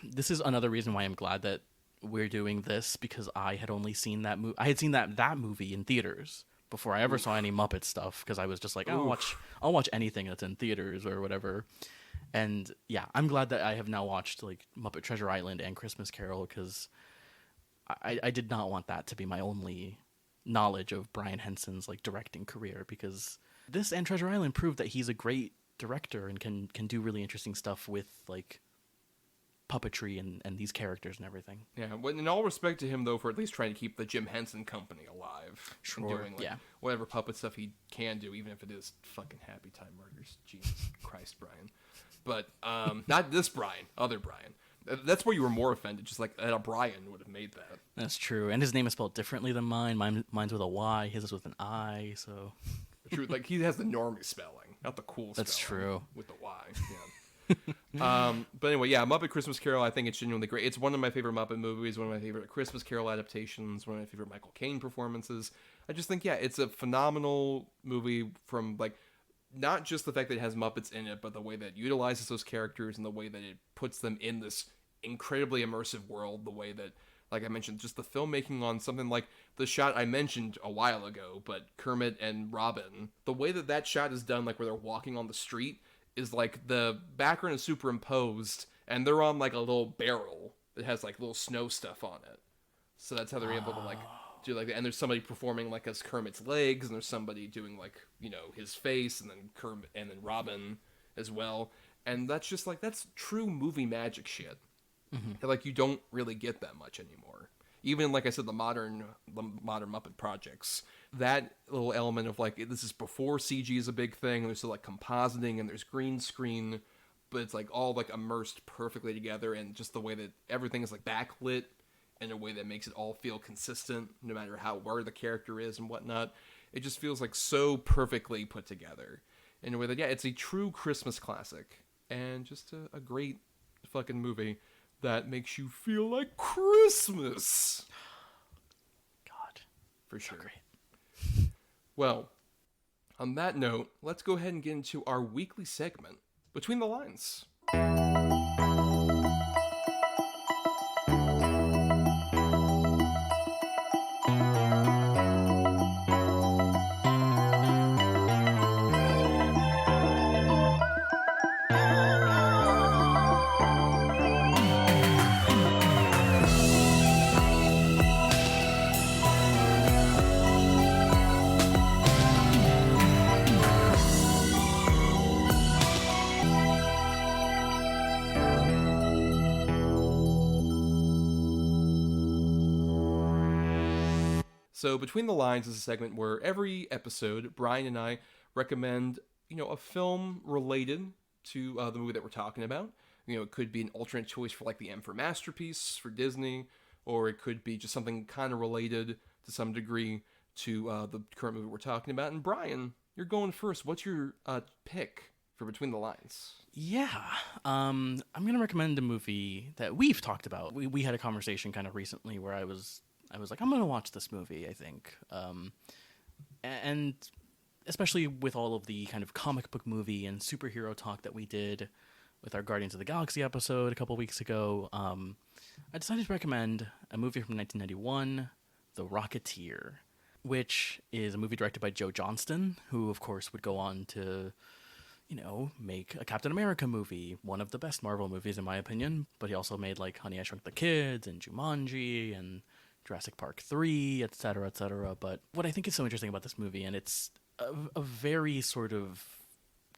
S2: this is another reason why I'm glad that we're doing this, because I had only seen that movie. I had seen that movie in theaters before I ever saw any Muppet stuff, because I was just like, I'll watch anything that's in theaters or whatever. And yeah, I'm glad that I have now watched like Muppet Treasure Island and Christmas Carol, because I did not want that to be my only knowledge of Brian Henson's like directing career, because this and Treasure Island proved that he's a great director and can do really interesting stuff with like puppetry and these characters and everything.
S1: Yeah, well, in all respect to him though, for at least trying to keep the Jim Henson Company alive.
S2: Sure.
S1: And doing like whatever puppet stuff he can do, even if it is fucking Happy Time Murders. Jesus Christ, Brian. But not this Brian, other Brian. That's where you were more offended, just like that a Brian would have made that.
S2: That's true. And his name is spelled differently than mine. Mine's with a Y, his is with an I, so
S1: True, like he has the normie spelling, not the cool spelling.
S2: That's true.
S1: With the Y. Yeah. But anyway, yeah, Muppet Christmas Carol, I think it's genuinely great. It's one of my favorite Muppet movies, one of my favorite Christmas Carol adaptations, one of my favorite Michael Caine performances. I just think, yeah, it's a phenomenal movie from, like, not just the fact that it has Muppets in it, but the way that it utilizes those characters and the way that it puts them in this incredibly immersive world, the way that, like I mentioned, just the filmmaking on something like the shot I mentioned a while ago, but Kermit and Robin, the way that that shot is done, like where they're walking on the street, is like the background is superimposed and they're on like a little barrel that has like little snow stuff on it. So that's how they're able to like do like that. And there's somebody performing like as Kermit's legs, and there's somebody doing like, you know, his face, and then Kermit and then Robin as well. And that's just like, that's true movie magic shit. Mm-hmm. Like you don't really get that much anymore. Even like I said, the modern Muppet projects, that little element of like, this is before CG is a big thing. There's still like compositing and there's green screen, but it's like all like immersed perfectly together, and just the way that everything is like backlit in a way that makes it all feel consistent, no matter where the character is and whatnot. It just feels like so perfectly put together in a way that, yeah, it's a true Christmas classic and just a great fucking movie that makes you feel like Christmas.
S2: God.
S1: For sure.
S2: So great.
S1: Well, on that note, let's go ahead and get into our weekly segment, Between the Lines. So Between the Lines is a segment where every episode, Brian and I recommend, you know, a film related to the movie that we're talking about. You know, it could be an alternate choice for like the M for Masterpiece for Disney, or it could be just something kind of related to some degree to the current movie we're talking about. And Brian, you're going first. What's your pick for Between the Lines?
S2: Yeah, I'm gonna recommend a movie that we've talked about. We had a conversation kind of recently where I was like, I'm gonna watch this movie, I think, and especially with all of the kind of comic book movie and superhero talk that we did, with our Guardians of the Galaxy episode a couple weeks ago, I decided to recommend a movie from 1991, The Rocketeer, which is a movie directed by Joe Johnston, who, of course, would go on to, make a Captain America movie, one of the best Marvel movies, in my opinion. But he also made, like, Honey, I Shrunk the Kids and Jumanji and Jurassic Park 3, etc., etc. But what I think is so interesting about this movie, and it's a very sort of,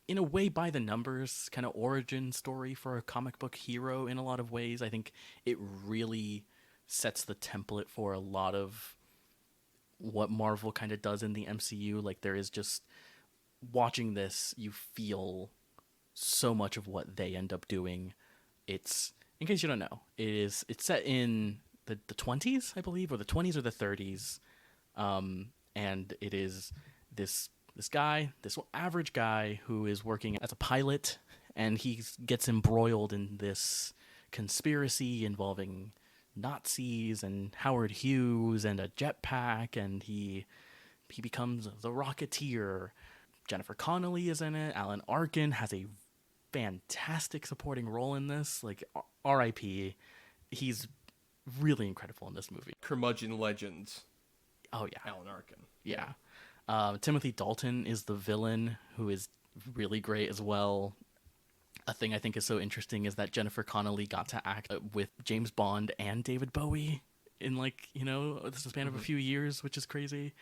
S2: in a way, by the numbers kind of origin story for a comic book hero in a lot of ways. I think it really sets the template for a lot of what Marvel kind of does in the MCU. Like, there is just, watching this, you feel so much of what they end up doing. It's, in case you don't know, it's set in the 20s, I believe, or the 20s or the 30s. And it is this guy, this average guy who is working as a pilot, and he gets embroiled in this conspiracy involving Nazis and Howard Hughes and a jetpack, and he becomes the Rocketeer. Jennifer Connelly is in it. Alan Arkin has a fantastic supporting role in this. Like, R.I.P. He's really incredible in this movie.
S1: Curmudgeon legend.
S2: Oh, yeah.
S1: Alan Arkin.
S2: Yeah. Timothy Dalton is the villain, who is really great as well. A thing I think is so interesting is that Jennifer Connelly got to act with James Bond and David Bowie in, like, the span of a few years, which is crazy.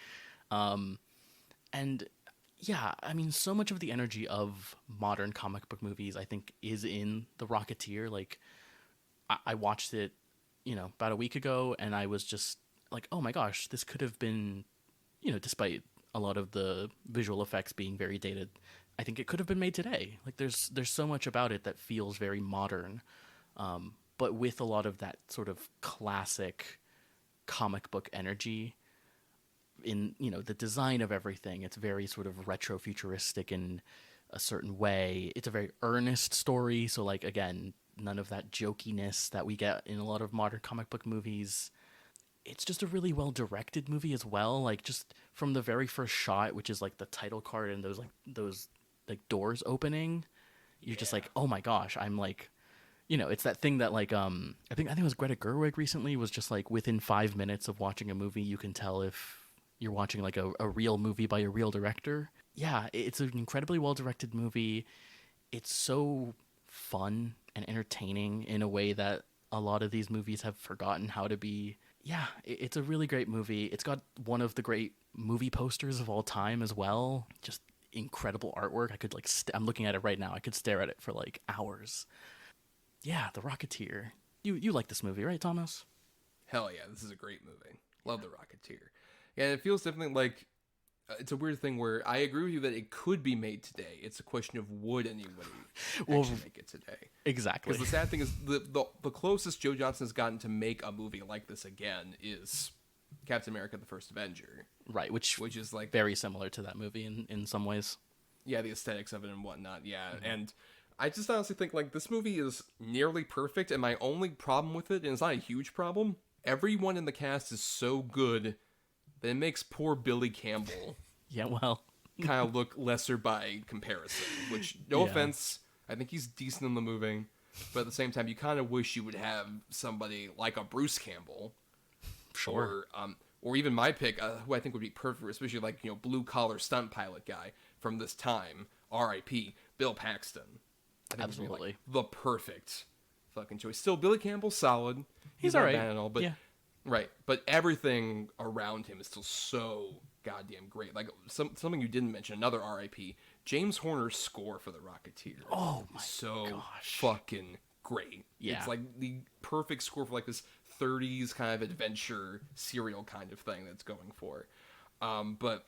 S2: And yeah, I mean, so much of the energy of modern comic book movies, I think, is in The Rocketeer. Like, I watched it, about a week ago, and I was just like, oh my gosh, this could have been, despite a lot of the visual effects being very dated, I think it could have been made today. Like, there's so much about it that feels very modern, but with a lot of that sort of classic comic book energy in, the design of everything. It's very sort of retro futuristic in a certain way. It's a very earnest story. So, like, again, none of that jokiness that we get in a lot of modern comic book movies. It's just a really well-directed movie as well. Like, just from the very first shot, which is like the title card and those doors opening, you're just like, oh my gosh, I'm like, it's that thing that, like, I think it was Greta Gerwig recently was just like, within 5 minutes of watching a movie, you can tell if you're watching like a real movie by a real director. Yeah, it's an incredibly well-directed movie. It's so fun and entertaining in a way that a lot of these movies have forgotten how to be. Yeah, it's a really great movie. It's got one of the great movie posters of all time as well. Just incredible artwork. I could, like, I'm looking at it right now. I could stare at it for like hours. Yeah, The Rocketeer. You like this movie, right, Thomas?
S1: Hell yeah, this is a great movie. Love The Rocketeer. Yeah, it feels definitely like it's a weird thing where I agree with you that it could be made today. It's a question of would anybody actually make it today.
S2: Exactly.
S1: Because the sad thing is the closest Joe Johnston has gotten to make a movie like this again is Captain America: The First Avenger.
S2: Right, which
S1: is like
S2: very similar to that movie in some ways.
S1: Yeah, the aesthetics of it and whatnot. Yeah, and I just honestly think, like, this movie is nearly perfect, and my only problem with it, and it's not a huge problem, everyone in the cast is so good that it makes poor Billy Campbell
S2: yeah, well,
S1: kind of look lesser by comparison, which, no offense, I think he's decent in the movie, but at the same time, you kind of wish you would have somebody like a Bruce Campbell.
S2: Sure.
S1: Or even my pick, who I think would be perfect, especially like, blue-collar stunt pilot guy from this time, R.I.P., Bill Paxton. I think
S2: Absolutely.
S1: Would be, like, the perfect fucking choice. Still, Billy Campbell's solid.
S2: He's
S1: not
S2: all right.
S1: bad at all, but,
S2: yeah.
S1: Right, but everything around him is still so goddamn great. Like, something you didn't mention, another R.I.P., James Horner's score for The Rocketeer.
S2: Oh my
S1: gosh. Fucking great.
S2: Yeah.
S1: It's like the perfect score for like this 30s kind of adventure serial kind of thing that's going for. But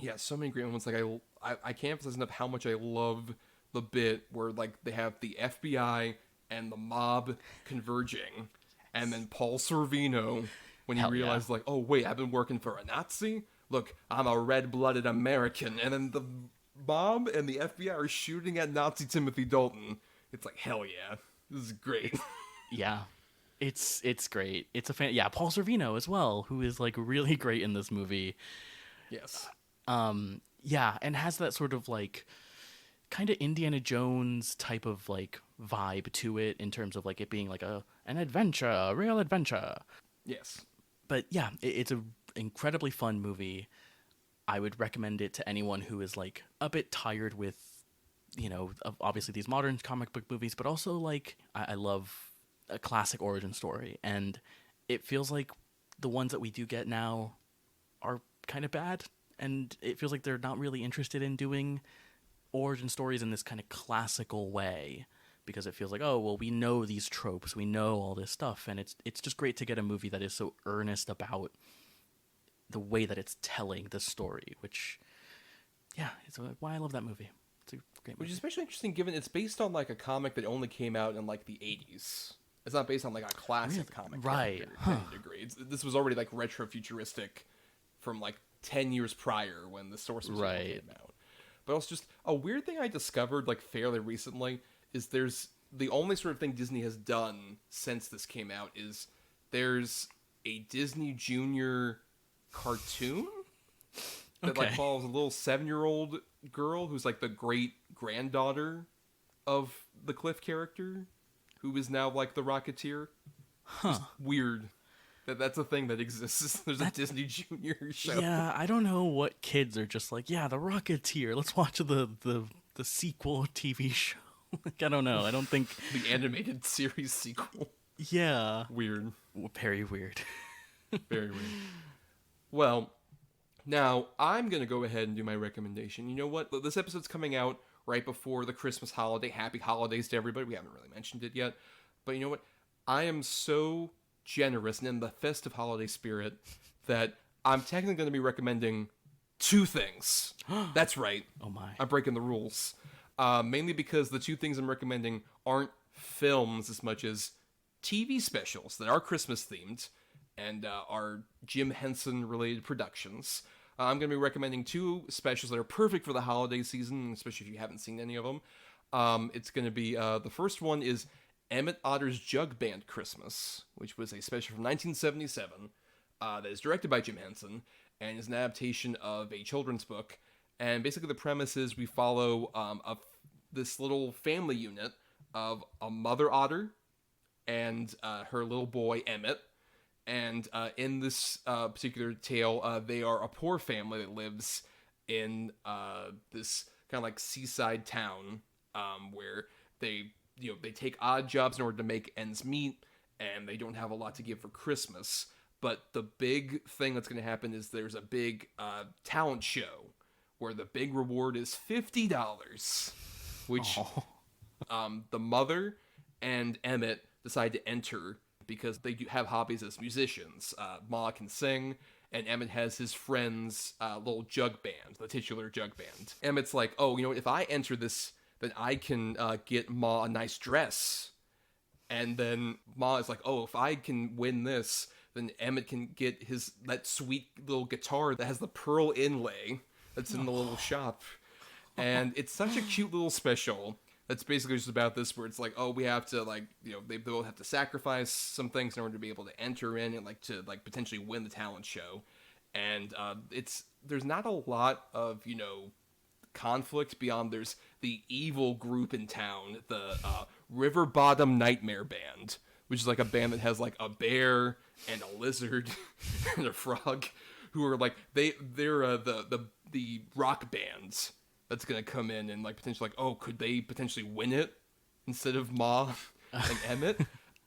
S1: yeah, so many great moments. Like, I can't emphasize enough how much I love the bit where, like, they have the FBI and the mob converging, and then Paul Sorvino, when he realized, like, oh wait, I've been working for a Nazi? Look, I'm a red-blooded American. And then the mob and the FBI are shooting at Nazi Timothy Dalton. It's like, hell yeah, this is great.
S2: Yeah, it's great. It's a fan. Yeah, Paul Sorvino as well, who is, like, really great in this movie.
S1: Yes.
S2: Yeah, and has that sort of, like, kind of Indiana Jones type of like vibe to it in terms of like it being like an adventure, a real adventure.
S1: Yes.
S2: But yeah, it's a incredibly fun movie. I would recommend it to anyone who is like a bit tired with, obviously these modern comic book movies, but also like I love a classic origin story, and it feels like the ones that we do get now are kind of bad, and it feels like they're not really interested in doing origin stories in this kind of classical way, because it feels like, oh, well, we know these tropes, we know all this stuff, and it's just great to get a movie that is so earnest about the way that it's telling the story, which, yeah, it's why I love that movie. It's a great movie.
S1: Which is especially interesting given it's based on like a comic that only came out in like the 80s. It's not based on like a classic comic.
S2: Right.
S1: To any degree. This was already like retro-futuristic from like 10 years prior when the source material came out. But also just a weird thing I discovered like fairly recently is there's the only sort of thing Disney has done since this came out is there's a Disney Junior cartoon that like follows a little 7-year-old girl who's like the great granddaughter of the Cliff character, who is now like the Rocketeer. Just weird that's a thing that exists. There's a Disney Junior show.
S2: Yeah, I don't know what kids are just like, yeah, the Rocketeer, let's watch the sequel TV show. Like, I don't know. I don't think
S1: the animated series sequel.
S2: Yeah.
S1: Weird.
S2: Very weird.
S1: Very weird. Well, now I'm going to go ahead and do my recommendation. You know what? This episode's coming out right before the Christmas holiday. Happy holidays to everybody. We haven't really mentioned it yet. But you know what? I am so generous and in the festive holiday spirit that I'm technically going to be recommending 2 things. That's right.
S2: Oh my.
S1: I'm breaking the rules. Mainly because the 2 things I'm recommending aren't films as much as TV specials that are Christmas themed and are Jim Henson related productions. I'm going to be recommending 2 specials that are perfect for the holiday season, especially if you haven't seen any of them. It's going to be, the first one is Emmett Otter's Jug Band Christmas, which was a special from 1977 that is directed by Jim Henson and is an adaptation of a children's book. And basically the premise is we follow this little family unit of a mother otter and her little boy Emmett. And in this particular tale, they are a poor family that lives in this kind of like seaside town where they take odd jobs in order to make ends meet, and they don't have a lot to give for Christmas. But the big thing that's going to happen is there's a big talent show where the big reward is $50, which the mother and Emmett decide to enter because they do have hobbies as musicians. Ma can sing, and Emmett has his friend's little jug band, the titular jug band. Emmett's like, oh, you know what, if I enter this, then I can get Ma a nice dress. And then Ma is like, oh, if I can win this, then Emmett can get that sweet little guitar that has the pearl inlay that's in the little shop. And it's such a cute little special that's basically just about this, where it's like, oh, we have to, like, they both have to sacrifice some things in order to be able to enter in and, like, to, like, potentially win the talent show. And there's not a lot of, conflict beyond there's the evil group in town, the River Bottom Nightmare Band, which is, like, a band that has, like, a bear and a lizard and a frog, who are, like, they're the rock bands that's going to come in and, like, potentially, like, oh, could they potentially win it instead of Ma and Emmett?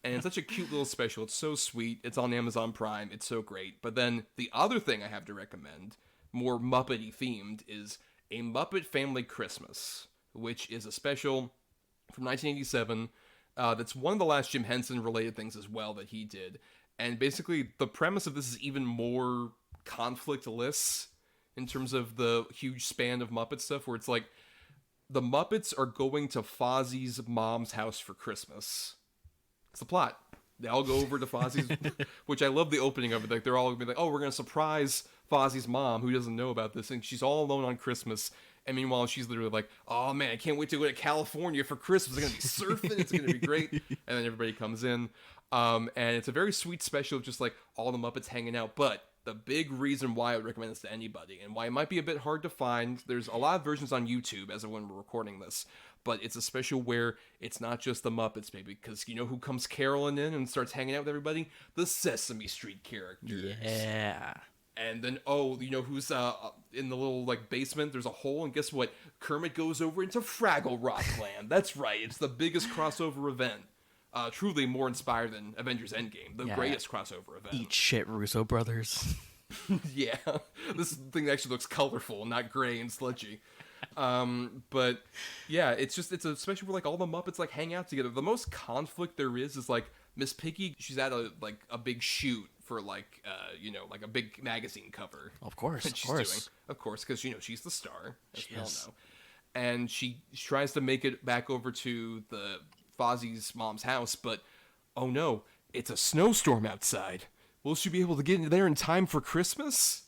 S1: And it's such a cute little special. It's so sweet. It's on Amazon Prime. It's so great. But then the other thing I have to recommend, more Muppety themed, is A Muppet Family Christmas, which is a special from 1987 that's one of the last Jim Henson related things as well that he did. And basically the premise of this is even more conflictless in terms of the huge span of Muppet stuff, where it's like the Muppets are going to Fozzie's mom's house for Christmas. It's the plot. They all go over to Fozzie's, which I love the opening of it. Like, they're all going to be like, oh, we're going to surprise Fozzie's mom, who doesn't know about this, and she's all alone on Christmas. And meanwhile, she's literally like, oh man, I can't wait to go to California for Christmas. It's going to be surfing. It's going to be great. And then everybody comes in. And it's a very sweet special of just like all the Muppets hanging out. But the big reason why I would recommend this to anybody, and why it might be a bit hard to find, there's a lot of versions on YouTube as of when we're recording this, but it's a special where it's not just the Muppets, baby, because you know who comes caroling in and starts hanging out with everybody? The Sesame Street characters.
S2: Yeah.
S1: And then, you know who's in the little, like, basement? There's a hole, and guess what? Kermit goes over into Fraggle Rock Land. That's right, it's the biggest crossover event. Truly more inspired than Avengers Endgame, the greatest crossover event.
S2: Eat shit, Russo brothers.
S1: Yeah, this thing actually looks colorful, not gray and sludgy. But yeah, it's a special where like all the Muppets like hang out together. The most conflict there is like Miss Piggy. She's at a big shoot for like you know, like a big magazine cover.
S2: Of course,
S1: of course, because you know she's the star, as we all know. And she tries to make it back over to the Fozzie's mom's house, but oh no, it's a snowstorm outside. Will she be able to get in there in time for Christmas?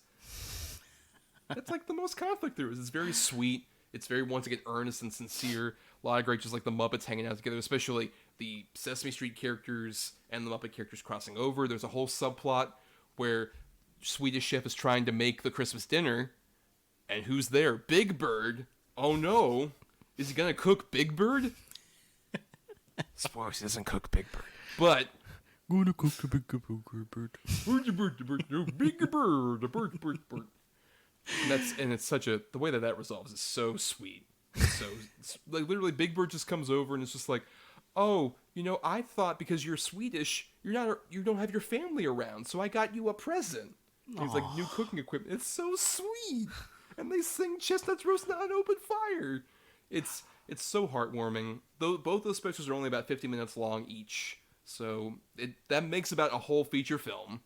S1: That's like the most conflict there is. It's very sweet. It's very, once again, earnest and sincere. A lot of great, just like the Muppets hanging out together, especially the Sesame Street characters and the Muppet characters crossing over. There's a whole subplot where Swedish Chef is trying to make the Christmas dinner, and who's there? Big Bird. Oh no. Is he gonna cook Big Bird? Spoilers, he doesn't cook Big Bird. But
S2: gonna cook a big bird.
S1: Big Bird, a bird. And it's such a, the way that resolves is so sweet. So like literally Big Bird just comes over and it's just like, oh, you know, I thought because you're Swedish, you don't have your family around, so I got you a present. He's like, new cooking equipment. It's so sweet. And they sing Chestnuts Roasting on an Open Fire. It's so heartwarming. Though both those specials are only about 50 minutes long each, so that makes about a whole feature film.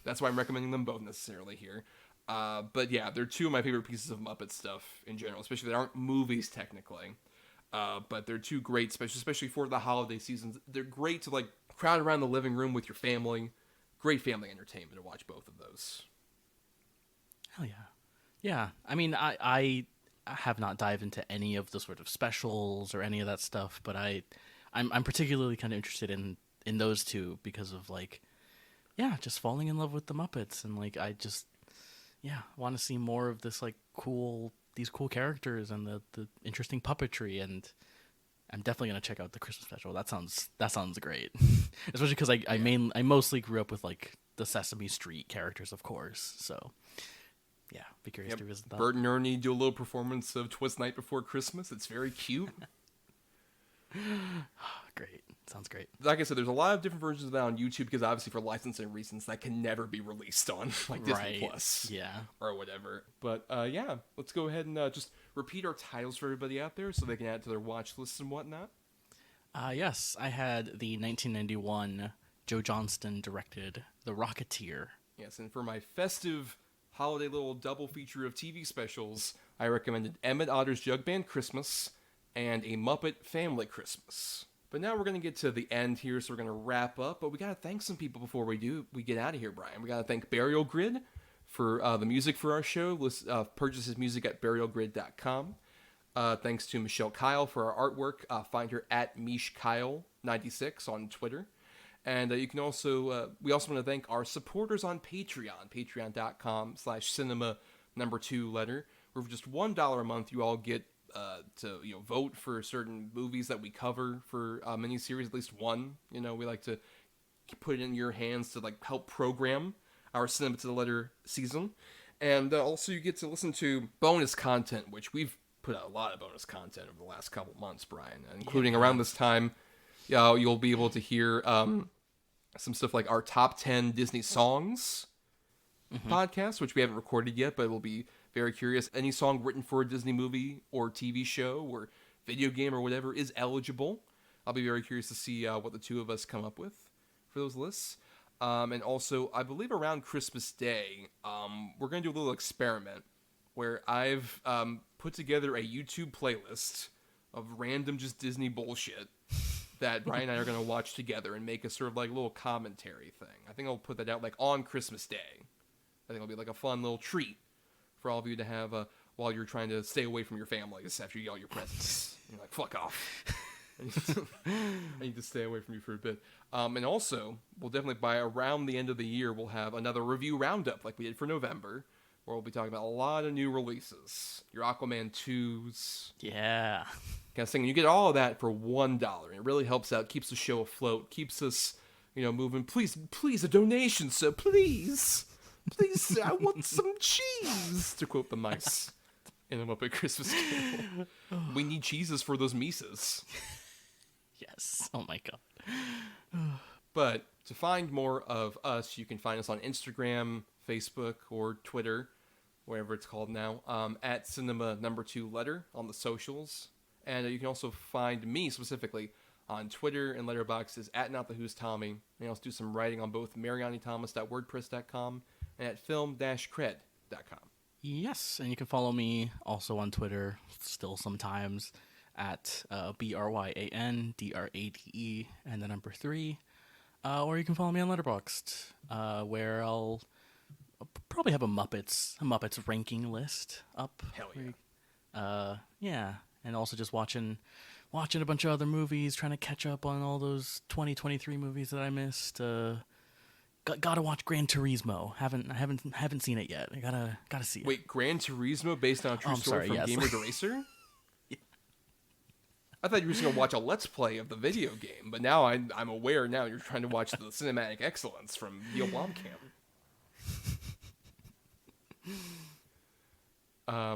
S1: That's why I'm recommending them both necessarily here. But yeah, they're two of my favorite pieces of Muppet stuff in general, especially they aren't movies technically. But they're two great specials, especially for the holiday seasons. They're great to like crowd around the living room with your family. Great family entertainment to watch both of those.
S2: Hell yeah. Yeah, I mean, I have not dived into any of the sort of specials or any of that stuff, but I'm particularly kind of interested in those two because of like, yeah, just falling in love with the Muppets and like I just want to see more of this like these cool characters and the interesting puppetry, and I'm definitely gonna check out the Christmas special. That sounds great, especially because I mostly grew up with like the Sesame Street characters, of course, so. Yeah, be curious to visit that.
S1: Bert and Ernie do a little performance of Twas Night Before Christmas. It's very cute.
S2: Great. Sounds great.
S1: Like I said, there's a lot of different versions of that on YouTube because obviously for licensing reasons that can never be released on like Disney Plus.
S2: Yeah.
S1: Or whatever. But yeah, let's go ahead and just repeat our titles for everybody out there so they can add to their watch lists and whatnot.
S2: Yes, I had the 1991 Joe Johnston directed The Rocketeer.
S1: Yes, and for my festive holiday little double feature of TV specials, I recommended Emmett Otter's Jug Band Christmas and A Muppet Family Christmas. But now we're going to get to the end here, so we're going to wrap up. But we got to thank some people before we get out of here, Brian. We got to thank Burial Grid for the music for our show. Purchase his music at burialgrid.com. Thanks to Michelle Kyle for our artwork. Find her at MishKyle96 on Twitter. And you can also, we also want to thank our supporters on Patreon, patreon.com/cinema2letter, where for just $1 a month, you all get to vote for certain movies that we cover for a miniseries, at least one. You know, we like to put it in your hands to like help program our Cinema to the Letter season. And also you get to listen to bonus content, which we've put out a lot of bonus content over the last couple months, Brian, including around this time. You'll be able to hear some stuff like our top 10 Disney songs podcast, which we haven't recorded yet, but we'll be very curious. Any song written for a Disney movie or TV show or video game or whatever is eligible. I'll be very curious to see what the two of us come up with for those lists. And also, I believe around Christmas Day, we're going to do a little experiment where I've put together a YouTube playlist of random just Disney bullshit that Brian and I are going to watch together and make a sort of like little commentary thing. I think I'll put that out like on Christmas Day. I think it'll be like a fun little treat for all of you to have while you're trying to stay away from your families after you get all your presents. You're like, fuck off. I need to stay away from you for a bit. And also, we'll definitely, by around the end of the year, we'll have another review roundup like we did for November, where we'll be talking about a lot of new releases. Your Aquaman 2s.
S2: Yeah.
S1: Kind of thing. You get all of that for $1. And it really helps out, keeps the show afloat, keeps us, moving. Please, a donation, sir. Please, I want some cheese, to quote the mice in a Muppet Christmas Carol. We need cheeses for those Mises.
S2: Yes. Oh my god.
S1: But to find more of us, you can find us on Instagram, Facebook, or Twitter, whatever it's called now, at cinema2letter on the socials. And you can also find me specifically on Twitter and Letterboxd is at NotTheWho'sTommy. And I also do some writing on both marianithomas.wordpress.com and at film-cred.com.
S2: Yes, and you can follow me also on Twitter, still sometimes, at BRYANDRADE and the number 3. Or you can follow me on Letterboxd, where I'll probably have a Muppets ranking list up.
S1: Hell yeah.
S2: Yeah, and also just watching a bunch of other movies, trying to catch up on all those 2023 movies that I missed. Gotta watch Gran Turismo. Haven't seen it yet. I gotta see it.
S1: Wait, Gran Turismo based on a true story from
S2: yes.
S1: Gamer the Racer?
S2: Yeah.
S1: I thought you were just gonna watch a Let's Play of the video game, but now I'm aware now you're trying to watch the cinematic excellence from Neil Blomkamp.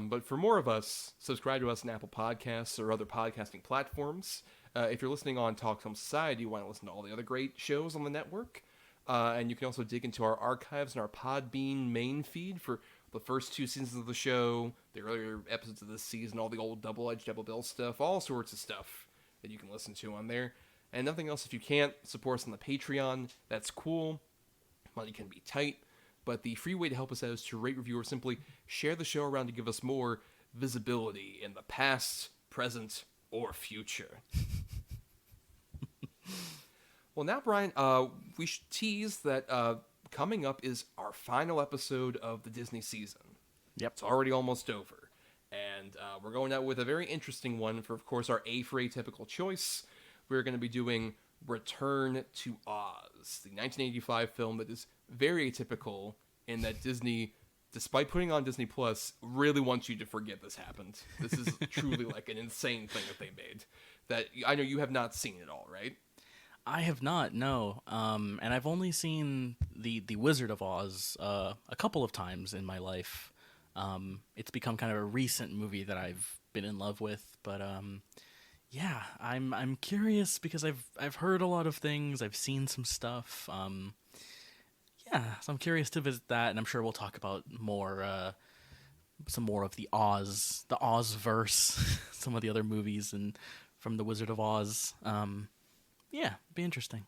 S1: But for more of us, subscribe to us on Apple Podcasts or other podcasting platforms. If you're listening on Talk Film Society, you want to listen to all the other great shows on the network. And you can also dig into our archives and our Podbean main feed for the first 2 seasons of the show, the earlier episodes of this season, all the old double-edged, double bill stuff, all sorts of stuff that you can listen to on there. And nothing else, if you can't support us on the Patreon, that's cool. Money can be tight. But the free way to help us out is to rate, review, or simply share the show around to give us more visibility in the past, present, or future. Well, now, Brian, we should tease that coming up is our final episode of the Disney season.
S2: Yep.
S1: It's already almost over. And we're going out with a very interesting one for, of course, our A for Atypical choice. We're going to be doing Return to Oz, the 1985 film that is very atypical in that Disney, despite putting on Disney Plus, really wants you to forget this happened. This is truly like an insane thing that they made that I know you have not seen at all, right?
S2: I have not, no. And I've only seen the Wizard of Oz a couple of times in my life. It's become kind of a recent movie that I've been in love with, but yeah, I'm curious because I've heard a lot of things, I've seen some stuff. Yeah, so I'm curious to visit that, and I'm sure we'll talk about some more of the Ozverse, some of the other movies and from the Wizard of Oz. Yeah, be interesting.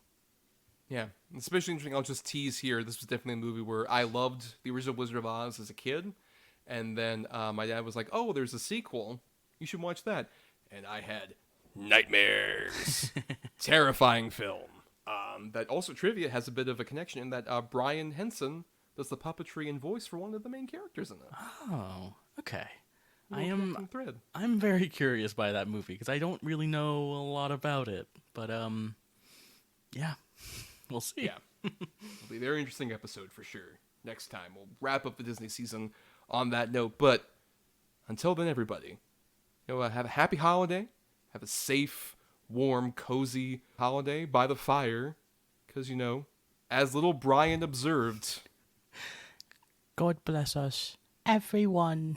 S1: Yeah, especially interesting. I'll just tease here. This was definitely a movie where I loved the original Wizard of Oz as a kid, and then my dad was like, "Oh, there's a sequel. You should watch that." And I had nightmares. Terrifying film. That also trivia has a bit of a connection in that Brian Henson does the puppetry and voice for one of the main characters in it.
S2: Oh, okay.
S1: Thread.
S2: I'm very curious by that movie because I don't really know a lot about it, but yeah, we'll see.
S1: Yeah, it'll be a very interesting episode for sure. Next time we'll wrap up the Disney season on that note. But until then, everybody, have a happy holiday, have a safe, warm, cozy holiday by the fire, because as little Brian observed,
S2: God bless us, everyone.